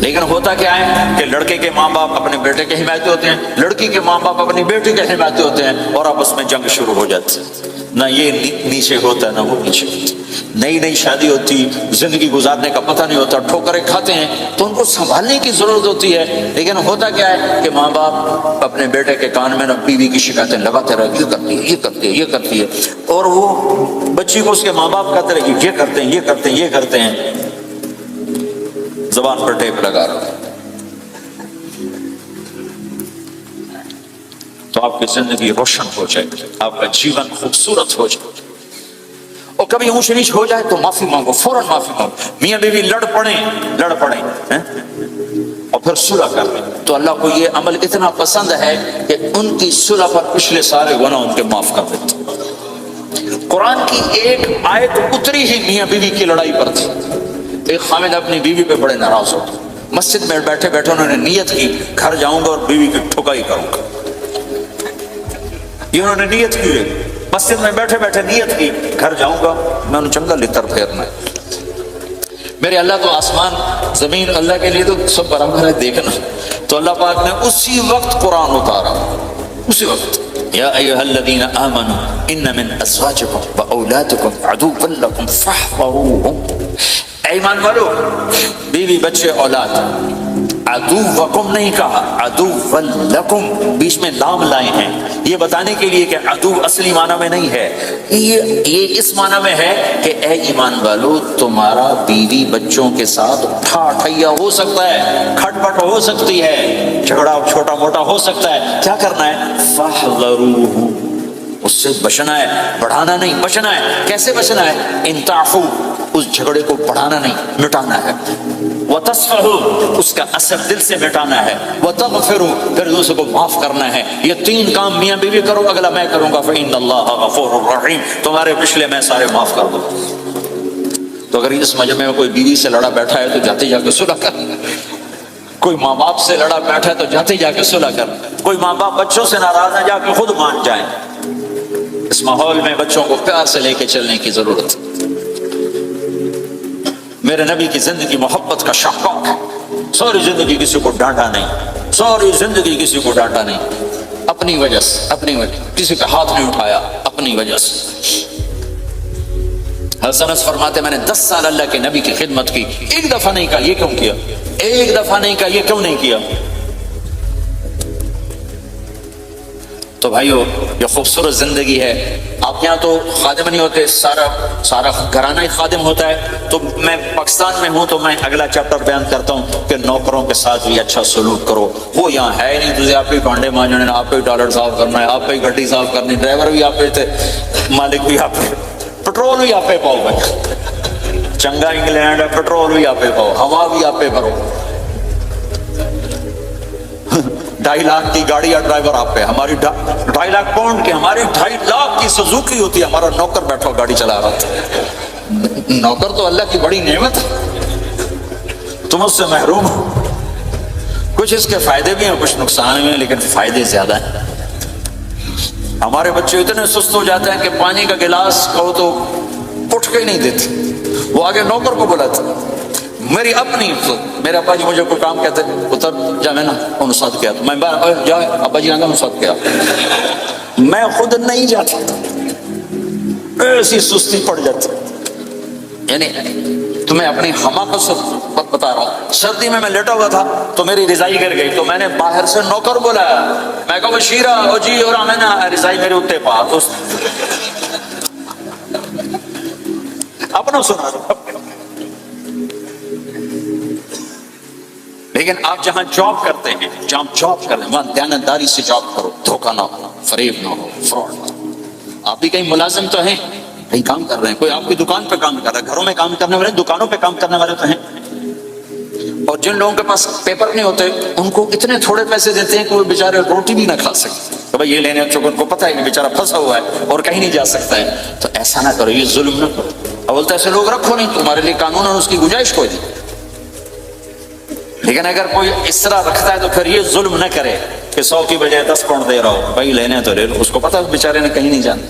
لیکن ہوتا کیا ہے کہ لڑکے کے ماں باپ اپنے بیٹے کے حمایتی ہوتے ہیں، لڑکی کے ماں باپ اپنی بیٹی کے حمایتی ہوتے ہیں اور آپس میں جنگ شروع ہو جاتی ہے۔ نہ یہ نیچے ہوتا ہے نہ وہ نیچے ہوتی، نئی نئی شادی ہوتی، زندگی گزارنے کا پتہ نہیں ہوتا، ٹھوکریں کھاتے ہیں تو ان کو سنبھالنے کی ضرورت ہوتی ہے، لیکن ہوتا کیا ہے کہ ماں باپ اپنے بیٹے کے کان میں نہ بیوی کی شکایتیں لگاتے رہے، یہ کرتی ہے یہ کرتی ہے یہ کرتی ہے، اور وہ بچی کو اس کے ماں باپ کہتے رہے یہ کرتے ہیں یہ کرتے ہیں یہ کرتے ہیں، زبان پر ٹیپ لگا رہے ہیں۔ تو آپ کی زندگی روشن ہو جائے گی، آپ کا جیون خوبصورت ہو جائے گا۔ اور کبھی اونچ نیچ ہو جائے تو معافی مانگو، فوراً معافی مانگو۔ میاں بیوی لڑ پڑیں اور پھر صلح کر لیں تو اللہ کو یہ عمل اتنا پسند ہے کہ ان کی صلح پر پچھلے سارے گناہ ان کے معاف کر دیتے۔ قرآن کی ایک آیت اتری ہی میاں بیوی کی لڑائی پر تھی۔ ایک خامد اپنی بیوی پہ بڑے ناراض ہو، مسجد میں بیٹھے بیٹھے انہوں نے نیت کی گھر جاؤں گا اور بیوی کی ٹھکائی کروں گا۔ یہ انہوں نے نیت کی، مسجد میں بیٹھے بیٹھے نیت کی گھر جاؤں گا میں انہوں چنگا لتر پھیرنا ہے۔ میرے اللہ تو آسمان زمین اللہ کے لیے تو سب برابر ہے دیکھنا، تو اللہ پاک نے اسی وقت قرآن اتارا، اسی وقت یا ایھا الذین آمنوا ان من ازواجکم واولادکم عدوا لکم فاحذروہم۔ اے ایمان والو، بیوی بچے اولاد، عدوکم نہیں کہا، عدو لکم، بیچ میں لام لائے ہیں یہ بتانے کے لیے کہ عدو اصلی معنی میں نہیں ہے، یہ اس معنی میں ہے کہ اے ایمان والو تمہارا بیوی بچوں کے ساتھ ٹھاٹھیا ہو سکتا ہے، کھٹ پٹ ہو سکتی ہے، جھگڑا چھوٹا موٹا ہو سکتا ہے، کیا کرنا ہے؟ فاحذروہ، اس سے بچنا ہے، بڑھانا نہیں، بچنا ہے۔ کیسے بچنا ہے؟ ان تعفو، اس جھگڑے کو بڑھانا نہیں، مٹانا ہے، وتصفحوا، اس کا اثر دل سے مٹانا ہے، وتغفروا، پھر دوسرے کو معاف کرنا ہے۔ یہ تین کام میاں بیوی کرو، اگلا میں کروں گا، فإن اللہ غفور الرحیم، تمہارے پچھلے میں سارے معاف کر دوں۔ تو اگر اس مجمع میں کوئی بیوی سے لڑا بیٹھا ہے تو جاتے جا کے صلح کر، کوئی ماں باپ سے لڑا بیٹھا ہے تو جاتے جا کے صلح کر، کوئی ماں باپ بچوں سے ناراض ہے جا کے خود مان جائیں۔ اس ماحول میں بچوں کو پیار سے لے کے چلنے کی ضرورت ہے۔ میرے نبی کی زندگی محبت کا شاہکار ہے، ساری زندگی کسی کو ڈانٹا نہیں، ساری زندگی کسی کو ڈانٹا نہیں، اپنی وجہ سے، اپنی وجہ، کسی کا ہاتھ نہیں اٹھایا، اپنی وجہ سے۔ حسن فرماتے میں نے 10 سال اللہ کے نبی کی خدمت کی، ایک دفعہ نہیں کہا یہ کیوں کیا، ایک دفعہ نہیں کہا یہ کیوں نہیں کیا۔ تو بھائیو یہ خوبصورت زندگی ہے۔ آپ یہاں تو خادم نہیں ہوتے، سارا گھرانہ ہی خادم ہوتا ہے، تو میں پاکستان میں ہوں تو میں اگلا چیپٹر بیان کرتا ہوں کہ نوکروں کے ساتھ بھی اچھا سلوک کرو۔ وہ یہاں ہے نہیں، تجھے آپ ہی بانڈے مانجنے، آپ ہی ڈالر صاف کرنا ہے، آپ ہی گڈی صاف کرنی، ڈرائیور بھی آپ پہ تھے، مالک بھی آپ پہ، پٹرول بھی آپ پہ پاؤ بھائی، چنگا انگلینڈ ہے، پٹرول بھی آپ پہ پاؤ، ہوا بھی آپ پہ بھرو، 2.5 لاکھ کی گاڑی یا ڈرائیور آپ پہ، ہماری 2.5 لاکھ پاؤنڈ کی، ہماری 2.5 لاکھ کی سزوکی ہوتی ہے، ہمارا نوکر بیٹھا گاڑی چلا رہا تھا۔ نوکر تو اللہ کی بڑی نعمت ہے، تم اس سے محروم ہو۔ کچھ اس کے فائدے بھی ہیں، کچھ نقصان بھی ہیں، لیکن فائدے زیادہ ہیں۔ ہمارے بچے اتنے سست ہو جاتے ہیں کہ پانی کا گلاس کہو تو اٹھ کے ہی نہیں دیتے، وہ آگے نوکر کو بلاتے۔ میری اپنی میرے ابا جی مجھے کوئی کام کہتے، اتر جا میں نا انہوں ساتھ کیا، تو میں جا ابا جی آگا انہوں ساتھ کیا، میں خود نہیں جاتا، ایسی سستی پڑ جاتی۔ یعنی تمہیں اپنی حماقت سے بتا رہا ہوں، سردی میں لیٹا ہوا تھا تو میری رضائی گر گئی، تو میں نے باہر سے نوکر بلایا، میں کہا بشیرہ او جی اور میں نے رضائی میرے اتنے پا اپنا سنا رہا۔ لیکن آپ جہاں جاب کرتے ہیں، جہاں جاب کر رہے ہیں وہاں دیانتداری سے جاب کرو، دھوکہ نہ ہو، فریب نہ ہو، فراڈ نہ ہو۔ آپ بھی کہیں ملازم تو ہیں، کہیں کام کر رہے ہیں، کوئی آپ کی دکان پہ کام کر رہا ہے، گھروں میں کام کرنے والے، دکانوں پہ کام کرنے والے تو ہیں۔ اور جن لوگوں کے پاس پیپر نہیں ہوتے ان کو اتنے تھوڑے پیسے دیتے ہیں کہ وہ بیچارے روٹی بھی نہ کھا سکتے، تو بھائی یہ لینے چونکہ ان کو پتہ ہے کہ بیچارہ پھنسا ہوا ہے اور کہیں نہیں جا سکتا ہے۔ تو ایسا نہ کرو، یہ ظلم نہ کرو، اول تو ایسے لوگ رکھو نہیں، تمہارے لیے قانون اور اس کی گنجائش کوئی نہیں۔ لیکن اگر کوئی اس طرح رکھتا ہے تو پھر یہ ظلم نہ کرے کہ 100 کی بجائے 10 پاؤنڈ دے رہا ہو، بھائی لینے تو لے لو، اس کو پتہ ہے بیچارے نے کہیں نہیں جانا۔